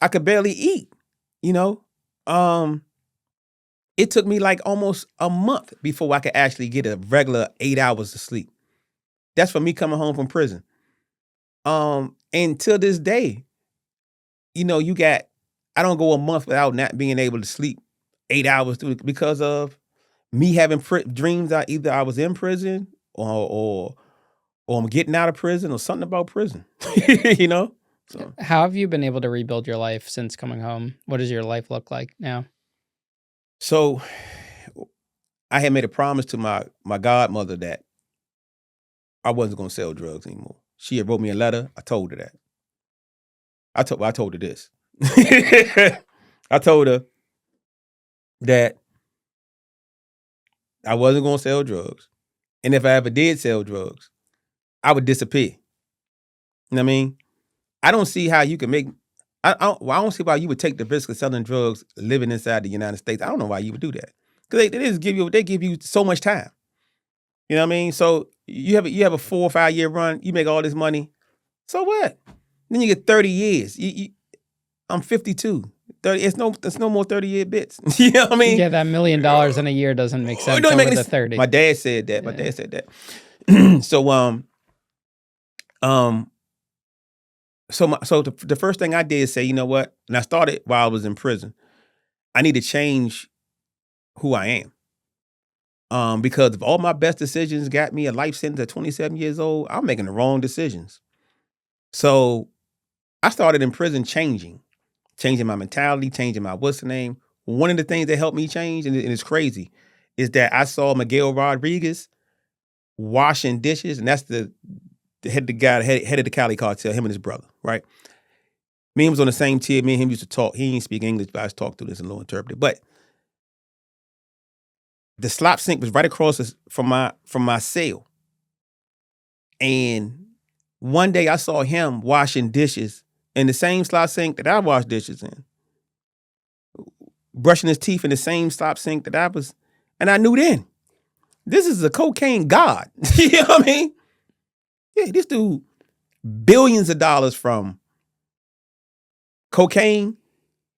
I could barely eat, you know? It took me like almost a month before I could actually get a regular 8 hours of sleep. That's for me coming home from prison. And till this day, you know, I don't go a month without not being able to sleep 8 hours because of me having dreams that either I was in prison or I'm getting out of prison or something about prison, you know? So.
How have you been able to rebuild your life since coming home? What does your life look like now?
So I had made a promise to my godmother that I wasn't going to sell drugs anymore. She had wrote me a letter. I told her that. I told her this. I told her that I wasn't going to sell drugs. And if I ever did sell drugs, I would disappear. You know what I mean? I don't see how you can make, I don't see why you would take the risk of selling drugs living inside the United States. I don't know why you would do that. Because they give you so much time. You know what I mean? So you have a 4 or 5 year run, you make all this money. So what? Then you get 30 years. I'm 52. 30, it's no more 30-year bits. You know what I mean?
Yeah, that $1 million in a year doesn't make sense over the 30.
My dad said that. My dad said that. So the first thing I did is say, you know what? And I started while I was in prison. I need to change who I am. Because if all my best decisions got me a life sentence at 27 years old, I'm making the wrong decisions. So I started in prison changing my mentality, changing my what's the name. One of the things that helped me change, and it's crazy, is that I saw Miguel Rodriguez washing dishes, and that's the head of the Cali cartel, him and his brother, right? Me and him was on the same tier. Me and him used to talk. He didn't speak English, but I just talked through this and a little interpreted. But the slop sink was right across from my cell. And one day I saw him washing dishes in the same slop sink that I wash dishes in. Brushing his teeth in the same slop sink that I was. And I knew then, this is a cocaine god. You know what I mean? Yeah, this dude, billions of dollars from cocaine.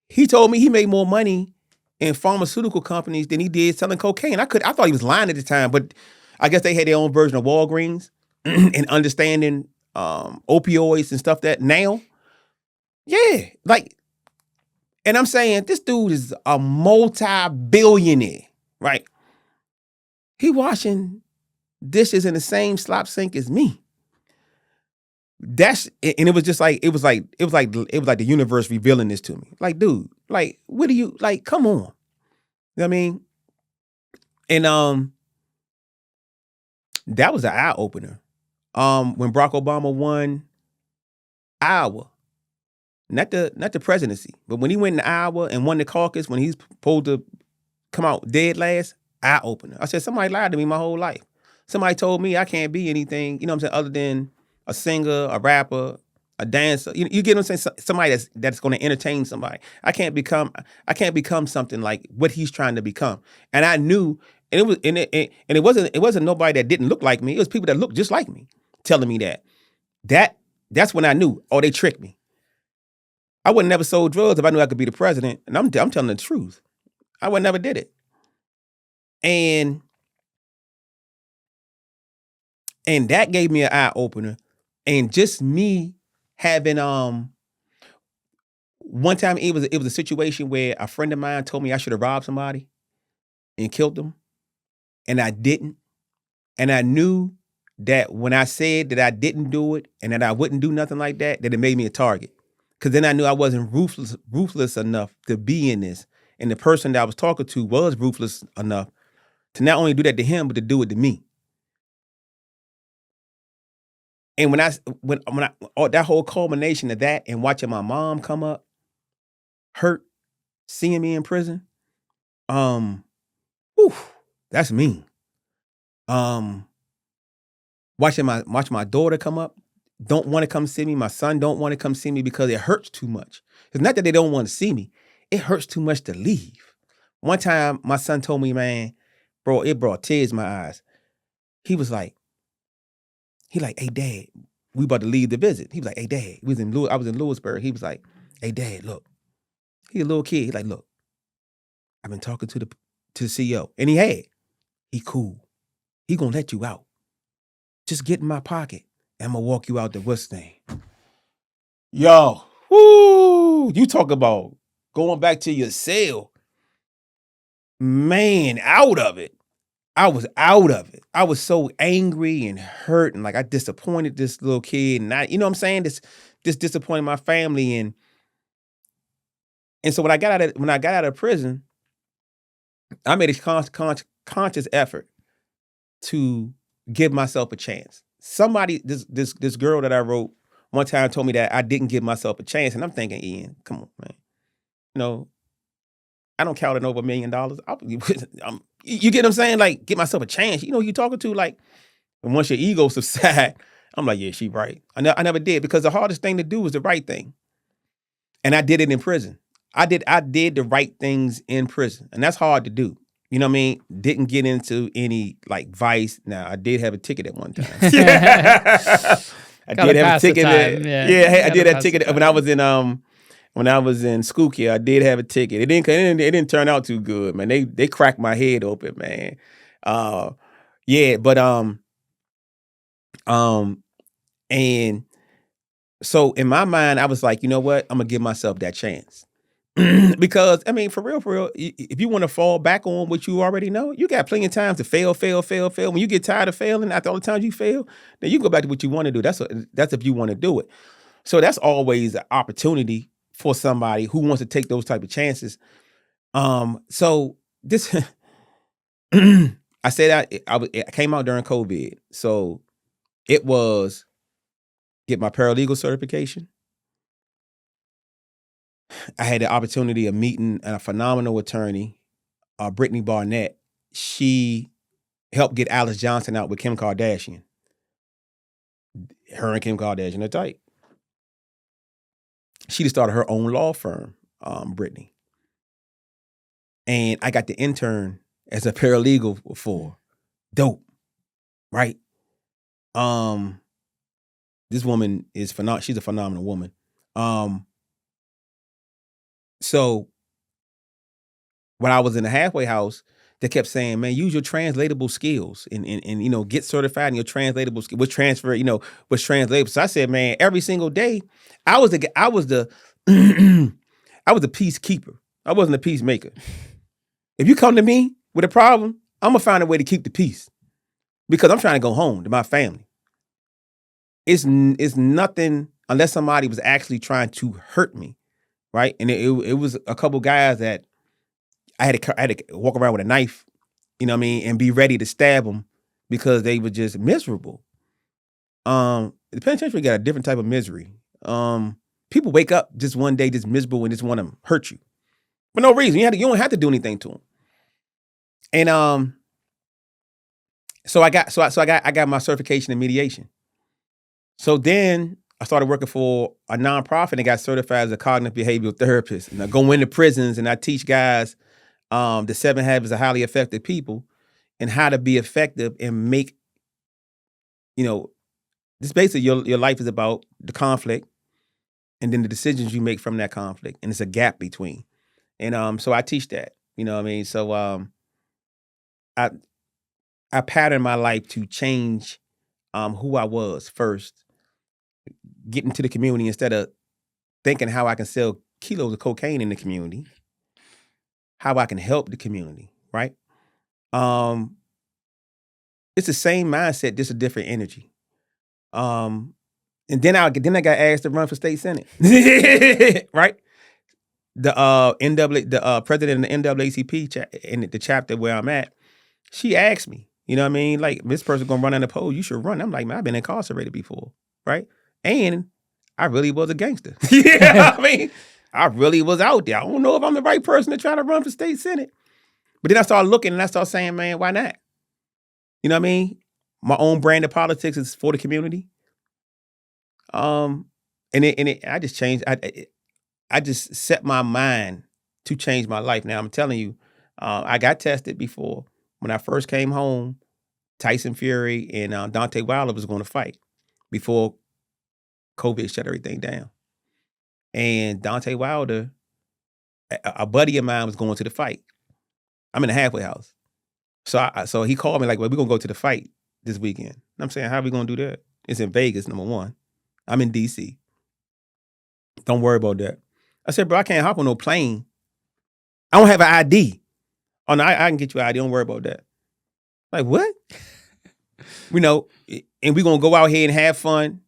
He told me he made more money in pharmaceutical companies than he did selling cocaine. I thought he was lying at the time, but I guess they had their own version of Walgreens and understanding opioids and stuff that now. Yeah, like, and I'm saying this dude is a multi-billionaire, right? He washing dishes in the same slop sink as me. And it was just like it was like the universe revealing this to me. Like, dude, like, what do you like? Come on, you know what I mean? And that was an eye opener. When Barack Obama won Iowa, not the presidency, but when he went in Iowa and won the caucus, when he's supposed to come out dead last, eye opener. I said, somebody lied to me my whole life. Somebody told me I can't be anything, you know what I'm saying, other than a singer, a rapper, a dancer. You get what I'm saying? Somebody that's going to entertain somebody. I can't become something like what he's trying to become. And I knew, and it wasn't nobody that didn't look like me. It was people that looked just like me telling me that. That's when I knew, oh, they tricked me. I would never sold drugs if I knew I could be the president. And I'm telling the truth. I would never did it. And that gave me an eye opener. And just me having one time it was a situation where a friend of mine told me I should have robbed somebody and killed them, and I didn't. And I knew that when I said that I didn't do it and that I wouldn't do nothing like that, that it made me a target. Because then I knew I wasn't ruthless enough to be in this. And the person that I was talking to was ruthless enough to not only do that to him, but to do it to me. And when I that whole culmination of that and watching my mom come up, hurt, seeing me in prison, whew, that's mean. Watching my daughter come up, don't want to come see me. My son don't want to come see me because it hurts too much. It's not that they don't want to see me. It hurts too much to leave. One time, my son told me, man, bro, it brought tears in my eyes. He like, hey, Dad, we about to leave the visit. He was like, hey, Dad, I was in Lewisburg. He was like, hey, Dad, look. He a little kid. He's like, look, I've been talking to the CEO. And he cool. He gonna let you out. Just get in my pocket. And I'm gonna walk you out the what's name. Yo, whoo, you talk about going back to your cell. Man, out of it. I was out of it. I was so angry and hurt and like I disappointed this little kid and you know what I'm saying? This disappointed my family and so when I got out of prison, I made a conscious effort to give myself a chance. Somebody, this girl that I wrote one time told me that I didn't give myself a chance, and I'm thinking, Ian, come on, man. You know, I don't count it over $1 million. You get what I'm saying? Like, give myself a chance. You know who you talking to? Like, and once your ego subside, I'm like, yeah, she right. I never did because the hardest thing to do was the right thing, and I did it in prison. I did the right things in prison, and that's hard to do. You know what I mean? Didn't get into any like vice. Now I did have a ticket at one time. I did have a ticket. I did have a ticket when I was in Schuylkill. I did have a ticket. It didn't turn out too good, man. They cracked my head open, man. And so in my mind, I was like, you know what? I'm gonna give myself that chance. Because I mean, for real, if you want to fall back on what you already know, you got plenty of times to fail. When you get tired of failing after all the times you fail, then you go back to what you want to do. That's if you want to do it. So that's always an opportunity for somebody who wants to take those type of chances. So this, I said I came out during COVID, so it was get my paralegal certification. I had the opportunity of meeting a phenomenal attorney, Brittany Barnett. She helped get Alice Johnson out with Kim Kardashian. Her and Kim Kardashian are tight. She just started her own law firm, Brittany. And I got the intern as a paralegal for. Dope, right? This woman is phenomenal. She's a phenomenal woman. So when I was in the halfway house, they kept saying, man, use your translatable skills and you know, get certified in your translatable skills. What's translatable. So I said, man, every single day, I was the I was the peacekeeper. I wasn't a peacemaker. If you come to me with a problem, I'm gonna find a way to keep the peace because I'm trying to go home to my family. It's nothing unless somebody was actually trying to hurt me, right? And it was a couple guys that I had to walk around with a knife, you know what I mean, and be ready to stab them because they were just miserable. The penitentiary got a different type of misery. People wake up just one day just miserable and just want to hurt you for no reason. You don't have to do anything to them. And so I got my certification in mediation. So then I started working for a nonprofit and got certified as a cognitive behavioral therapist. And I go into prisons and I teach guys the 7 habits of highly effective people and how to be effective and make, you know, this basically your life is about the conflict, and then the decisions you make from that conflict, and it's a gap between. And so I teach that. You know what I mean? So I I pattern my life to change who I was first, get into the community instead of thinking how I can sell kilos of cocaine in the community, how I can help the community, right? Um, it's the same mindset, just a different energy. And then I got asked to run for state senate, right? The the president of the NAACP in the chapter where I'm at, she asked me, you know what I mean? Like, this person gonna run on the poll, you should run. I'm like, man, I've been incarcerated before, right? And I really was a gangster. You know what I mean? I really was out there. I don't know if I'm the right person to try to run for state senate. But then I started looking and I started saying, man, why not? You know what I mean? My own brand of politics is for the community. I just changed. I just set my mind to change my life. Now I'm telling you, I got tested before. When I first came home, Tyson Fury and Deontay Wilder was going to fight before COVID shut everything down. And Deontay Wilder, a buddy of mine, was going to the fight. I'm in the halfway house. So he called me like, well, we're going to go to the fight this weekend. And I'm saying, how are we going to do that? It's in Vegas, number one. I'm in D.C. Don't worry about that. I said, bro, I can't hop on no plane. I don't have an ID. Oh, no, I can get you an ID. Don't worry about that. Like, what? You know, and we're going to go out here and have fun.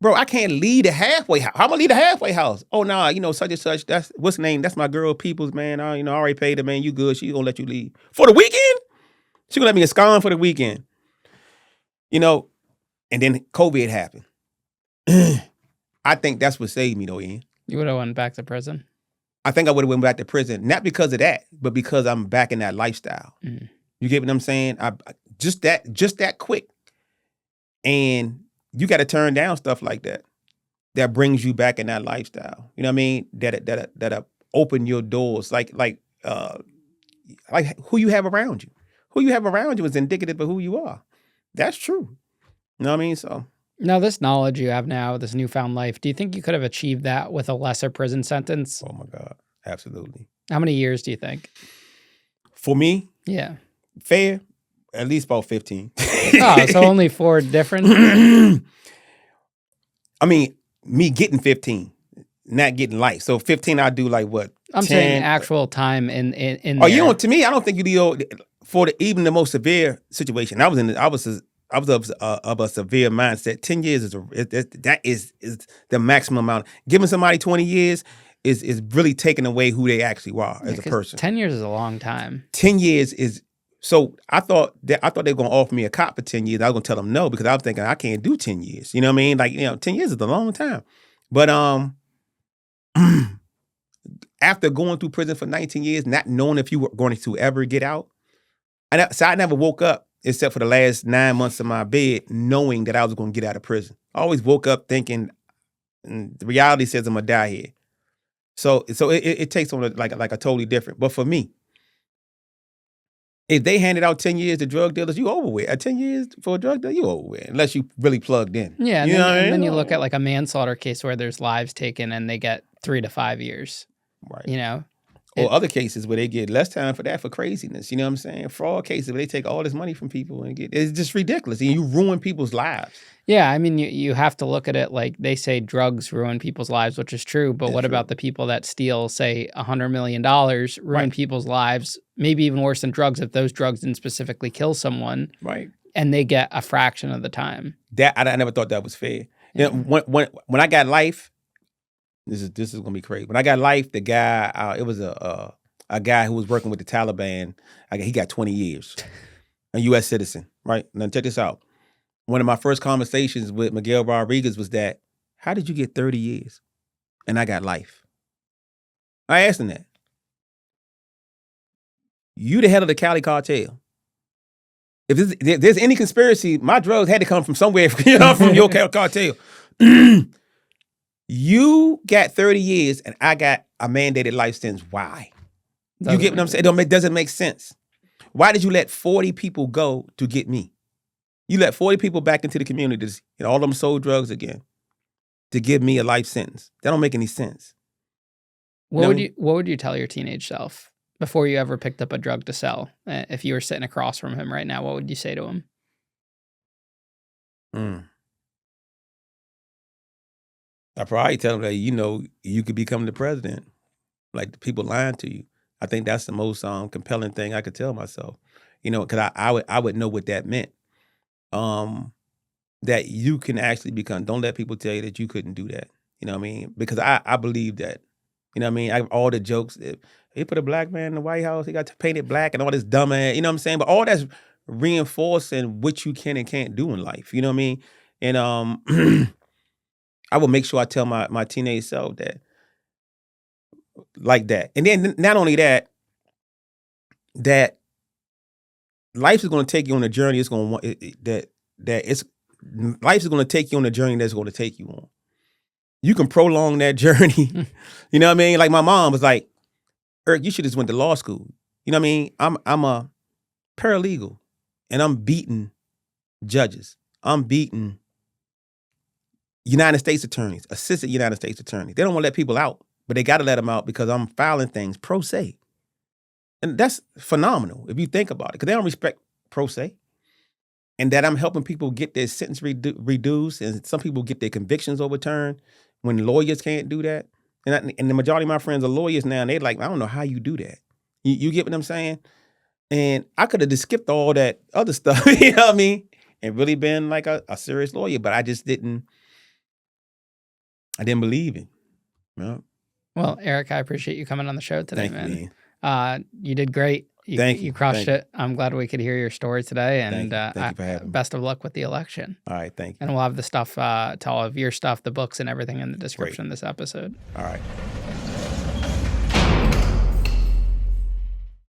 Bro, I can't leave the halfway house. How am I leave the halfway house? Oh, nah, you know, such and such. That's, what's the name? That's my girl, Peoples, man. I already paid her, man. You good. She going to let you leave. For the weekend? She going to let me abscond for the weekend. You know, and then COVID happened. I think that's what saved me, though, Ian.
You would have went back to prison?
I think I would have went back to prison, not because of that, but because I'm back in that lifestyle. Mm. You get what I'm saying? Just that quick. And you got to turn down stuff like that. That brings you back in that lifestyle. You know what I mean? That open your doors. Like who you have around you. Who you have around you is indicative of who you are. That's true. You know what I mean? So.
Now, this knowledge you have now, this newfound life, do you think you could have achieved that with a lesser prison sentence?
Oh, my God. Absolutely.
How many years do you think?
For me?
Yeah.
Fair? At least about 15.
Oh, so only 4 different?
I mean, me getting 15, not getting life. So 15, I do like what?
I'm
10?
saying actual time in
Oh,
there.
you know, to me, I don't think you do for even the most severe situation. I was of a severe mindset. 10 years is the maximum amount. Giving somebody 20 years is really taking away who they actually are as a person.
10 years is a long time.
10 years is. So I thought they were going to offer me a cop for 10 years. I was going to tell them no because I was thinking I can't do 10 years. You know what I mean? Like, 10 years is a long time. But after going through prison for 19 years, not knowing if you were going to ever get out, I never woke up except for the last 9 months of my bed knowing that I was going to get out of prison. I always woke up thinking, the reality says I'm going to die here. So it takes on like a totally different. But for me, if they handed out 10 years to drug dealers, you over with. At 10 years for a drug dealer, you over with, unless you really plugged in.
Yeah, and then you look at like a manslaughter case where there's lives taken and they get 3 to 5 years.
Right.
You know?
Or other cases where they get less time for that for craziness. You know what I'm saying? Fraud cases where they take all this money from people and it's just ridiculous. And you ruin people's lives.
Yeah, I mean, you have to look at it like they say drugs ruin people's lives, which is true. But what about the people that steal, say, $100 million, ruin people's lives, maybe even worse than drugs if those drugs didn't specifically kill someone.
Right.
And they get a fraction of the time.
That I never thought that was fair. Yeah. When I got life, this is gonna be crazy. When I got life, the guy, it was a guy who was working with the Taliban. He got 20 years, a U.S. citizen. Right. Now check this out. One of my first conversations with Miguel Rodriguez was that, how did you get 30 years? And I got life. I asked him that. You the head of the Cali cartel. If there's any conspiracy, my drugs had to come from somewhere, from your cartel. You got 30 years and I got a mandated life sentence. Why? You get what I'm saying? It doesn't make sense. Why did you let 40 people go to get me? You let 40 people back into the communities and all of them sold drugs again. to give me a life sentence. That don't make any sense.
What would you tell your teenage self before you ever picked up a drug to sell? If you were sitting across from him right now, what would you say to him?
I probably tell him that, you could become the president. Like, the people lying to you. I think that's the most compelling thing I could tell myself. Because I would know what that meant. That you can actually become. Don't let people tell you that you couldn't do that. You know what I mean? Because I believe that. You know what I mean? I have all the jokes. He put a black man in the White House. He got to paint it black and all this dumb ass. You know what I'm saying? But all that's reinforcing what you can and can't do in life. You know what I mean? And I will make sure I tell my teenage self that, like that. And then not only that life is going to take you on a journey. It's going to life is going to take you on a journey that's going to take you on. You can prolong that journey. You know what I mean? Like, my mom was like, Eric, you should have just went to law school. You know what I mean? I'm a paralegal, and I'm beating judges. I'm beating United States attorneys, assistant United States attorneys. They don't want to let people out, but they got to let them out because I'm filing things pro se. And that's phenomenal if you think about it, because they don't respect pro se. And that I'm helping people get their sentence reduced, and some people get their convictions overturned when lawyers can't do that. And the majority of my friends are lawyers now, and they're like, I don't know how you do that. You get what I'm saying? And I could have just skipped all that other stuff, you know what I mean? And really been like a serious lawyer, but I just didn't believe it. No.
Well, Eric, I appreciate you coming on the show today,
Thank
man. You did great. You crushed it. I'm glad we could hear your story today, and
Thank you for having me.
Best of luck with the election.
All right, thank you.
And we'll have the stuff, to all of your stuff, the books and everything in the description of this episode.
All right.